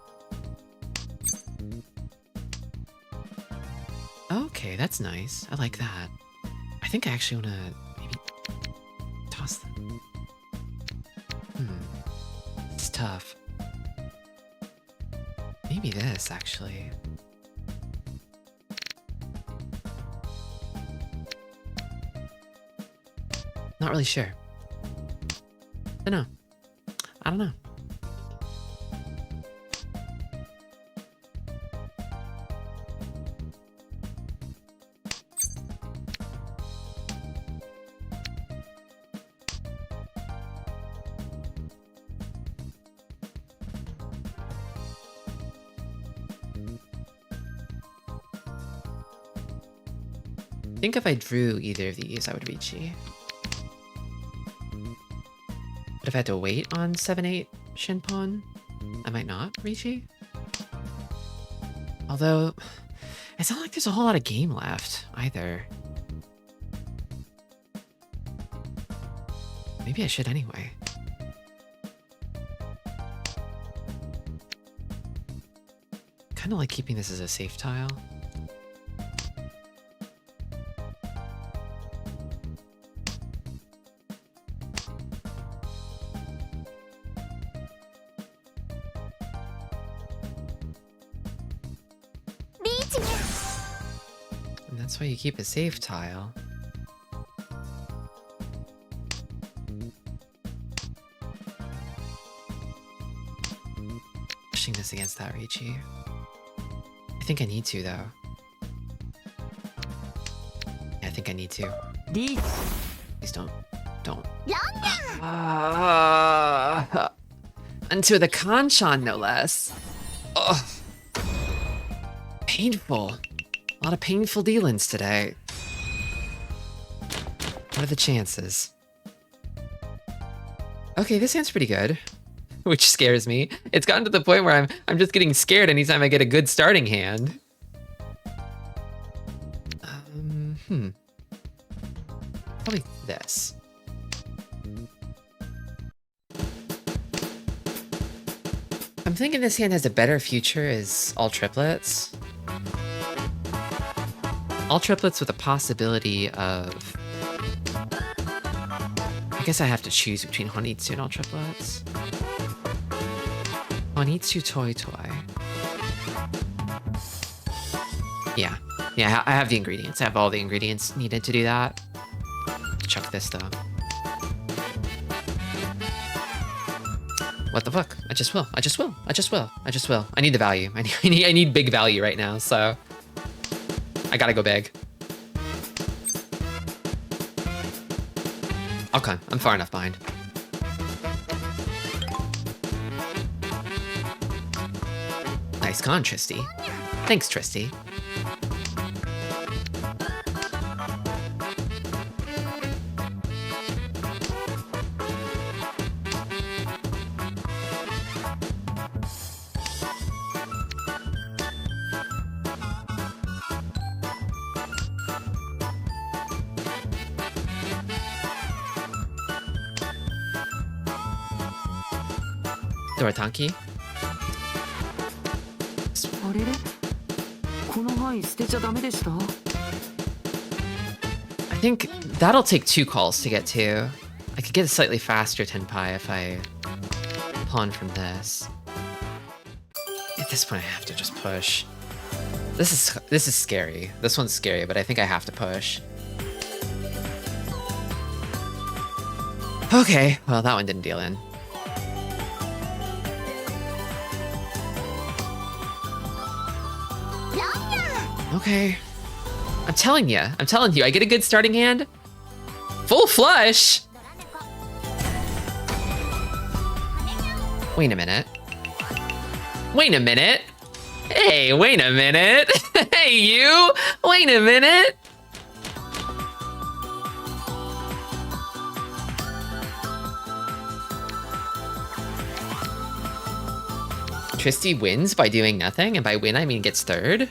Okay, that's nice. I like that. I think I actually want to maybe toss them. It's tough. Maybe this, actually. Not really sure. I don't know. I don't know. I think if I drew either of these, I would Ricci. But if I had to wait on 7-8 Shin Pawn, I might not Ricci. Although, it's not like there's a whole lot of game left, either. Maybe I should anyway. Kind of like keeping this as a safe tile. And that's why you keep a safe tile. Pushing this against that Ricci. I think I need to, though. Yeah, I think I need to. Please don't. Don't. Into the Kanchan, no less. Ugh. Painful. A lot of painful dealings today. What are the chances? Okay, this hand's pretty good. Which scares me. It's gotten to the point where I'm just getting scared anytime I get a good starting hand. Probably this. I'm thinking this hand has a better future as all triplets. All triplets with a possibility of... I guess I have to choose between Honitsu and all triplets. Honitsu Toy Toy. Yeah. Yeah, I have the ingredients. I have all the ingredients needed to do that. Chuck this, though. What the fuck? I just will. I just will. I just will. I just will. I need the value. I need big value right now, so... I gotta go big. Okay, I'm far enough behind. Nice con, Tristi. Thanks, Tristi. Dorotanki? あれれこの範囲捨てちゃダメでした I think that'll take 2 calls to get to. I could get a slightly faster tenpai if I pawn from this. At this point, I have to just push. This is scary. This one's scary, but I think I have to push. Okay, well, that one didn't deal in. Okay. I'm telling you, I get a good starting hand. Full flush! Wait a minute. Wait a minute. Hey, wait a minute. Hey, you! Wait a minute. Tristi wins by doing nothing, and by win I mean gets third.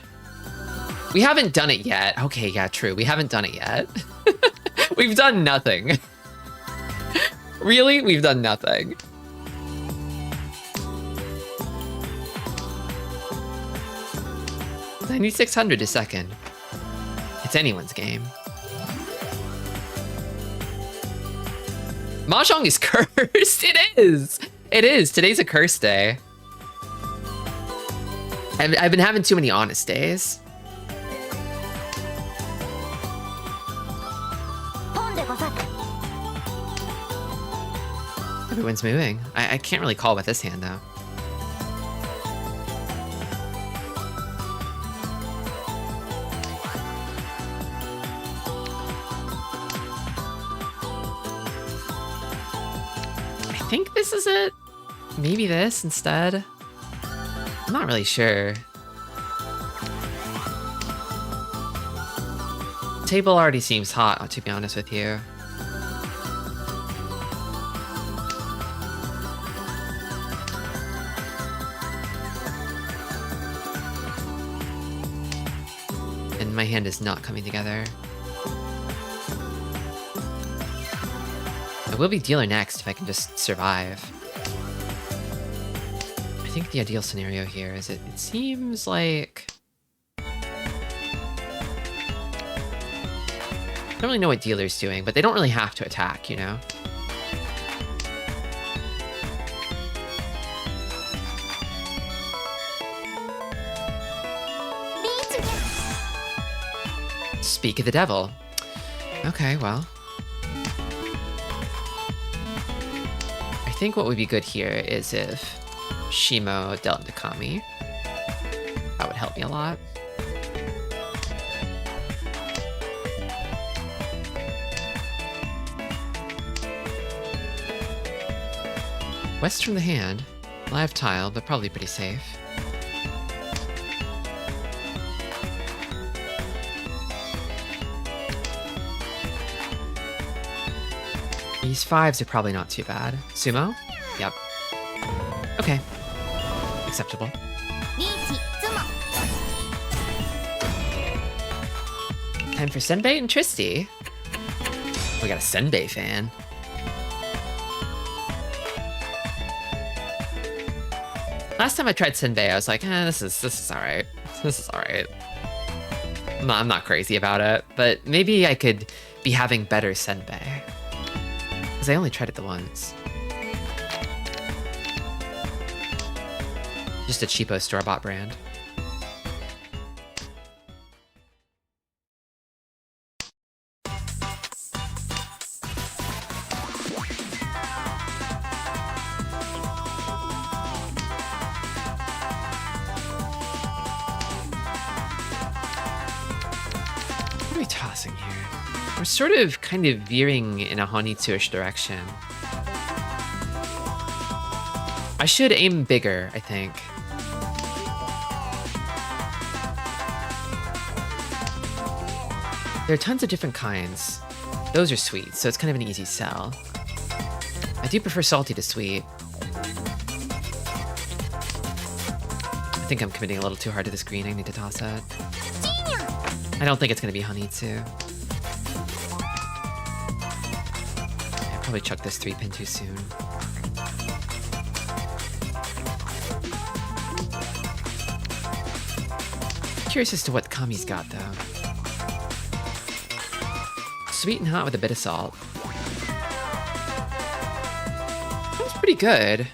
We haven't done it yet. Okay, yeah, true. We haven't done it yet. We've done nothing. Really? We've done nothing. $9,600 a second. It's anyone's game. Mahjong is cursed. It is. It is. Today's a cursed day. I've been having too many honest days. Everyone's moving. I can't really call with this hand, though. I think this is it. Maybe this instead. I'm not really sure. Table already seems hot, to be honest with you. And my hand is not coming together. I will be dealer next if I can just survive. I think the ideal scenario here is it seems like... I don't really know what dealer's doing, but they don't really have to attack, you know? Speak of the devil. Okay, well. I think what would be good here is if Shimo dealt into Kami. That would help me a lot. West from the hand. Live tile, but probably pretty safe. These fives are probably not too bad. Sumo? Yep. Okay. Acceptable. Time for Senbei and Tristi. We got a Senbei fan. Last time I tried Senbei, I was like, this is alright. This is alright. I'm not crazy about it, but maybe I could be having better Senbei. Because I only tried it the once. Just a cheapo store-bought brand. What are we tossing here? We're sort of kind of veering in a Honitsu-ish direction. I should aim bigger, I think. There are tons of different kinds. Those are sweet, so it's kind of an easy sell. I do prefer salty to sweet. I think I'm committing a little too hard to this green. I need to toss that. I don't think it's going to be Honitsu. I probably chucked this 3-pin too soon. Curious as to what Kami's got, though. Sweet and hot with a bit of salt. pretty good.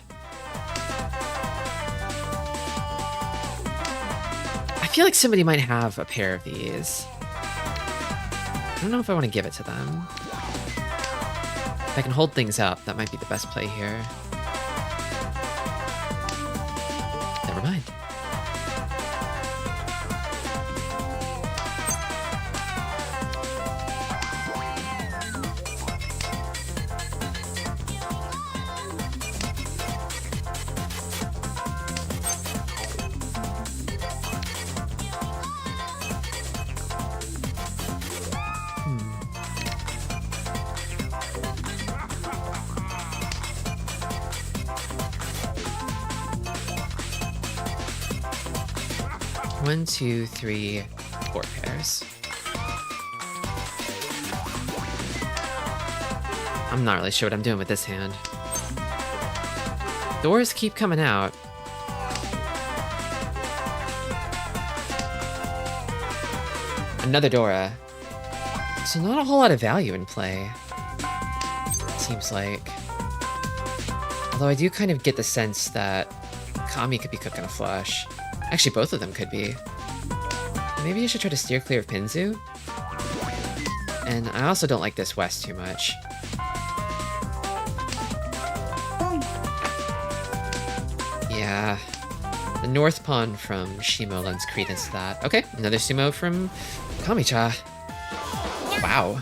I feel like somebody might have a pair of these. I don't know if I want to give it to them. If I can hold things up, that might be the best play here. Never mind. One, two, three, 4 pairs. I'm not really sure what I'm doing with this hand. Doors keep coming out. Another Dora. So not a whole lot of value in play, seems like. Although I do kind of get the sense that Kami could be cooking a flush. Actually, both of them could be. Maybe I should try to steer clear of Pinzu. And I also don't like this west too much. Yeah. The north pawn from Shimo lends credence to that. Okay, another sumo from Kami-cha. Wow.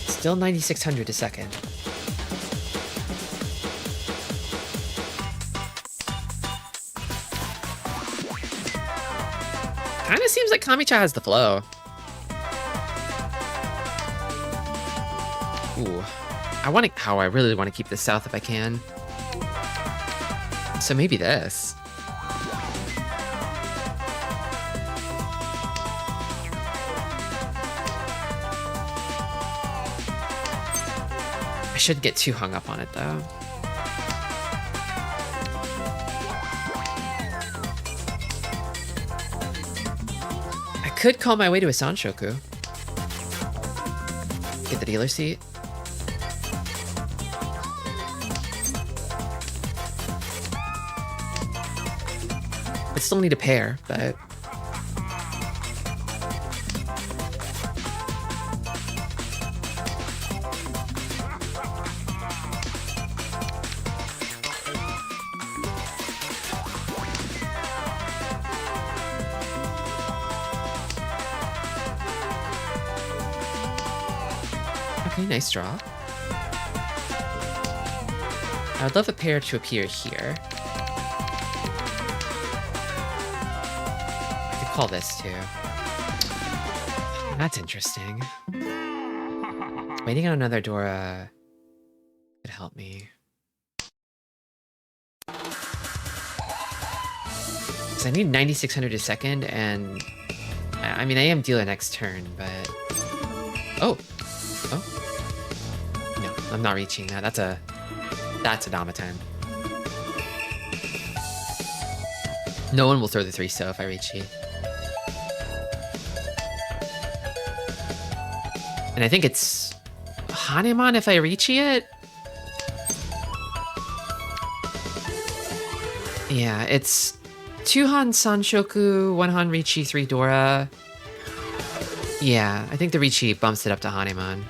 Still 9,600 a second. Kinda seems like Kami-cha has the flow. Ooh. I really want to keep this south if I can. So maybe this. I shouldn't get too hung up on it though. I could call my way to a Sanshoku. Get the dealer seat. I still need a pair, but... Okay, nice draw. I would love a pair to appear here. I could call this too. That's interesting. Waiting on another Dora could help me. Because I need 9,600 a second, and I mean, I am dealer next turn, but... Oh! Oh? No, I'm not reaching that. That's a Dama-10. No one will throw the 3-so if I reach it. And I think it's Hanemon if I reach it? Yeah, it's 2 Han Sanshoku, 1 Han Richi, 3 Dora. Yeah, I think the Richi bumps it up to Hanemon.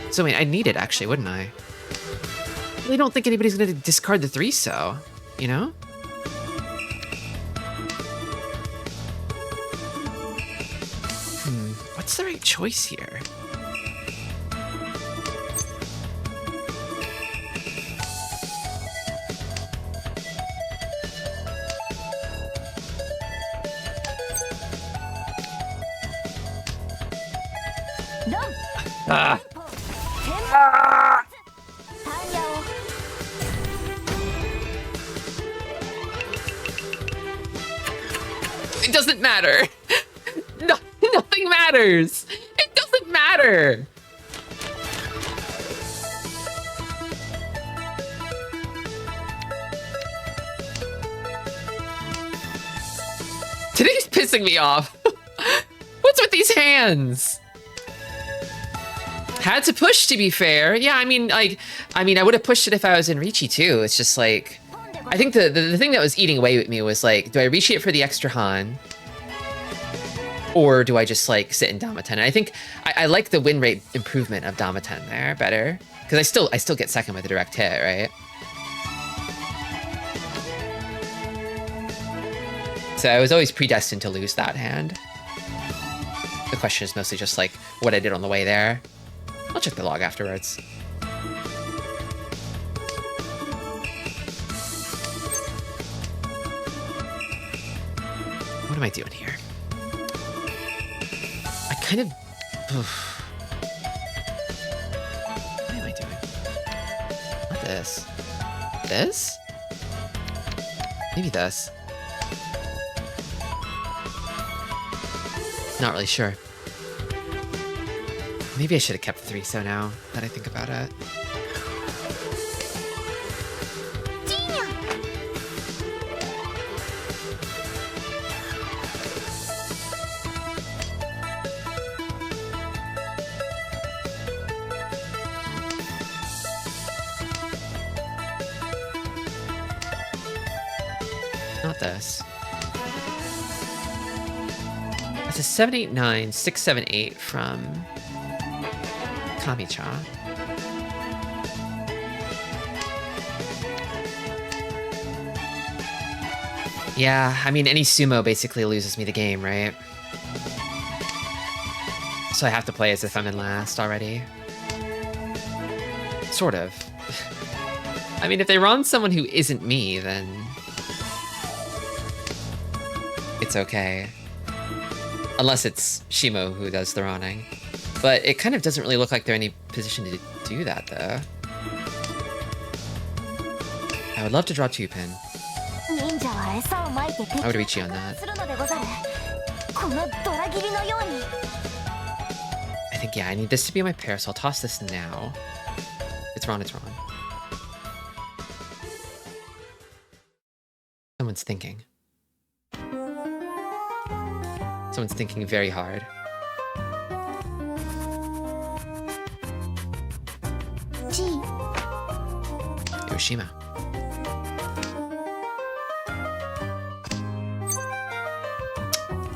So wait, I'd need it actually, wouldn't I? I really don't think anybody's gonna discard the 3-so, you know? What's the right choice here? Ah. Ah. It doesn't matter. No, nothing matters. It doesn't matter. Today's pissing me off. What's with these hands? hands. Had to push, to be fair. Yeah, I mean, I would have pushed it if I was in Ricci too. It's just like, I think the thing that was eating away with me was like, do I Ricci it for the extra Han? Or do I just like sit in Dama 10? And I think I like the win rate improvement of Dama 10 there better. Because I still get second with a direct hit, right? So I was always predestined to lose that hand. The question is mostly just like what I did on the way there. I'll check the log afterwards. What am I doing here? I kind of... What am I doing? Not this. This? Maybe this. Not really sure. Maybe I should have kept the 3-so now that I think about it. Not this. It's a 789, 678 from Kami-cha. Yeah, I mean, any sumo basically loses me the game, right? So I have to play as if I'm in last already. Sort of. I mean, if they run someone who isn't me, then it's okay. Unless it's Shimo who does the running. But it kind of doesn't really look like they're in any position to do that, though. I would love to draw 2-pin. I would reach you on that. I think, yeah, I need this to be my pair, so I'll toss this now. It's wrong, it's wrong. Someone's thinking. Someone's thinking very hard. Hiroshima.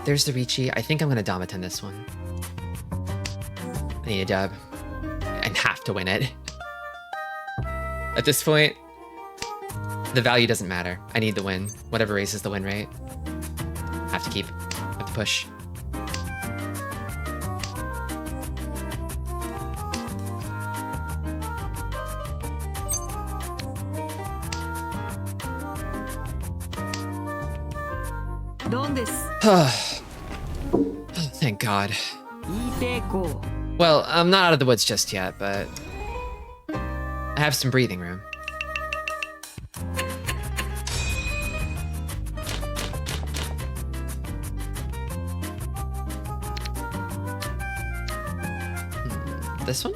There's the Ricci. I think I'm gonna Dama 10 this one. I need a dub. I have to win it. At this point, the value doesn't matter. I need the win. Whatever raises the win rate. Have to keep. Have to push. Oh, thank God. Well, I'm not out of the woods just yet, but I have some breathing room. This one?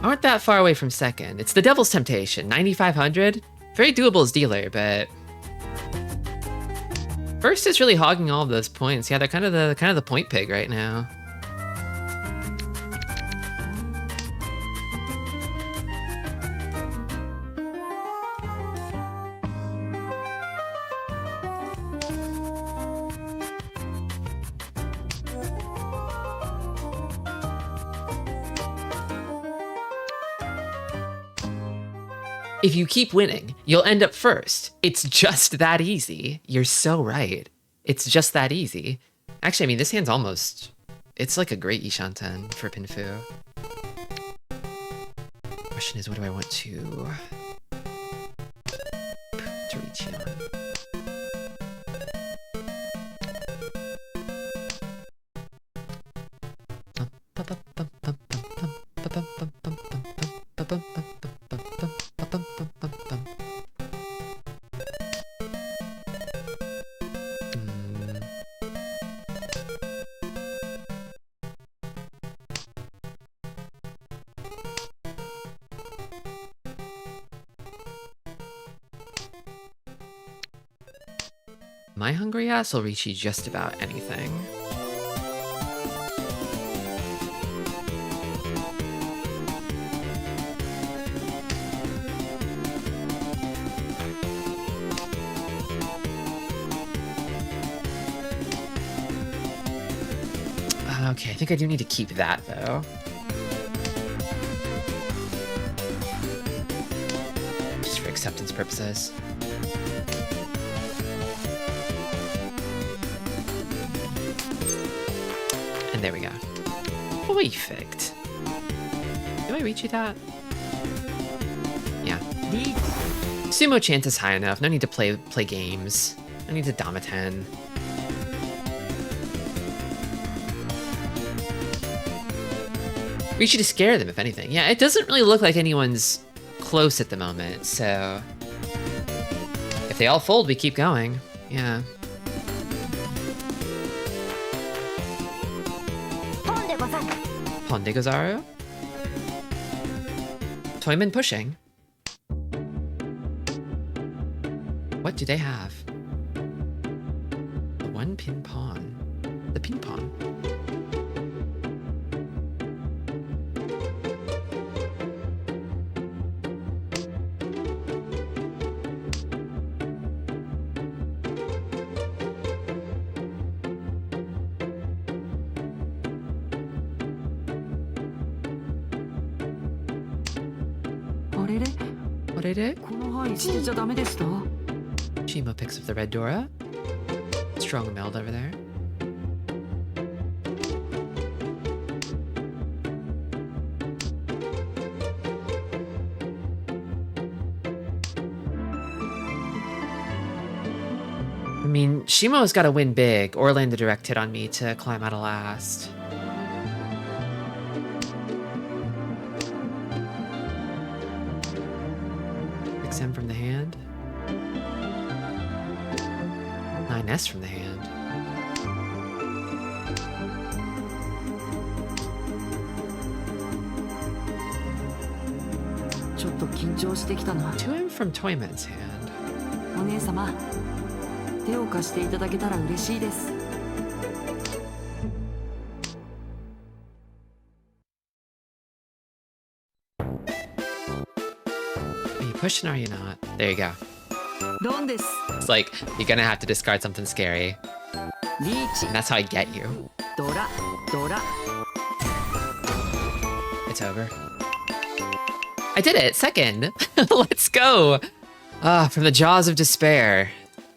Aren't that far away from second. It's the Devil's Temptation, 9,500. Very doable as dealer, but first is really hogging all of those points. Yeah, they're kind of the point pig right now. If you keep winning, you'll end up first. It's just that easy. You're so right. It's just that easy. Actually, I mean, this hand's almost... It's like a great Ishanten for Pinfu. Question is, what do I want to reach on? My hungry ass will reach you just about anything. Okay, I think I do need to keep that, though. Just for acceptance purposes. And there we go. Perfect. Do I reach you that? Yeah. Sumo chance is high enough. No need to play games. No need to Damaten. Reach you to scare them, if anything. Yeah, it doesn't really look like anyone's close at the moment, so... If they all fold, we keep going. Yeah. Ponde Gozaru? Toyman pushing. What do they have? The one pin pawn. The pin pawn. Shimo picks up the red Dora. Strong meld over there. I mean, Shimo's got to win big or land a direct hit on me to climb out of last. M from the hand. 9S from the hand. Two M from Toyman's hand. Are you pushing or are you not? There you go. It's like, you're gonna have to discard something scary. And that's how I get you. It's over. I did it! Second! Let's go! Ah, from the jaws of despair.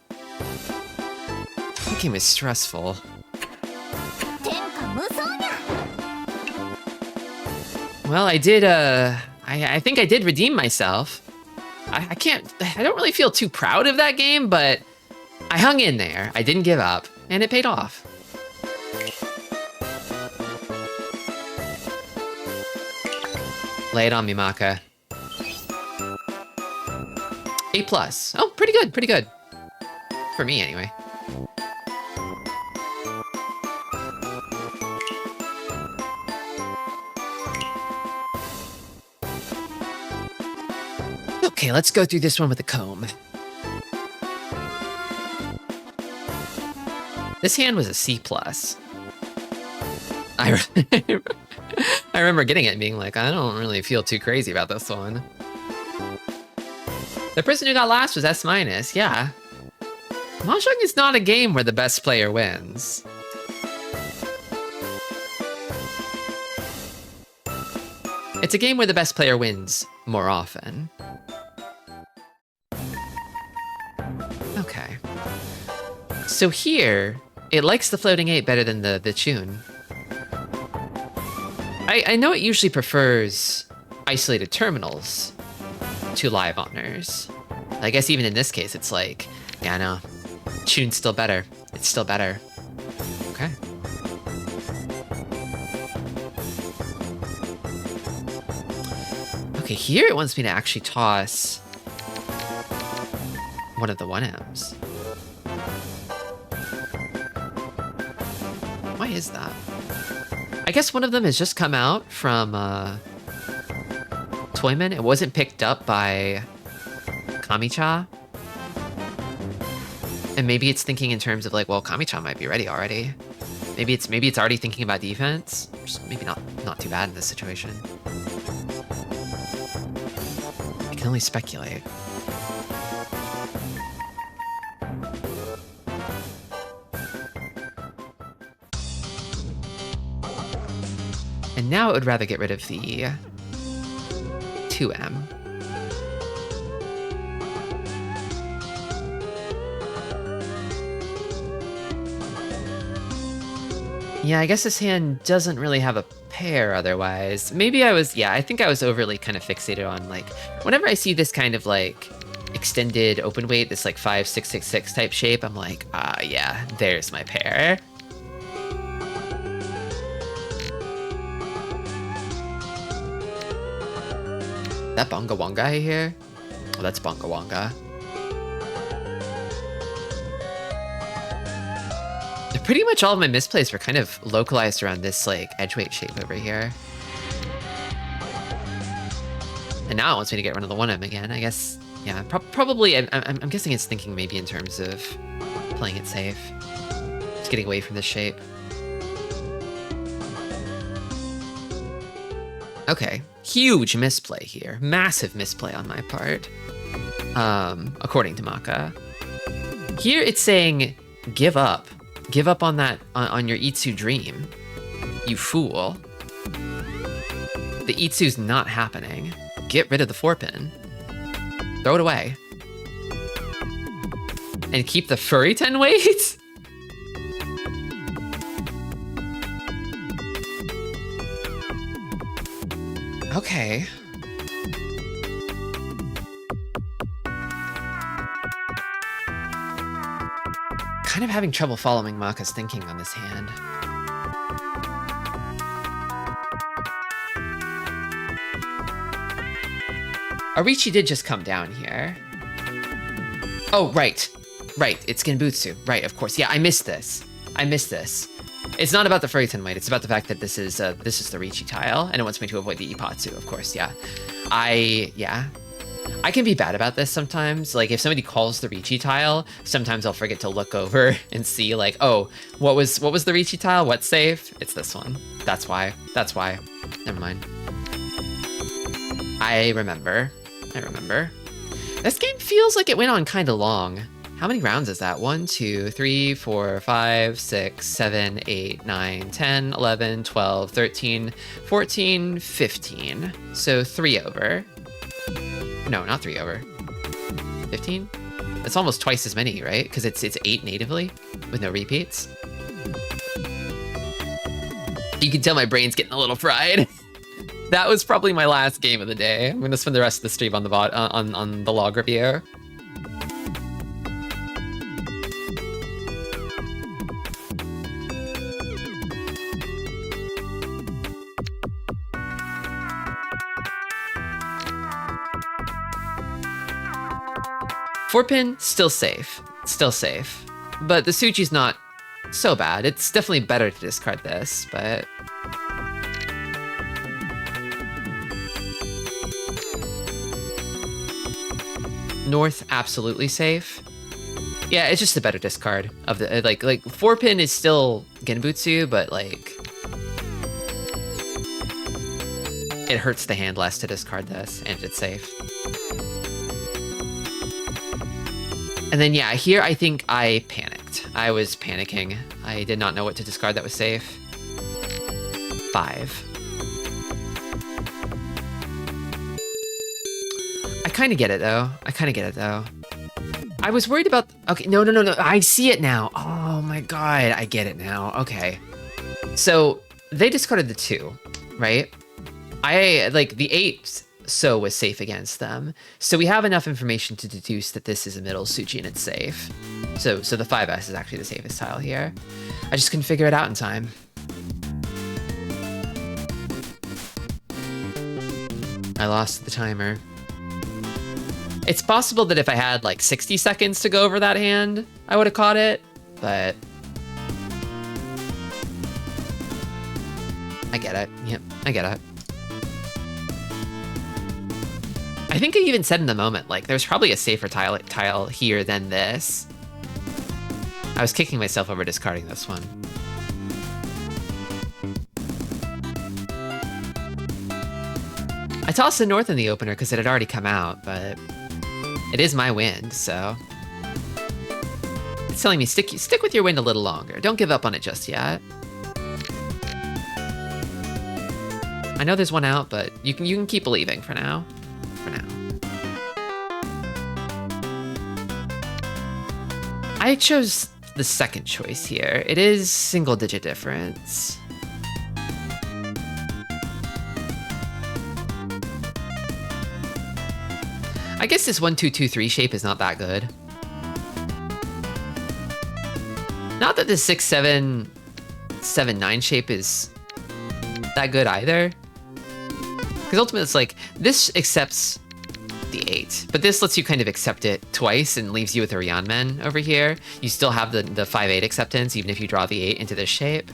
That game is stressful. Well, I did, I think I did redeem myself. I don't really feel too proud of that game, but I hung in there. I didn't give up, and it paid off. Lay it on me, Maka. A+. Oh, pretty good, pretty good. For me, anyway. Okay, let's go through this one with a comb. This hand was a C+. I remember getting it and being like, I don't really feel too crazy about this one. The person who got last was S-. Yeah. Mahjong is not a game where the best player wins. It's a game where the best player wins more often. Okay. So here, it likes the floating 8 better than the tune. I know it usually prefers isolated terminals to live honors. I guess even in this case, it's like, yeah, no, tune's still better. It's still better. Okay. Okay, here it wants me to actually toss one of the 1Ms. Why is that? I guess one of them has just come out from Toyman. It wasn't picked up by Kamicha. And maybe it's thinking in terms of like, well, Kami-chan might be ready already. Maybe it's already thinking about defense. Just maybe not too bad in this situation. I can only speculate. And now it would rather get rid of the 2M. Yeah, I guess this hand doesn't really have a pair otherwise. Maybe I think I was overly kind of fixated on, like, whenever I see this kind of like extended open weight, this like 5-6-6-6 type shape, I'm like, yeah, there's my pair. That Bonga Wonga here? Oh, that's Bonga Wonga. Pretty much all of my misplays were kind of localized around this like edgeweight shape over here. And now it wants me to get rid of the 1M again. I guess, yeah, probably, I'm guessing it's thinking maybe in terms of playing it safe. Just getting away from this shape. Okay, huge misplay here. Massive misplay on my part. According to Maka. Here it's saying, give up. Give up on that, on your Itsu dream, you fool. The Itsu's not happening. Get rid of the 4-pin. Throw it away. And keep the furry 10 weight? Okay. Kind of having trouble following Maka's thinking on this hand. Arichi did just come down here. Oh, right. Right, it's Genbutsu. Right, of course. Yeah, I missed this. It's not about the furry 10 weight, it's about the fact that this is the Richi tile, and it wants me to avoid the Ipatsu, of course, yeah. I can be bad about this sometimes. Like, if somebody calls the Richi tile, sometimes I'll forget to look over and see, like, oh, what was the Richi tile? What's safe? It's this one. That's why. Never mind. I remember. This game feels like it went on kind of long. How many rounds is that? 1, 2, 3, 4, 5, 6, 7, 8, 9, 10, 11, 12, 13, 14, 15. So 3 over. No, not 3 over. 15? That's almost twice as many, right? Because it's 8 natively with no repeats. You can tell my brain's getting a little fried. That was probably my last game of the day. I'm gonna spend the rest of the stream on the on the log review. Four-pin, still safe. But the Tsuchi's not so bad. It's definitely better to discard this, but... North, absolutely safe. Yeah, it's just a better discard of the, like 4-pin is still Genbutsu, but like... It hurts the hand less to discard this, and it's safe. And then, yeah, here I think I panicked. I was panicking. I did not know what to discard that was safe. 5. I kind of get it, though. I was worried about... Okay, no. I see it now. Oh, my God. I get it now. Okay. So, they discarded the 2, right? The 8... So was safe against them. So we have enough information to deduce that this is a middle Tsuchi and it's safe. So the 5S is actually the safest tile here. I just couldn't figure it out in time. I lost the timer. It's possible that if I had like 60 seconds to go over that hand, I would have caught it, but... I get it. Yep, I get it. I think I even said in the moment, like, there's probably a safer tile here than this. I was kicking myself over discarding this one. I tossed the North in the opener because it had already come out, but it is my wind, so it's telling me stick with your wind a little longer. Don't give up on it just yet. I know there's one out, but you can keep believing for now. For now. I chose the second choice here. It is single digit difference. I guess this 1-2-2-3 shape is not that good. Not that the 6-7-7-9 shape is that good either. Because ultimately it's like, this accepts the 8, but this lets you kind of accept it twice and leaves you with a Ryanmen over here. You still have the 5-8 acceptance, even if you draw the 8 into this shape.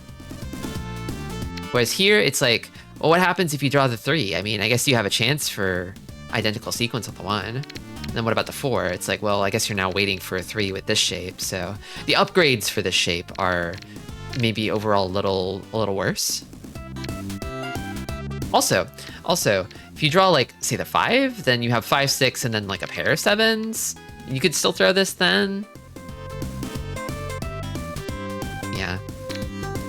Whereas here, it's like, well, what happens if you draw the 3? I mean, I guess you have a chance for identical sequence on the 1. And then what about the 4? It's like, well, I guess you're now waiting for a 3 with this shape. So the upgrades for this shape are maybe overall a little worse. Also, if you draw like, say the 5, then you have 5, 6, and then like a pair of 7s. You could still throw this then. Yeah.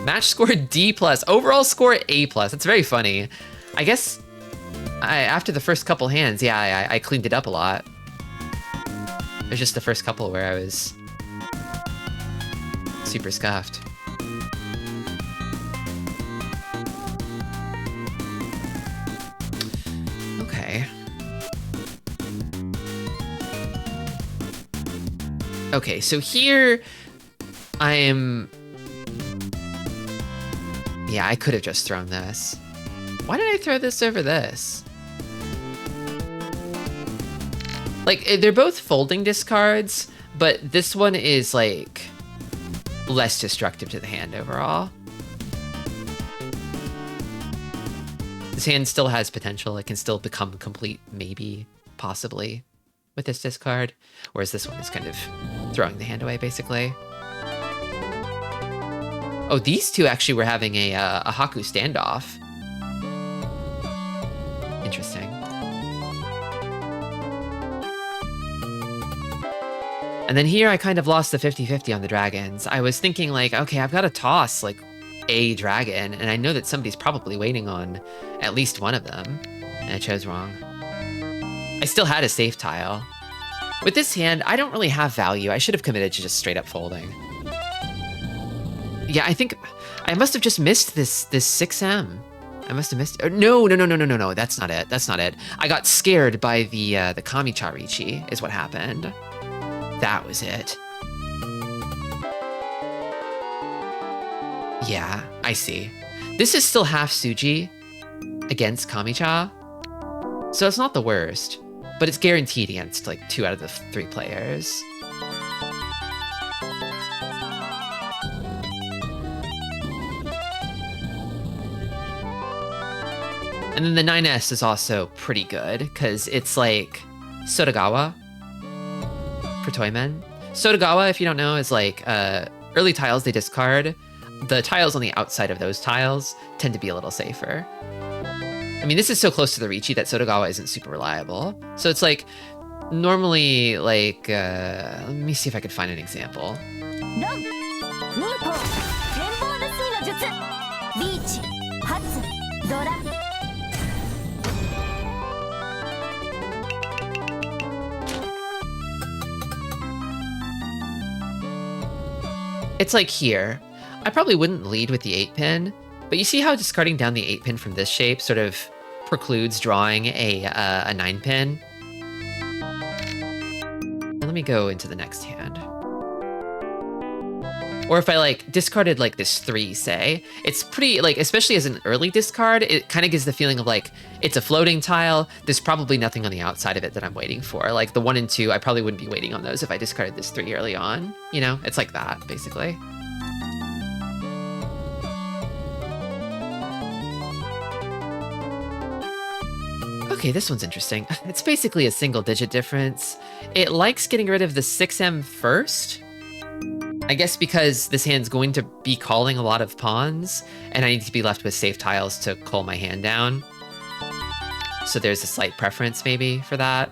Match score D+, overall score A+. That's very funny. I guess after the first couple hands, yeah, I cleaned it up a lot. It was just the first couple where I was super scuffed. Okay. Okay, so here I am... Yeah, I could have just thrown this. Why did I throw this over this? Like, they're both folding discards, but this one is, like, less destructive to the hand overall. This hand still has potential. It can still become complete, maybe, possibly, with this discard. Whereas this one is kind of throwing the hand away, basically. Oh, these two actually were having a Haku standoff. Interesting. And then here I kind of lost the 50-50 on the dragons. I was thinking like, okay, I've got to toss like a dragon, and I know that somebody's probably waiting on at least one of them, and I chose wrong. I still had a safe tile. With this hand, I don't really have value. I should have committed to just straight up folding. Yeah, I think I must have just missed this 6M. I must have missed it. No, that's not it. That's not it. I got scared by the Kami-cha-richi is what happened. That was it. Yeah, I see. This is still half Suji against Kami-cha, so it's not the worst, but it's guaranteed against like 2 out of the 3 players. And then the 9S is also pretty good, because it's like Sotagawa for Toymen. Sotagawa, if you don't know, is like early tiles they discard. The tiles on the outside of those tiles tend to be a little safer. I mean, this is so close to the Richi that Sotagawa isn't super reliable. So it's like, normally, like, let me see if I could find an example. It's like here. I probably wouldn't lead with the 8-pin, but you see how discarding down the 8-pin from this shape sort of precludes drawing a 9-pin? Let me go into the next hand. Or if I like discarded like this 3, say, it's pretty, like, especially as an early discard, it kind of gives the feeling of like, it's a floating tile. There's probably nothing on the outside of it that I'm waiting for. Like the 1 and 2, I probably wouldn't be waiting on those if I discarded this 3 early on. You know, it's like that, basically. Okay, this one's interesting. It's basically a single digit difference. It likes getting rid of the 6M first. I guess because this hand's going to be calling a lot of pawns, and I need to be left with safe tiles to call my hand down. So there's a slight preference maybe for that.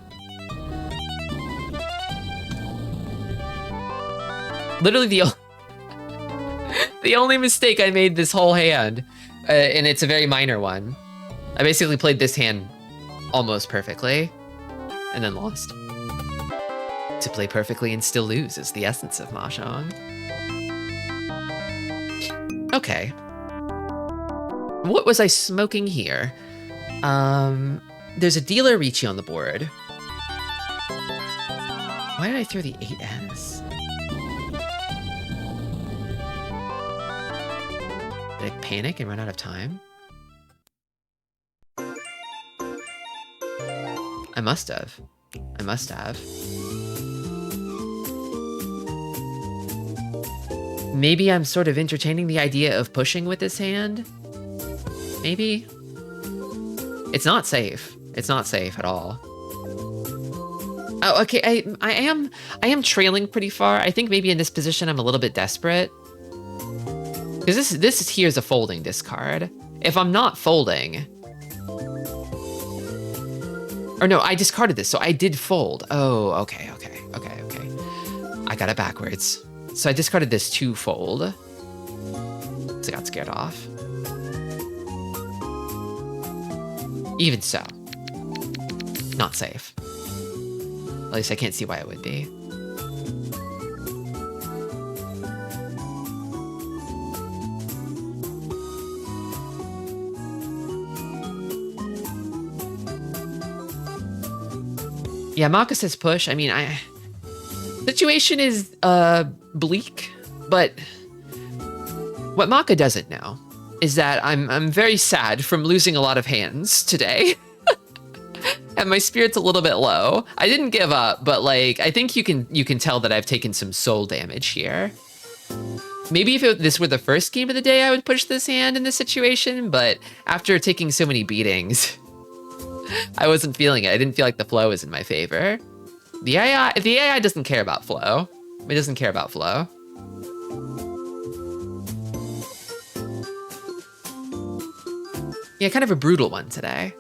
Literally the only mistake I made this whole hand, and it's a very minor one. I basically played this hand almost perfectly, and then lost. To play perfectly and still lose is the essence of Mahjong. Okay. What was I smoking here? There's a dealer Ricci on the board. Why did I throw the 8S? Did I panic and run out of time? I must have. I must have. Maybe I'm sort of entertaining the idea of pushing with this hand? Maybe? It's not safe. It's not safe at all. Oh, okay, I am trailing pretty far. I think maybe in this position I'm a little bit desperate. Because this here is a folding discard. If I'm not folding... Or no, I discarded this, so I did fold. Oh, okay. I got it backwards. So I discarded this to fold. So I got scared off. Even so. Not safe. At least I can't see why it would be. Yeah, Maka says push. I mean, situation is bleak, but what Maka doesn't know is that I'm very sad from losing a lot of hands today. And my spirit's a little bit low. I didn't give up, but like I think you can tell that I've taken some soul damage here. Maybe if this were the first game of the day, I would push this hand in this situation, but after taking so many beatings, I wasn't feeling it. I didn't feel like the flow was in my favor. The AI doesn't care about flow. It doesn't care about flow. Yeah, kind of a brutal one today.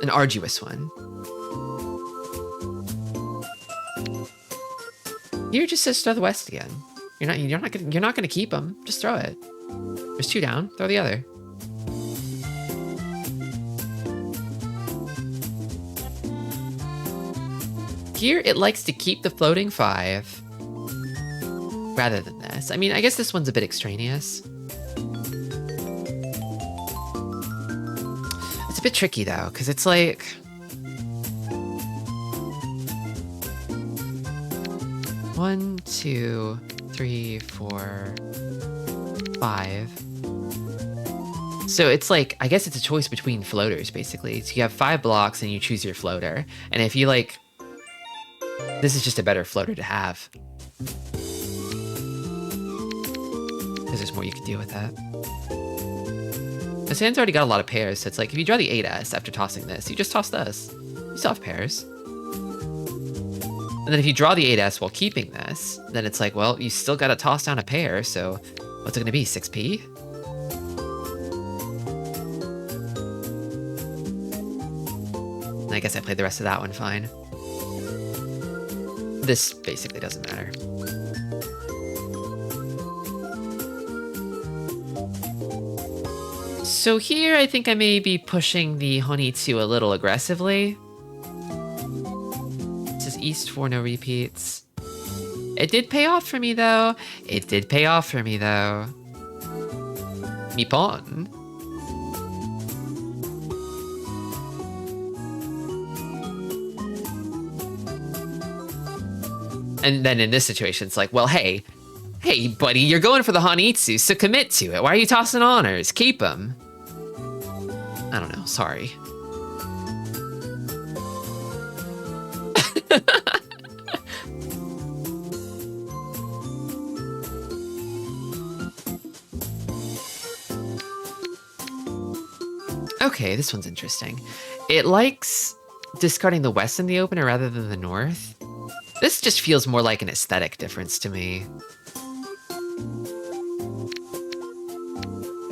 An arduous one. Here just says throw the west again. You're not gonna keep them. Just throw it. There's 2 down. Throw the other. Here it likes to keep the floating 5 rather than this. I mean, I guess this one's a bit extraneous. It's a bit tricky though, because it's like... One, 2, 3, 4, 5. So it's like, I guess it's a choice between floaters basically. So you have 5 blocks and you choose your floater. And if you like, this is just a better floater to have. Because there's more you can do with that. This hand's already got a lot of pairs, so it's like, if you draw the 8S after tossing this, you just toss this. You still have pairs. And then if you draw the 8S while keeping this, then it's like, well, you still gotta toss down a pair, so what's it gonna be, 6p? And I guess I played the rest of that one fine. This basically doesn't matter. So here I think I may be pushing the Honitsu a little aggressively. This is East 4, no repeats. It did pay off for me though. It did pay off for me though. Nippon. And then in this situation, it's like, well, hey, buddy, you're going for the Honitsu, so commit to it. Why are you tossing honors? Keep them. I don't know, sorry. Okay, this one's interesting. It likes discarding the west in the opener rather than the north. This just feels more like an aesthetic difference to me.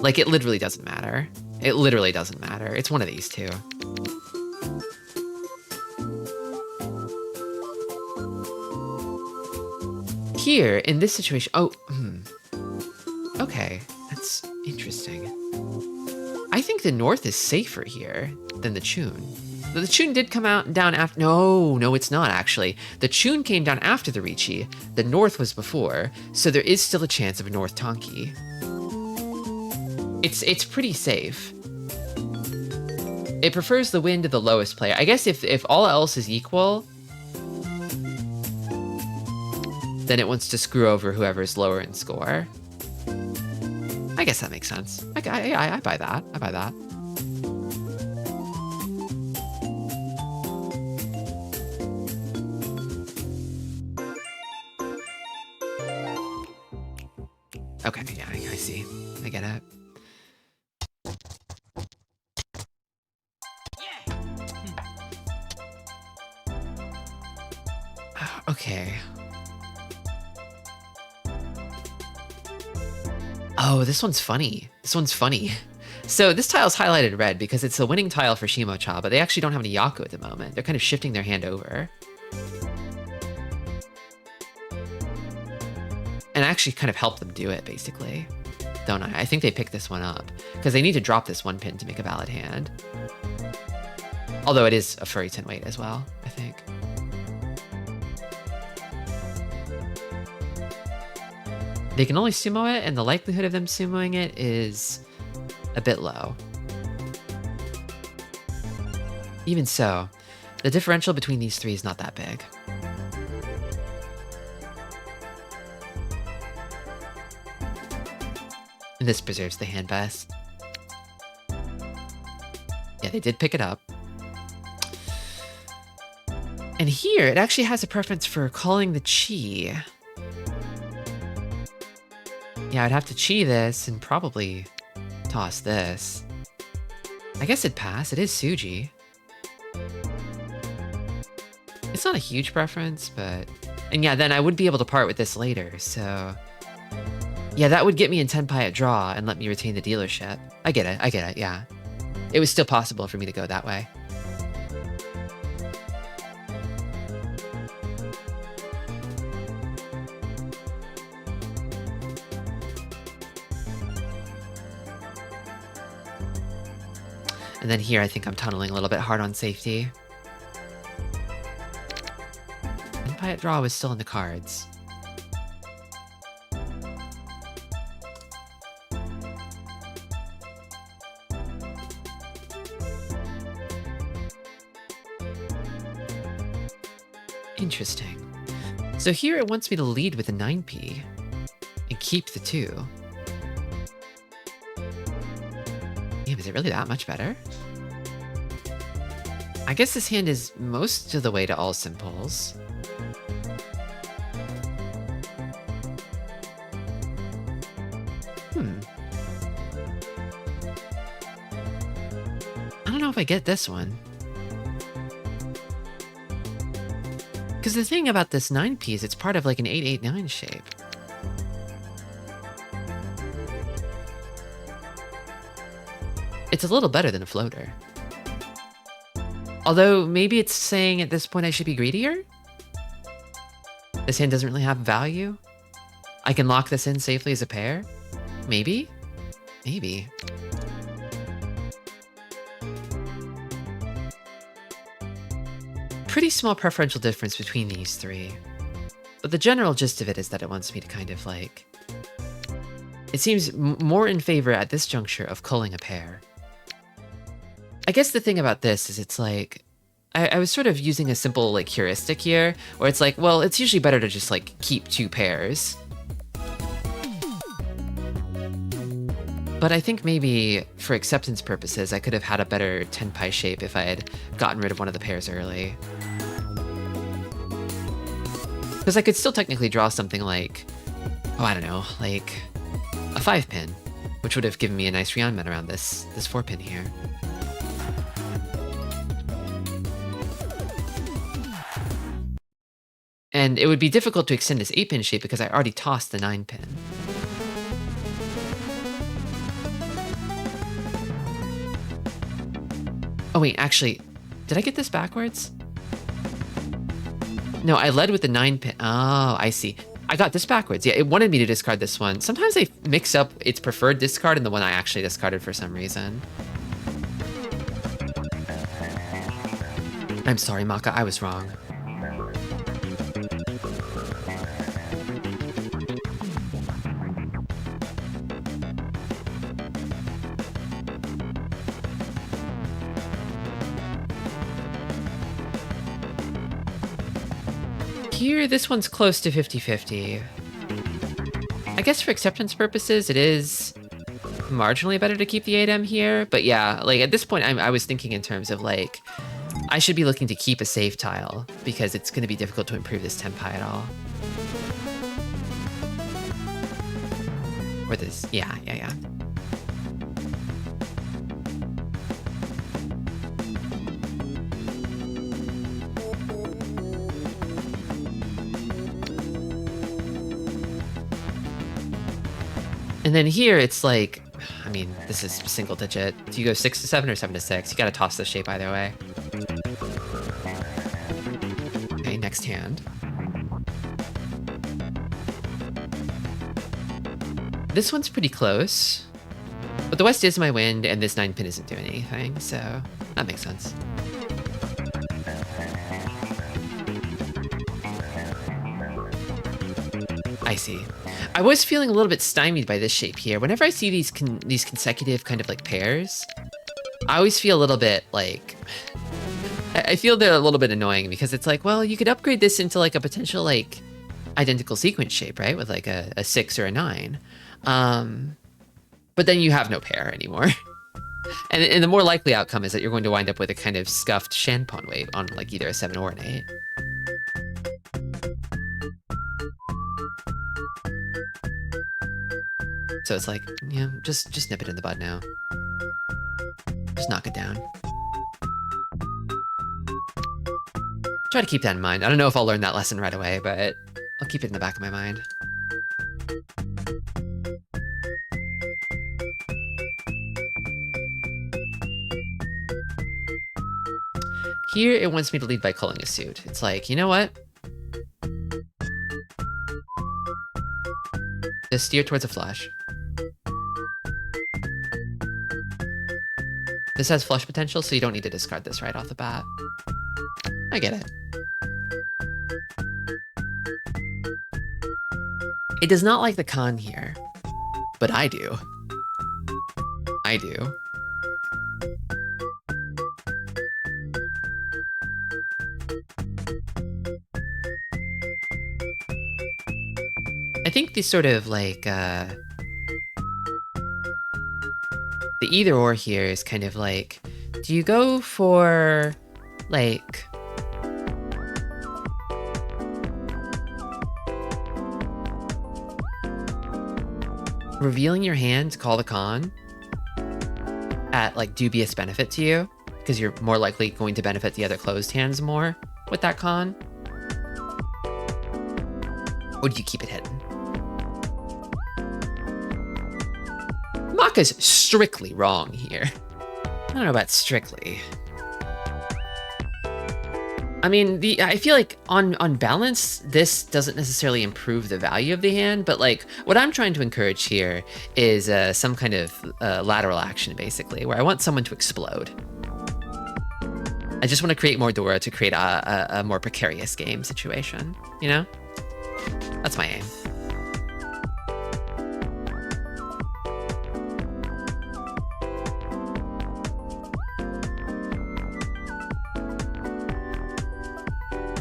Like, it literally doesn't matter. It literally doesn't matter. It's one of these two. Here, in this situation... Oh, okay. That's interesting. I think the north is safer here than the Chun. The Chun did come down after... No, it's not, actually. The Chun came down after the Riichi. The north was before, so there is still a chance of a north Tonki. It's pretty safe. It prefers the win to the lowest player. I guess if all else is equal, then it wants to screw over whoever's lower in score. I guess that makes sense. I buy that. I buy that. Okay, yeah, I see. I get it. Okay. Oh, this one's funny. This one's funny. So this tile's highlighted red because it's the winning tile for Shimocha, but they actually don't have any Yaku at the moment. They're kind of shifting their hand over. And I actually kind of helped them do it, basically. Don't I? I think they picked this one up because they need to drop this one pin to make a valid hand. Although it is a furry 10 weight as well, I think. They can only sumo it, and the likelihood of them sumoing it is a bit low. Even so, the differential between these three is not that big. And this preserves the hand best. Yeah, they did pick it up. And here, it actually has a preference for calling the chi. Yeah, I'd have to chi this and probably toss this. I guess it'd pass. It is Suji. It's not a huge preference, but... And yeah, then I would be able to part with this later, so... Yeah, that would get me in Tenpai at draw and let me retain the dealership. I get it, yeah. It was still possible for me to go that way. And then here, I think I'm tunneling a little bit hard on safety. Tenpai at draw was still in the cards. Interesting. So here it wants me to lead with a 9p and keep the 2. Damn, is it really that much better? I guess this hand is most of the way to all simples. I don't know if I get this one. Because the thing about this 9p is it's part of like an 889 shape. It's a little better than a floater. Although maybe it's saying at this point I should be greedier? This hand doesn't really have value? I can lock this in safely as a pair? Maybe? Maybe. Pretty small preferential difference between these three. But the general gist of it is that it wants me to kind of like... It seems more in favor at this juncture of culling a pair. I guess the thing about this is it's like... I was sort of using a simple like heuristic here, where it's like, well, it's usually better to just like keep 2 pairs. But I think maybe for acceptance purposes, I could have had a better Tenpai shape if I had gotten rid of one of the pairs early. Because I could still technically draw something like, oh, I don't know, like a 5-pin, which would have given me a nice Ryanman around this 4-pin here. And it would be difficult to extend this 8-pin shape because I already tossed the 9-pin. Oh wait, actually, did I get this backwards? No, I led with the 9 pin. Oh, I see. I got this backwards. Yeah, it wanted me to discard this one. Sometimes they mix up its preferred discard and the one I actually discarded for some reason. I'm sorry, Maka, I was wrong. Here, this one's close to 50-50. I guess for acceptance purposes, it is marginally better to keep the 8M here. But yeah, like at this point, I was thinking in terms of like, I should be looking to keep a save tile because it's going to be difficult to improve this Tenpai at all. Or this, yeah. And then here, it's like, I mean, this is single digit. Do you go 6 to 7 or 7 to 6? You gotta toss the shape either way. Okay, next hand. This one's pretty close. But the west is my wind, and this 9 pin isn't doing anything, so that makes sense. I see. I was feeling a little bit stymied by this shape here. Whenever I see these consecutive kind of like pairs, I always feel a little bit like... I feel they're a little bit annoying because it's like, well, you could upgrade this into like a potential like identical sequence shape, right? With like a 6 or a 9. But then you have no pair anymore. and the more likely outcome is that you're going to wind up with a kind of scuffed Shanpon weight on like either a 7 or an 8. So it's like, yeah, just nip it in the bud now. Just knock it down. Try to keep that in mind. I don't know if I'll learn that lesson right away, but I'll keep it in the back of my mind. Here, it wants me to lead by culling a suit. It's like, you know what? Just steer towards a flush. This has flush potential, so you don't need to discard this right off the bat. I get it. It does not like the con here, but I do. I do. I think these sort of like, the either or here is kind of like, do you go for like, revealing your hand to call the con at like dubious benefit to you because you're more likely going to benefit the other closed hands more with that con? Or do you keep it hidden? Maka's strictly wrong here. I don't know about strictly. I mean, I feel like on balance, this doesn't necessarily improve the value of the hand, but like what I'm trying to encourage here is some kind of lateral action, basically, where I want someone to explode. I just want to create more Dora to create a more precarious game situation, you know? That's my aim.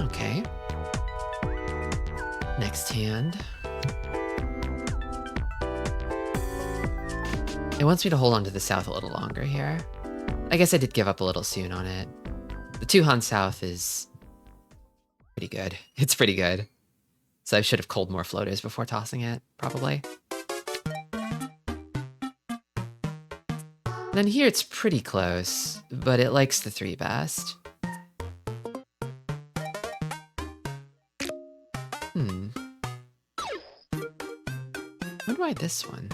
Okay. Next hand. It wants me to hold on to the south a little longer here. I guess I did give up a little soon on it. The 2-Han south is pretty good. It's pretty good. So I should have culled more floaters before tossing it, probably. Then here it's pretty close, but it likes the 3 best. Wonder why this one?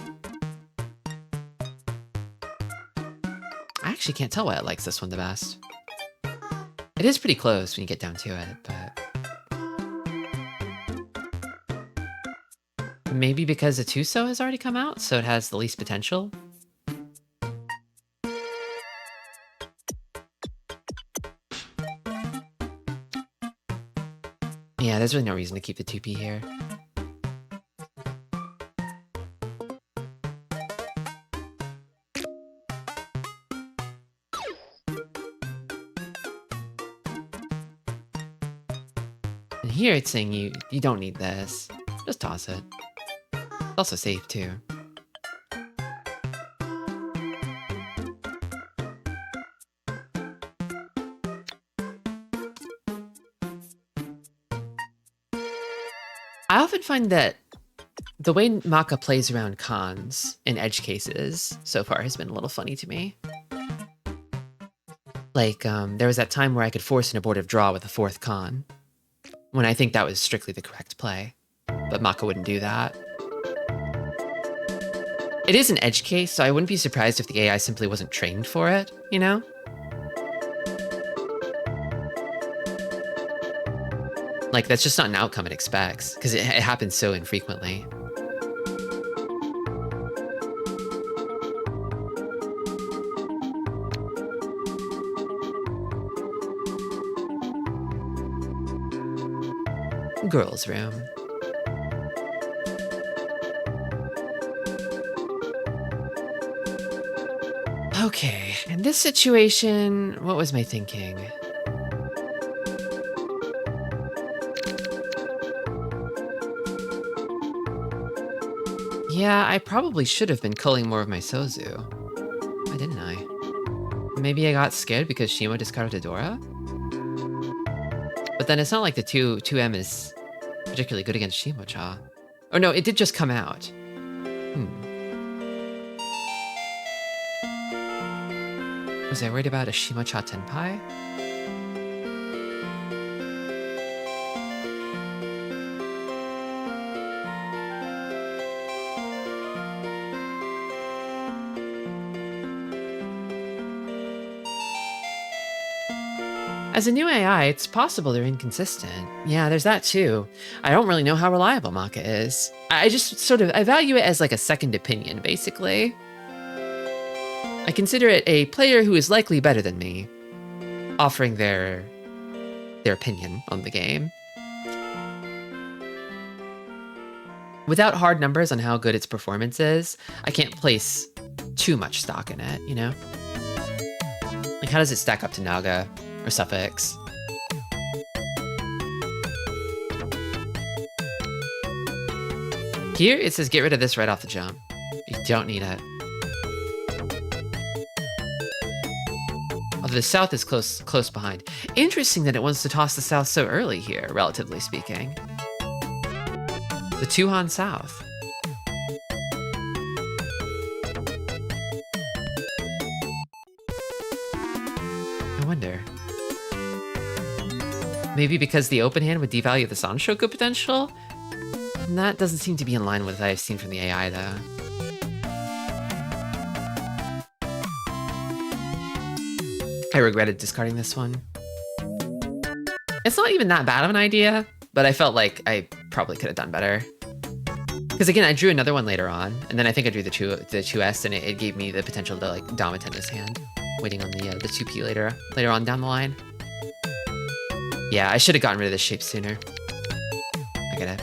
I actually can't tell why it likes this one the best. It is pretty close when you get down to it, but... Maybe because the Tuso has already come out, so it has the least potential? Yeah, there's really no reason to keep the 2P here. And here it's saying you don't need this. Just toss it. It's also safe too. I often find that the way Maka plays around cons in edge cases so far has been a little funny to me. Like, there was that time where I could force an abortive draw with a 4th con, when I think that was strictly the correct play. But Maka wouldn't do that. It is an edge case, so I wouldn't be surprised if the AI simply wasn't trained for it, you know? Like, that's just not an outcome it expects, because it happens so infrequently. Girls' room. Okay, in this situation, what was my thinking? Yeah, I probably should have been culling more of my Sozu. Why didn't I? Maybe I got scared because Shimo discarded Adora? But then it's not like the 2M is particularly good against Shimo-cha. Oh no, it did just come out. Was I worried about a Shimo-cha Tenpai? As a new AI, it's possible they're inconsistent. Yeah, there's that too. I don't really know how reliable Maka is. I just I value it as like a second opinion, basically. I consider it a player who is likely better than me, offering their opinion on the game. Without hard numbers on how good its performance is, I can't place too much stock in it, you know? Like, how does it stack up to Naga or Suffix? Here, it says get rid of this right off the jump. You don't need it. Although the south is close behind. Interesting that it wants to toss the south so early here, relatively speaking. The Tuhan South. I wonder. Maybe because the open hand would devalue the Sanshoku potential? And that doesn't seem to be in line with what I've seen from the AI, though. I regretted discarding this one. It's not even that bad of an idea, but I felt like I probably could have done better. Because again, I drew another one later on, and then I think I drew the 2S, and it gave me the potential to like Domiten this hand, waiting on the 2P later on down the line. Yeah, I should have gotten rid of this shape sooner. I get it.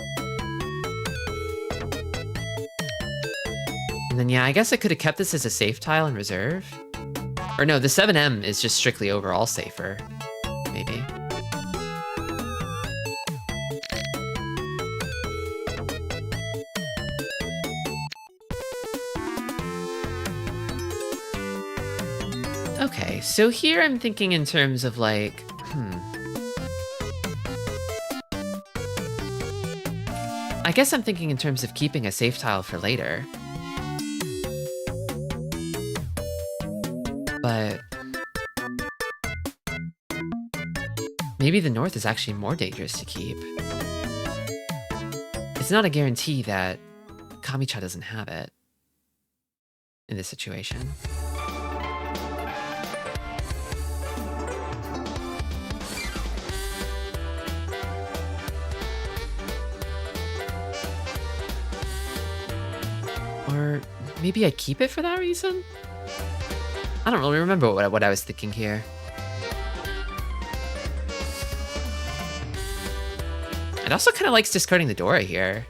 And then yeah, I guess I could have kept this as a safe tile in reserve. Or no, the 7M is just strictly overall safer. Maybe. Okay, so here I'm thinking in terms of like, I guess I'm thinking in terms of keeping a safe tile for later. But maybe the north is actually more dangerous to keep. It's not a guarantee that Kamicha doesn't have it in this situation. maybe I keep it for that reason? I don't really remember what I was thinking here. It also kind of likes discarding the Dora here,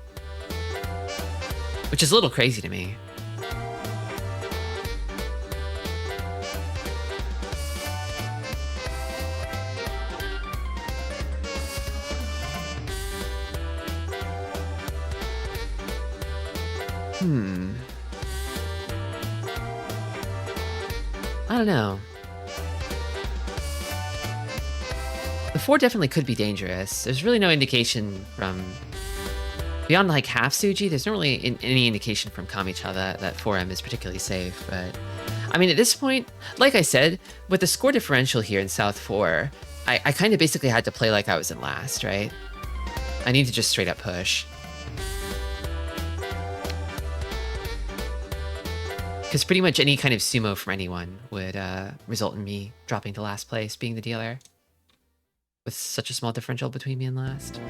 which is a little crazy to me. I don't know. The 4 definitely could be dangerous. There's really no indication from... Beyond like half Suji, there's not really any indication from Kamicha that 4M is particularly safe, but... I mean, at this point, like I said, with the score differential here in South 4, I kind of basically had to play like I was in last, right? I need to just straight up push. Because pretty much any kind of sumo from anyone would result in me dropping to last place, being the dealer. With such a small differential between me and last.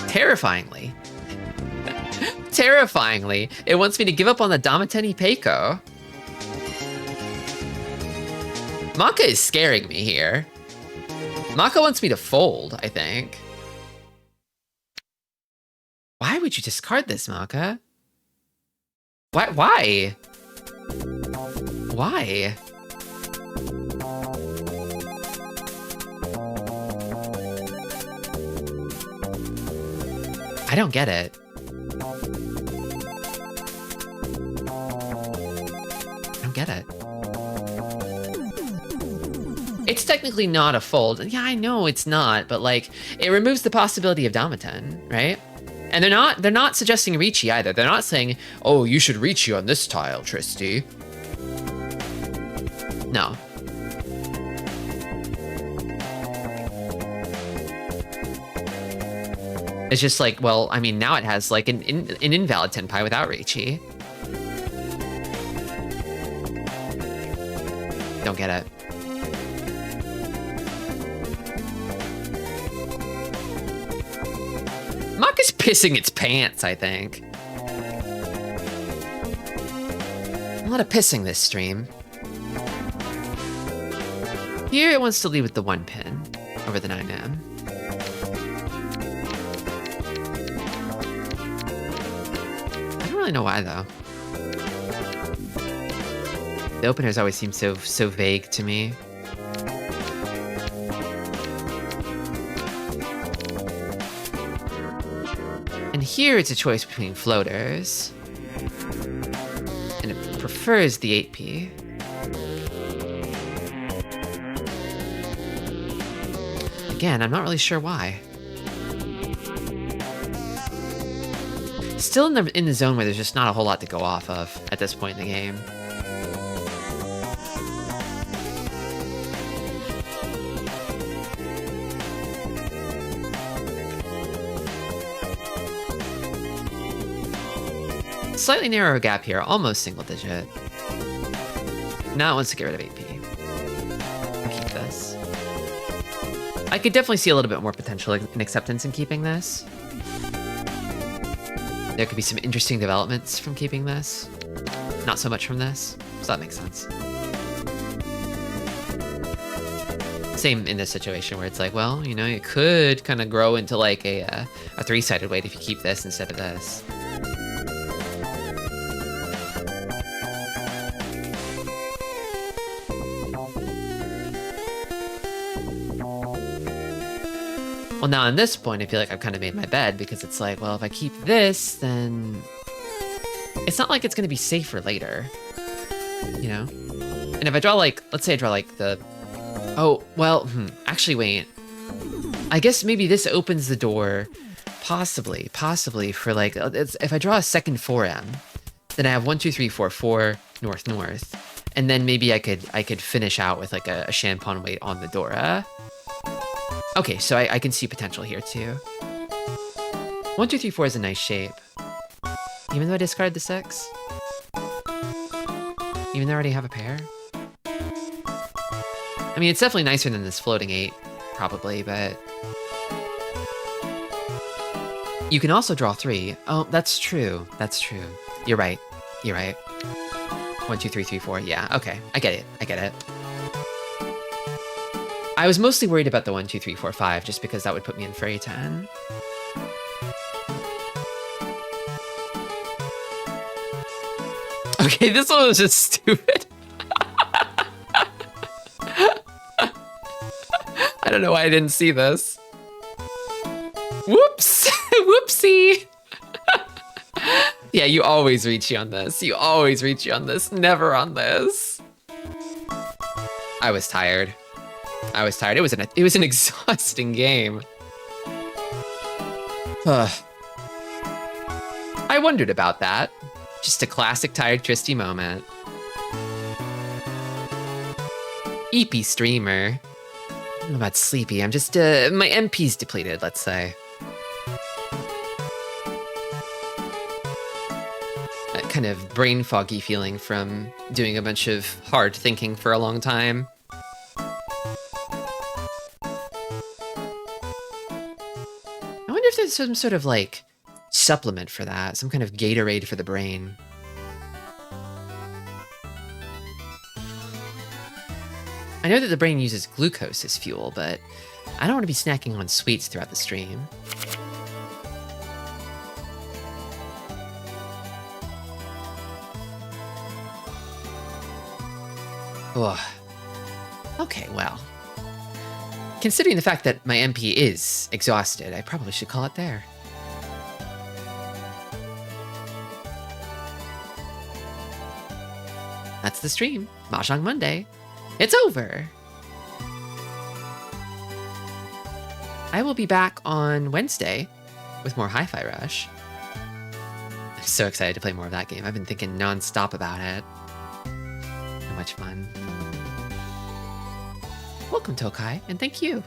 Terrifyingly. Terrifyingly, it wants me to give up on the Damateni Peiko. Maka is scaring me here. Maka wants me to fold, I think. Why would you discard this, Maka? Why? Why? I don't get it. I don't get it. It's technically not a fold. Yeah, I know it's not, but like, it removes the possibility of Damaten, right? And they're not suggesting Richi either. They're not saying, oh, you should Richi on this tile, Tristi. No. It's just like, well, I mean, now it has like an invalid Tenpai without Richi. Don't get it. Maka's pissing its pants, I think. A lot of pissing this stream. Here it wants to lead with the 1 pin over the 9M. I don't really know why though. The openers always seem so vague to me. And here it's a choice between floaters. And it prefers the 8P. Again, I'm not really sure why. Still in the zone where there's just not a whole lot to go off of at this point in the game. Slightly narrower gap here, almost single digit. Now it wants to get rid of 8P. Keep this. I could definitely see a little bit more potential in acceptance in keeping this. There could be some interesting developments from keeping this. Not so much from this, so that makes sense. Same in this situation where it's like, well, you know, it could kind of grow into like a 3-sided weight if you keep this instead of this. Well, now on this point, I feel like I've kind of made my bed because it's like, well, if I keep this, then it's not like it's going to be safer later, you know? And if I draw like, let's say I draw like the, oh, well, actually, wait. I guess maybe this opens the door, possibly for like, if I draw a second 4M, then I have 1, 2, 3, 4, 4, north, north. And then maybe I could finish out with like a Shanpon weight on the Dora. Okay, so I can see potential here too. 1, 2, 3, 4 is a nice shape. Even though I discard the 6? Even though I already have a pair? I mean, it's definitely nicer than this floating 8, probably, but... You can also draw 3. Oh, that's true. That's true. You're right. You're right. 1, 2, 3, 3, 4. Yeah, okay. I get it. I get it. I was mostly worried about the 1, 2, 3, 4, 5, just because that would put me in fairy 10. Okay, this one was just stupid. I don't know why I didn't see this. Whoops! Whoopsie! Yeah, you always reach on this. You always reach on this. Never on this. I was tired. I was tired. It was an exhausting game. I wondered about that. Just a classic tired Tristi moment. EP streamer. I don't know about sleepy. I'm just my MP's depleted, let's say. That kind of brain foggy feeling from doing a bunch of hard thinking for a long time. I wonder if there's some sort of like supplement for that, some kind of Gatorade for the brain. I know that the brain uses glucose as fuel, but I don't want to be snacking on sweets throughout the stream. Ugh. Okay, well. Considering the fact that my MP is exhausted, I probably should call it there. That's the stream. Mahjong Monday. It's over! I will be back on Wednesday with more Hi-Fi Rush. I'm so excited to play more of that game. I've been thinking non-stop about it. So much fun. Welcome, Tokai, and thank you.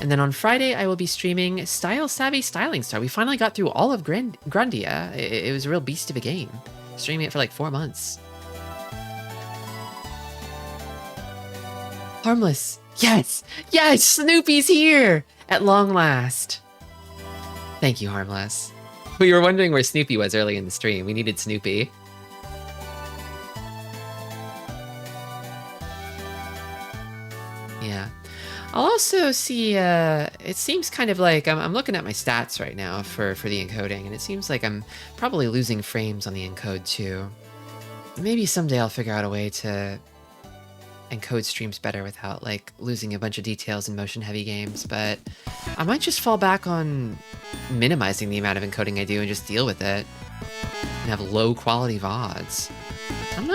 And then on Friday, I will be streaming Style Savvy Styling Star. We finally got through all of Grandia. It was a real beast of a game. Streaming it for like 4 months. Harmless. Yes! Yes! Snoopy's here! At long last. Thank you, Harmless. We were wondering where Snoopy was early in the stream. We needed Snoopy. Yeah. I'll also see, it seems kind of like, I'm looking at my stats right now for the encoding, and it seems like I'm probably losing frames on the encode too. Maybe someday I'll figure out a way to encode streams better without like losing a bunch of details in motion heavy games, but I might just fall back on minimizing the amount of encoding I do and just deal with it and have low quality VODs. I don't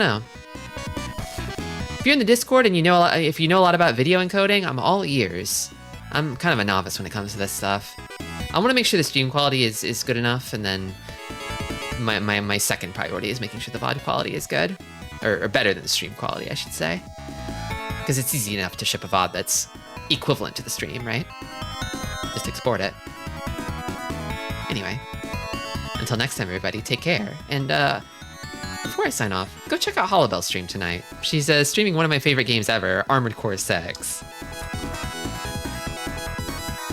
know. If you're in the Discord and if you know a lot about video encoding, I'm all ears. I'm kind of a novice when it comes to this stuff. I want to make sure the stream quality is good enough, and then my second priority is making sure the VOD quality is good. Or better than the stream quality, I should say. Because it's easy enough to ship a VOD that's equivalent to the stream, right? Just export it. Anyway, until next time, everybody, take care. And before I sign off, go check out Hollowbell's stream tonight. She's streaming one of my favorite games ever, Armored Core 6.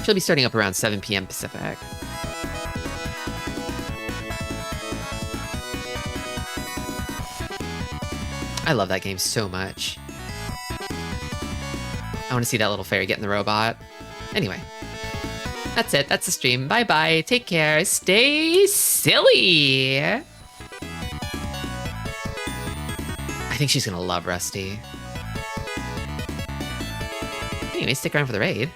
She'll be starting up around 7 p.m. Pacific. I love that game so much. I want to see that little fairy get in the robot. Anyway, that's it. That's the stream. Bye-bye. Take care. Stay silly. I think she's gonna love Rusty. Anyway, stick around for the raid.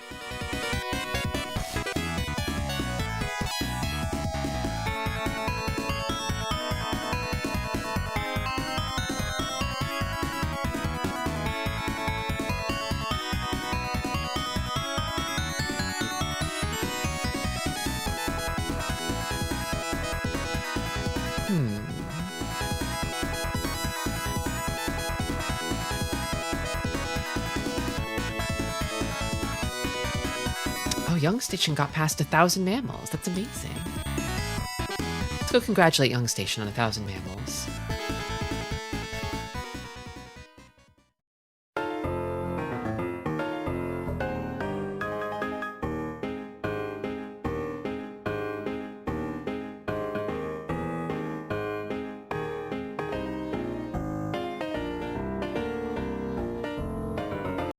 Young Station got past 1,000 mammals. That's amazing. Let's go congratulate Young Station on 1,000 mammals.